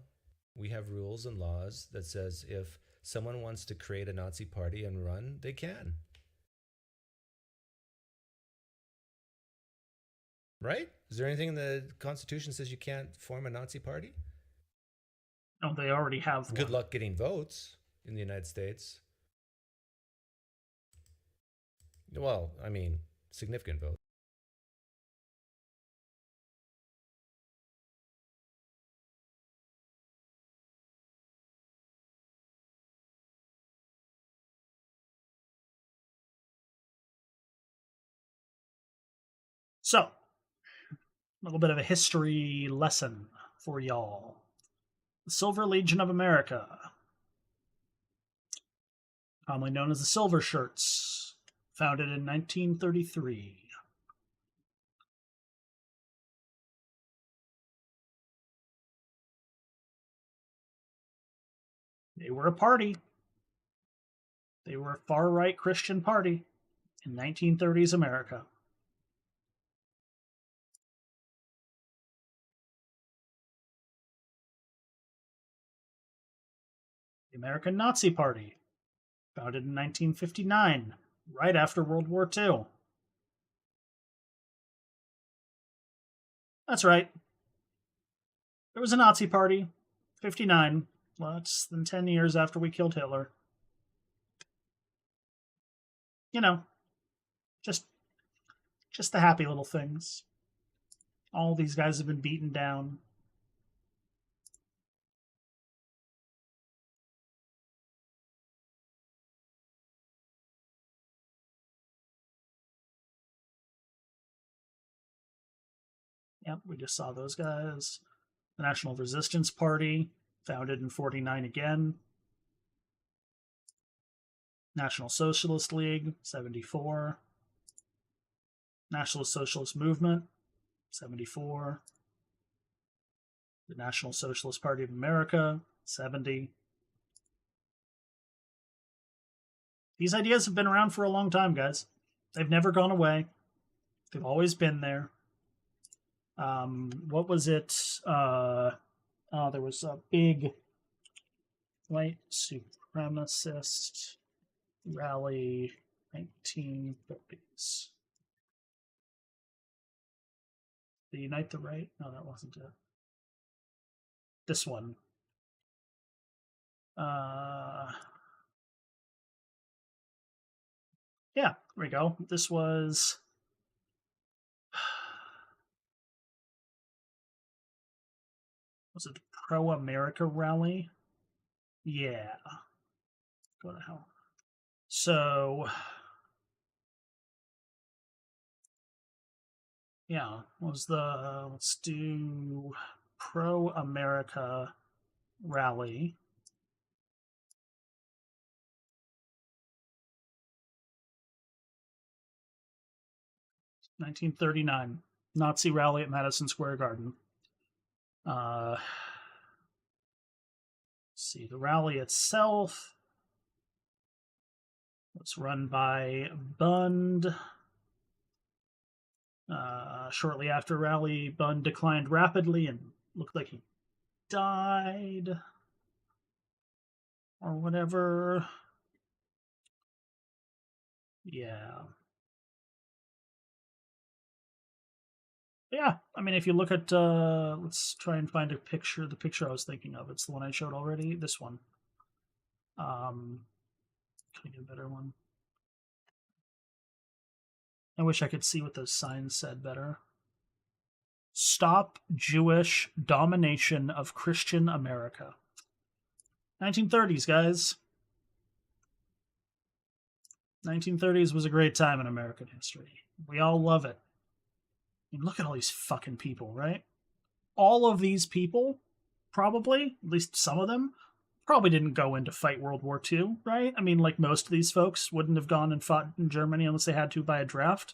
C: we have rules and laws that says if someone wants to create a Nazi party and run, they can. Right? Is there anything in the Constitution that says you can't form a Nazi party?
A: No, they already have one.
C: Good luck getting votes in the United States. Well, I mean, significant votes.
A: So, a little bit of a history lesson for y'all. The Silver Legion of America, commonly known as the Silver Shirts, founded in 1933. They were a party. They were a far-right Christian party in 1930s America. The American Nazi Party, founded in 1959, right after World War II. That's right. There was a Nazi Party, 59, less than 10 years after we killed Hitler. You know, just the happy little things. All these guys have been beaten down. Yep, we just saw those guys. The National Resistance Party, founded in 49 again. National Socialist League, 74. National Socialist Movement, 74. The National Socialist Party of America, 70. These ideas have been around for a long time, guys. They've never gone away. They've always been there. What was it? There was a big white supremacist rally, 1930s. The Unite the Right? No, that wasn't it. This one. Yeah, there we go. This was... Was it the Pro-America rally? Yeah. Go to hell. So... Yeah, was the let's do pro America rally. (1939) Nazi rally at Madison Square Garden. Let's see, the rally itself was run by Bund. Shortly after rally, Bund declined rapidly and looked like he died or whatever. Yeah. Yeah, I mean, if you look at, let's try and find a picture. The picture I was thinking of, it's the one I showed already. This one. Can I get a better one? I wish I could see what those signs said better. Stop Jewish domination of Christian America. 1930s, guys. 1930s was a great time in American history. We all love it. I mean, look at all these fucking people, right? All of these people, probably, at least some of them, probably didn't go in to fight World War II, right? I mean, like most of these folks wouldn't have gone and fought in Germany unless they had to by a draft.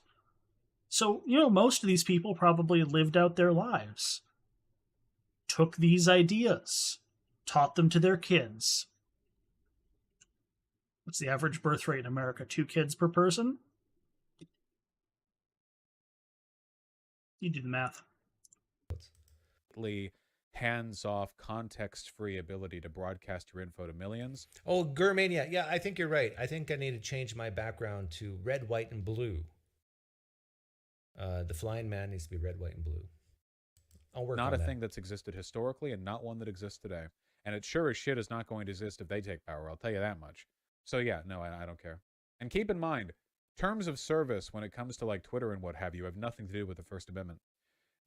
A: So, most of these people probably lived out their lives, took these ideas, taught them to their kids. What's the average birth rate in America? 2 kids per person? You do the math.
B: Hands-off, context-free ability to broadcast your info to millions.
C: Oh, Gurmania. Yeah, I think you're right. I think I need to change my background to red, white, and blue. The flying man needs to be red, white, and blue. I'll work on that.
B: Not a thing that's existed historically and not one that exists today. And it sure as shit is not going to exist if they take power. I'll tell you that much. So yeah, no, I don't care. And keep in mind, terms of service when it comes to like Twitter and what have you have nothing to do with the First Amendment.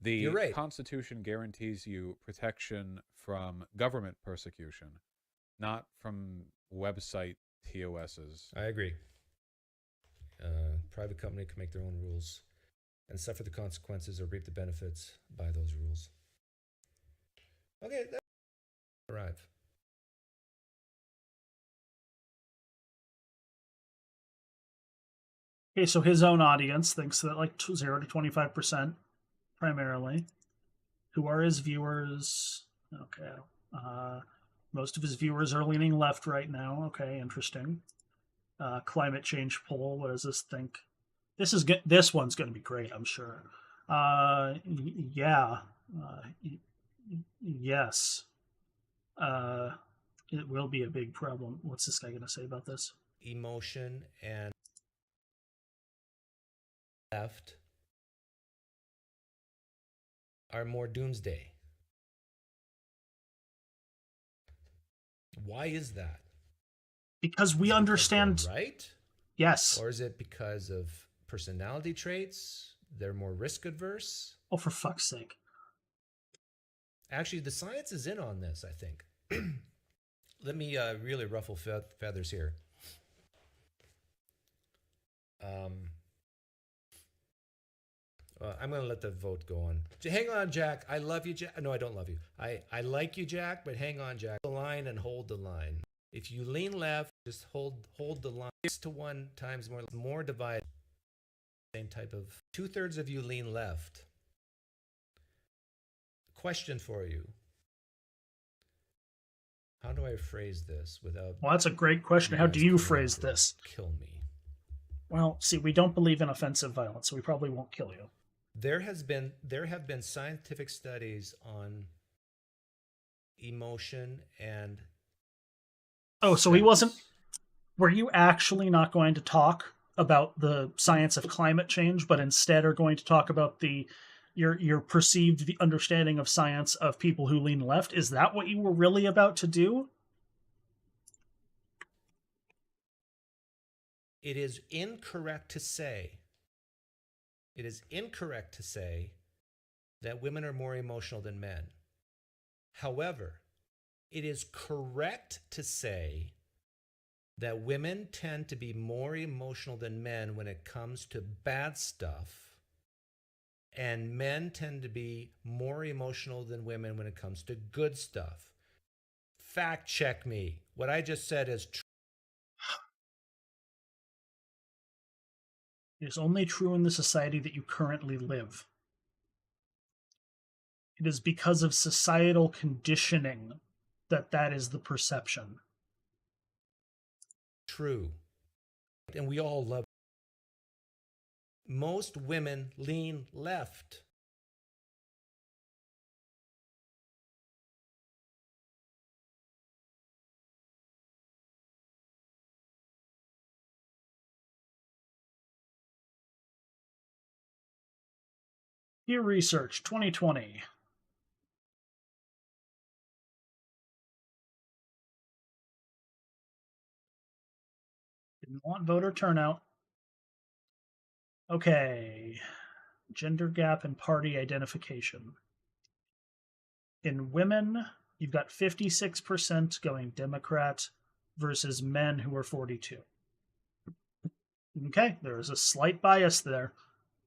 B: The Constitution guarantees you protection from government persecution, not from website TOSs.
C: I agree. Private company can make their own rules and suffer the consequences or reap the benefits by those rules. Okay, that's arrive.
A: Okay, so his own audience thinks that like 0 to 25% primarily. Who are his viewers? Okay. Most of his viewers are leaning left right now. Okay, interesting. Climate change poll. What does this think? This one's going to be great, I'm sure. Yeah. Yes. It will be a big problem. What's this guy going to say about this?
C: Emotion and left are more doomsday. Why is that?
A: Because we understand,
C: right?
A: Yes.
C: Or is it because of personality traits? They're more risk adverse?
A: Oh, for fuck's sake.
C: Actually, the science is in on this, I think. Let me really ruffle feathers here. I'm going to let the vote go on. Hang on, Jack. I love you, Jack. No, I don't love you. I like you, Jack, but hang on, Jack. The line and hold the line. If you lean left, just hold the line. 6-to-1 times more divided. Same type of 2/3 of you lean left. Question for you. How do I phrase this without...
A: Well, that's a great question. How do you phrase this?
C: Kill me.
A: Well, see, we don't believe in offensive violence, so we probably won't kill you.
C: There have been scientific studies on emotion and...
A: Oh, so he wasn't... Were you actually not going to talk about the science of climate change, but instead are going to talk about your perceived understanding of science of people who lean left? Is that what you were really about to do?
C: It is incorrect to say that women are more emotional than men. However, it is correct to say that women tend to be more emotional than men when it comes to bad stuff And men tend to be more emotional than women when it comes to good stuff. Fact check me. What I just said is true.
A: It is only true in the society that you currently live. It is because of societal conditioning that that is the perception.
C: True. And we all love it. Most women lean left.
A: Peer Research 2020. Didn't want voter turnout. Okay. Gender gap and party identification. In women, you've got 56% going Democrat versus men who are 42. Okay, there is a slight bias there.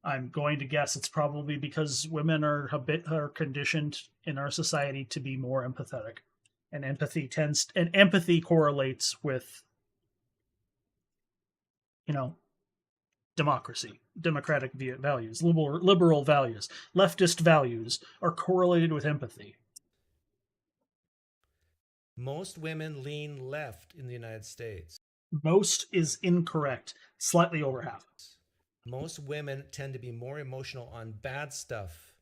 A: I'm going to guess it's probably because women are conditioned in our society to be more empathetic, and empathy correlates with, democracy, democratic values, liberal values, leftist values are correlated with empathy.
C: Most women lean left in the United States.
A: Most is incorrect, slightly over half.
C: Most women tend to be more emotional on bad stuff.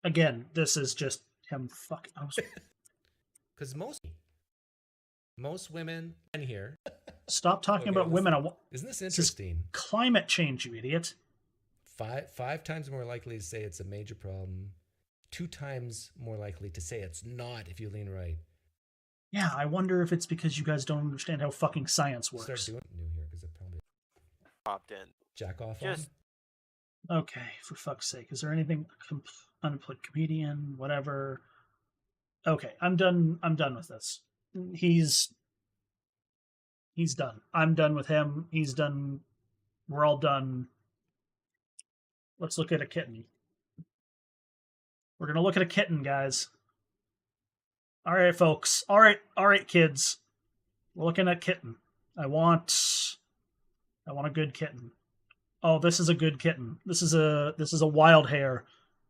A: Again, this is just him fucking.
C: Because most women in here.
A: Stop talking about women.
C: Isn't this interesting?
A: This is climate change, you idiot.
C: Five times more likely to say it's a major problem. 2 times more likely to say it's not if you lean right.
A: Yeah, I wonder if it's because you guys don't understand how fucking science works.
C: Start doing new here because it probably
D: popped in.
C: Jack off
D: Just
C: on?
A: Okay, for fuck's sake. Is there anything unemployed comedian, whatever? Okay, I'm done with this. He's done. I'm done with him. He's done. We're all done. Let's look at a kitten. We're going to look at a kitten, guys. All right, folks. All right, kids. We're looking at kitten. I want a good kitten. Oh, this is a good kitten. This is a wild hair,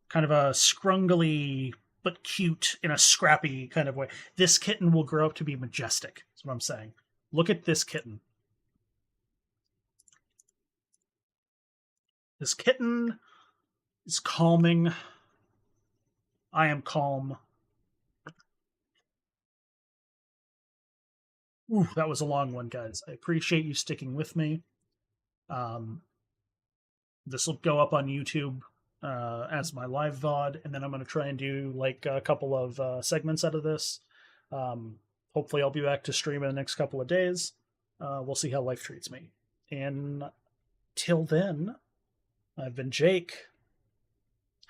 A: kind of a scrungly but cute in a scrappy kind of way. This kitten will grow up to be majestic. That's what I'm saying. Look at this kitten. This kitten is calming. I am calm. Ooh, that was a long one, guys. I appreciate you sticking with me. This will go up on YouTube as my live VOD, and then I'm going to try and do like a couple of segments out of this. Hopefully I'll be back to stream in the next couple of days. We'll see how life treats me. And till then, I've been Jake.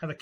A: Have a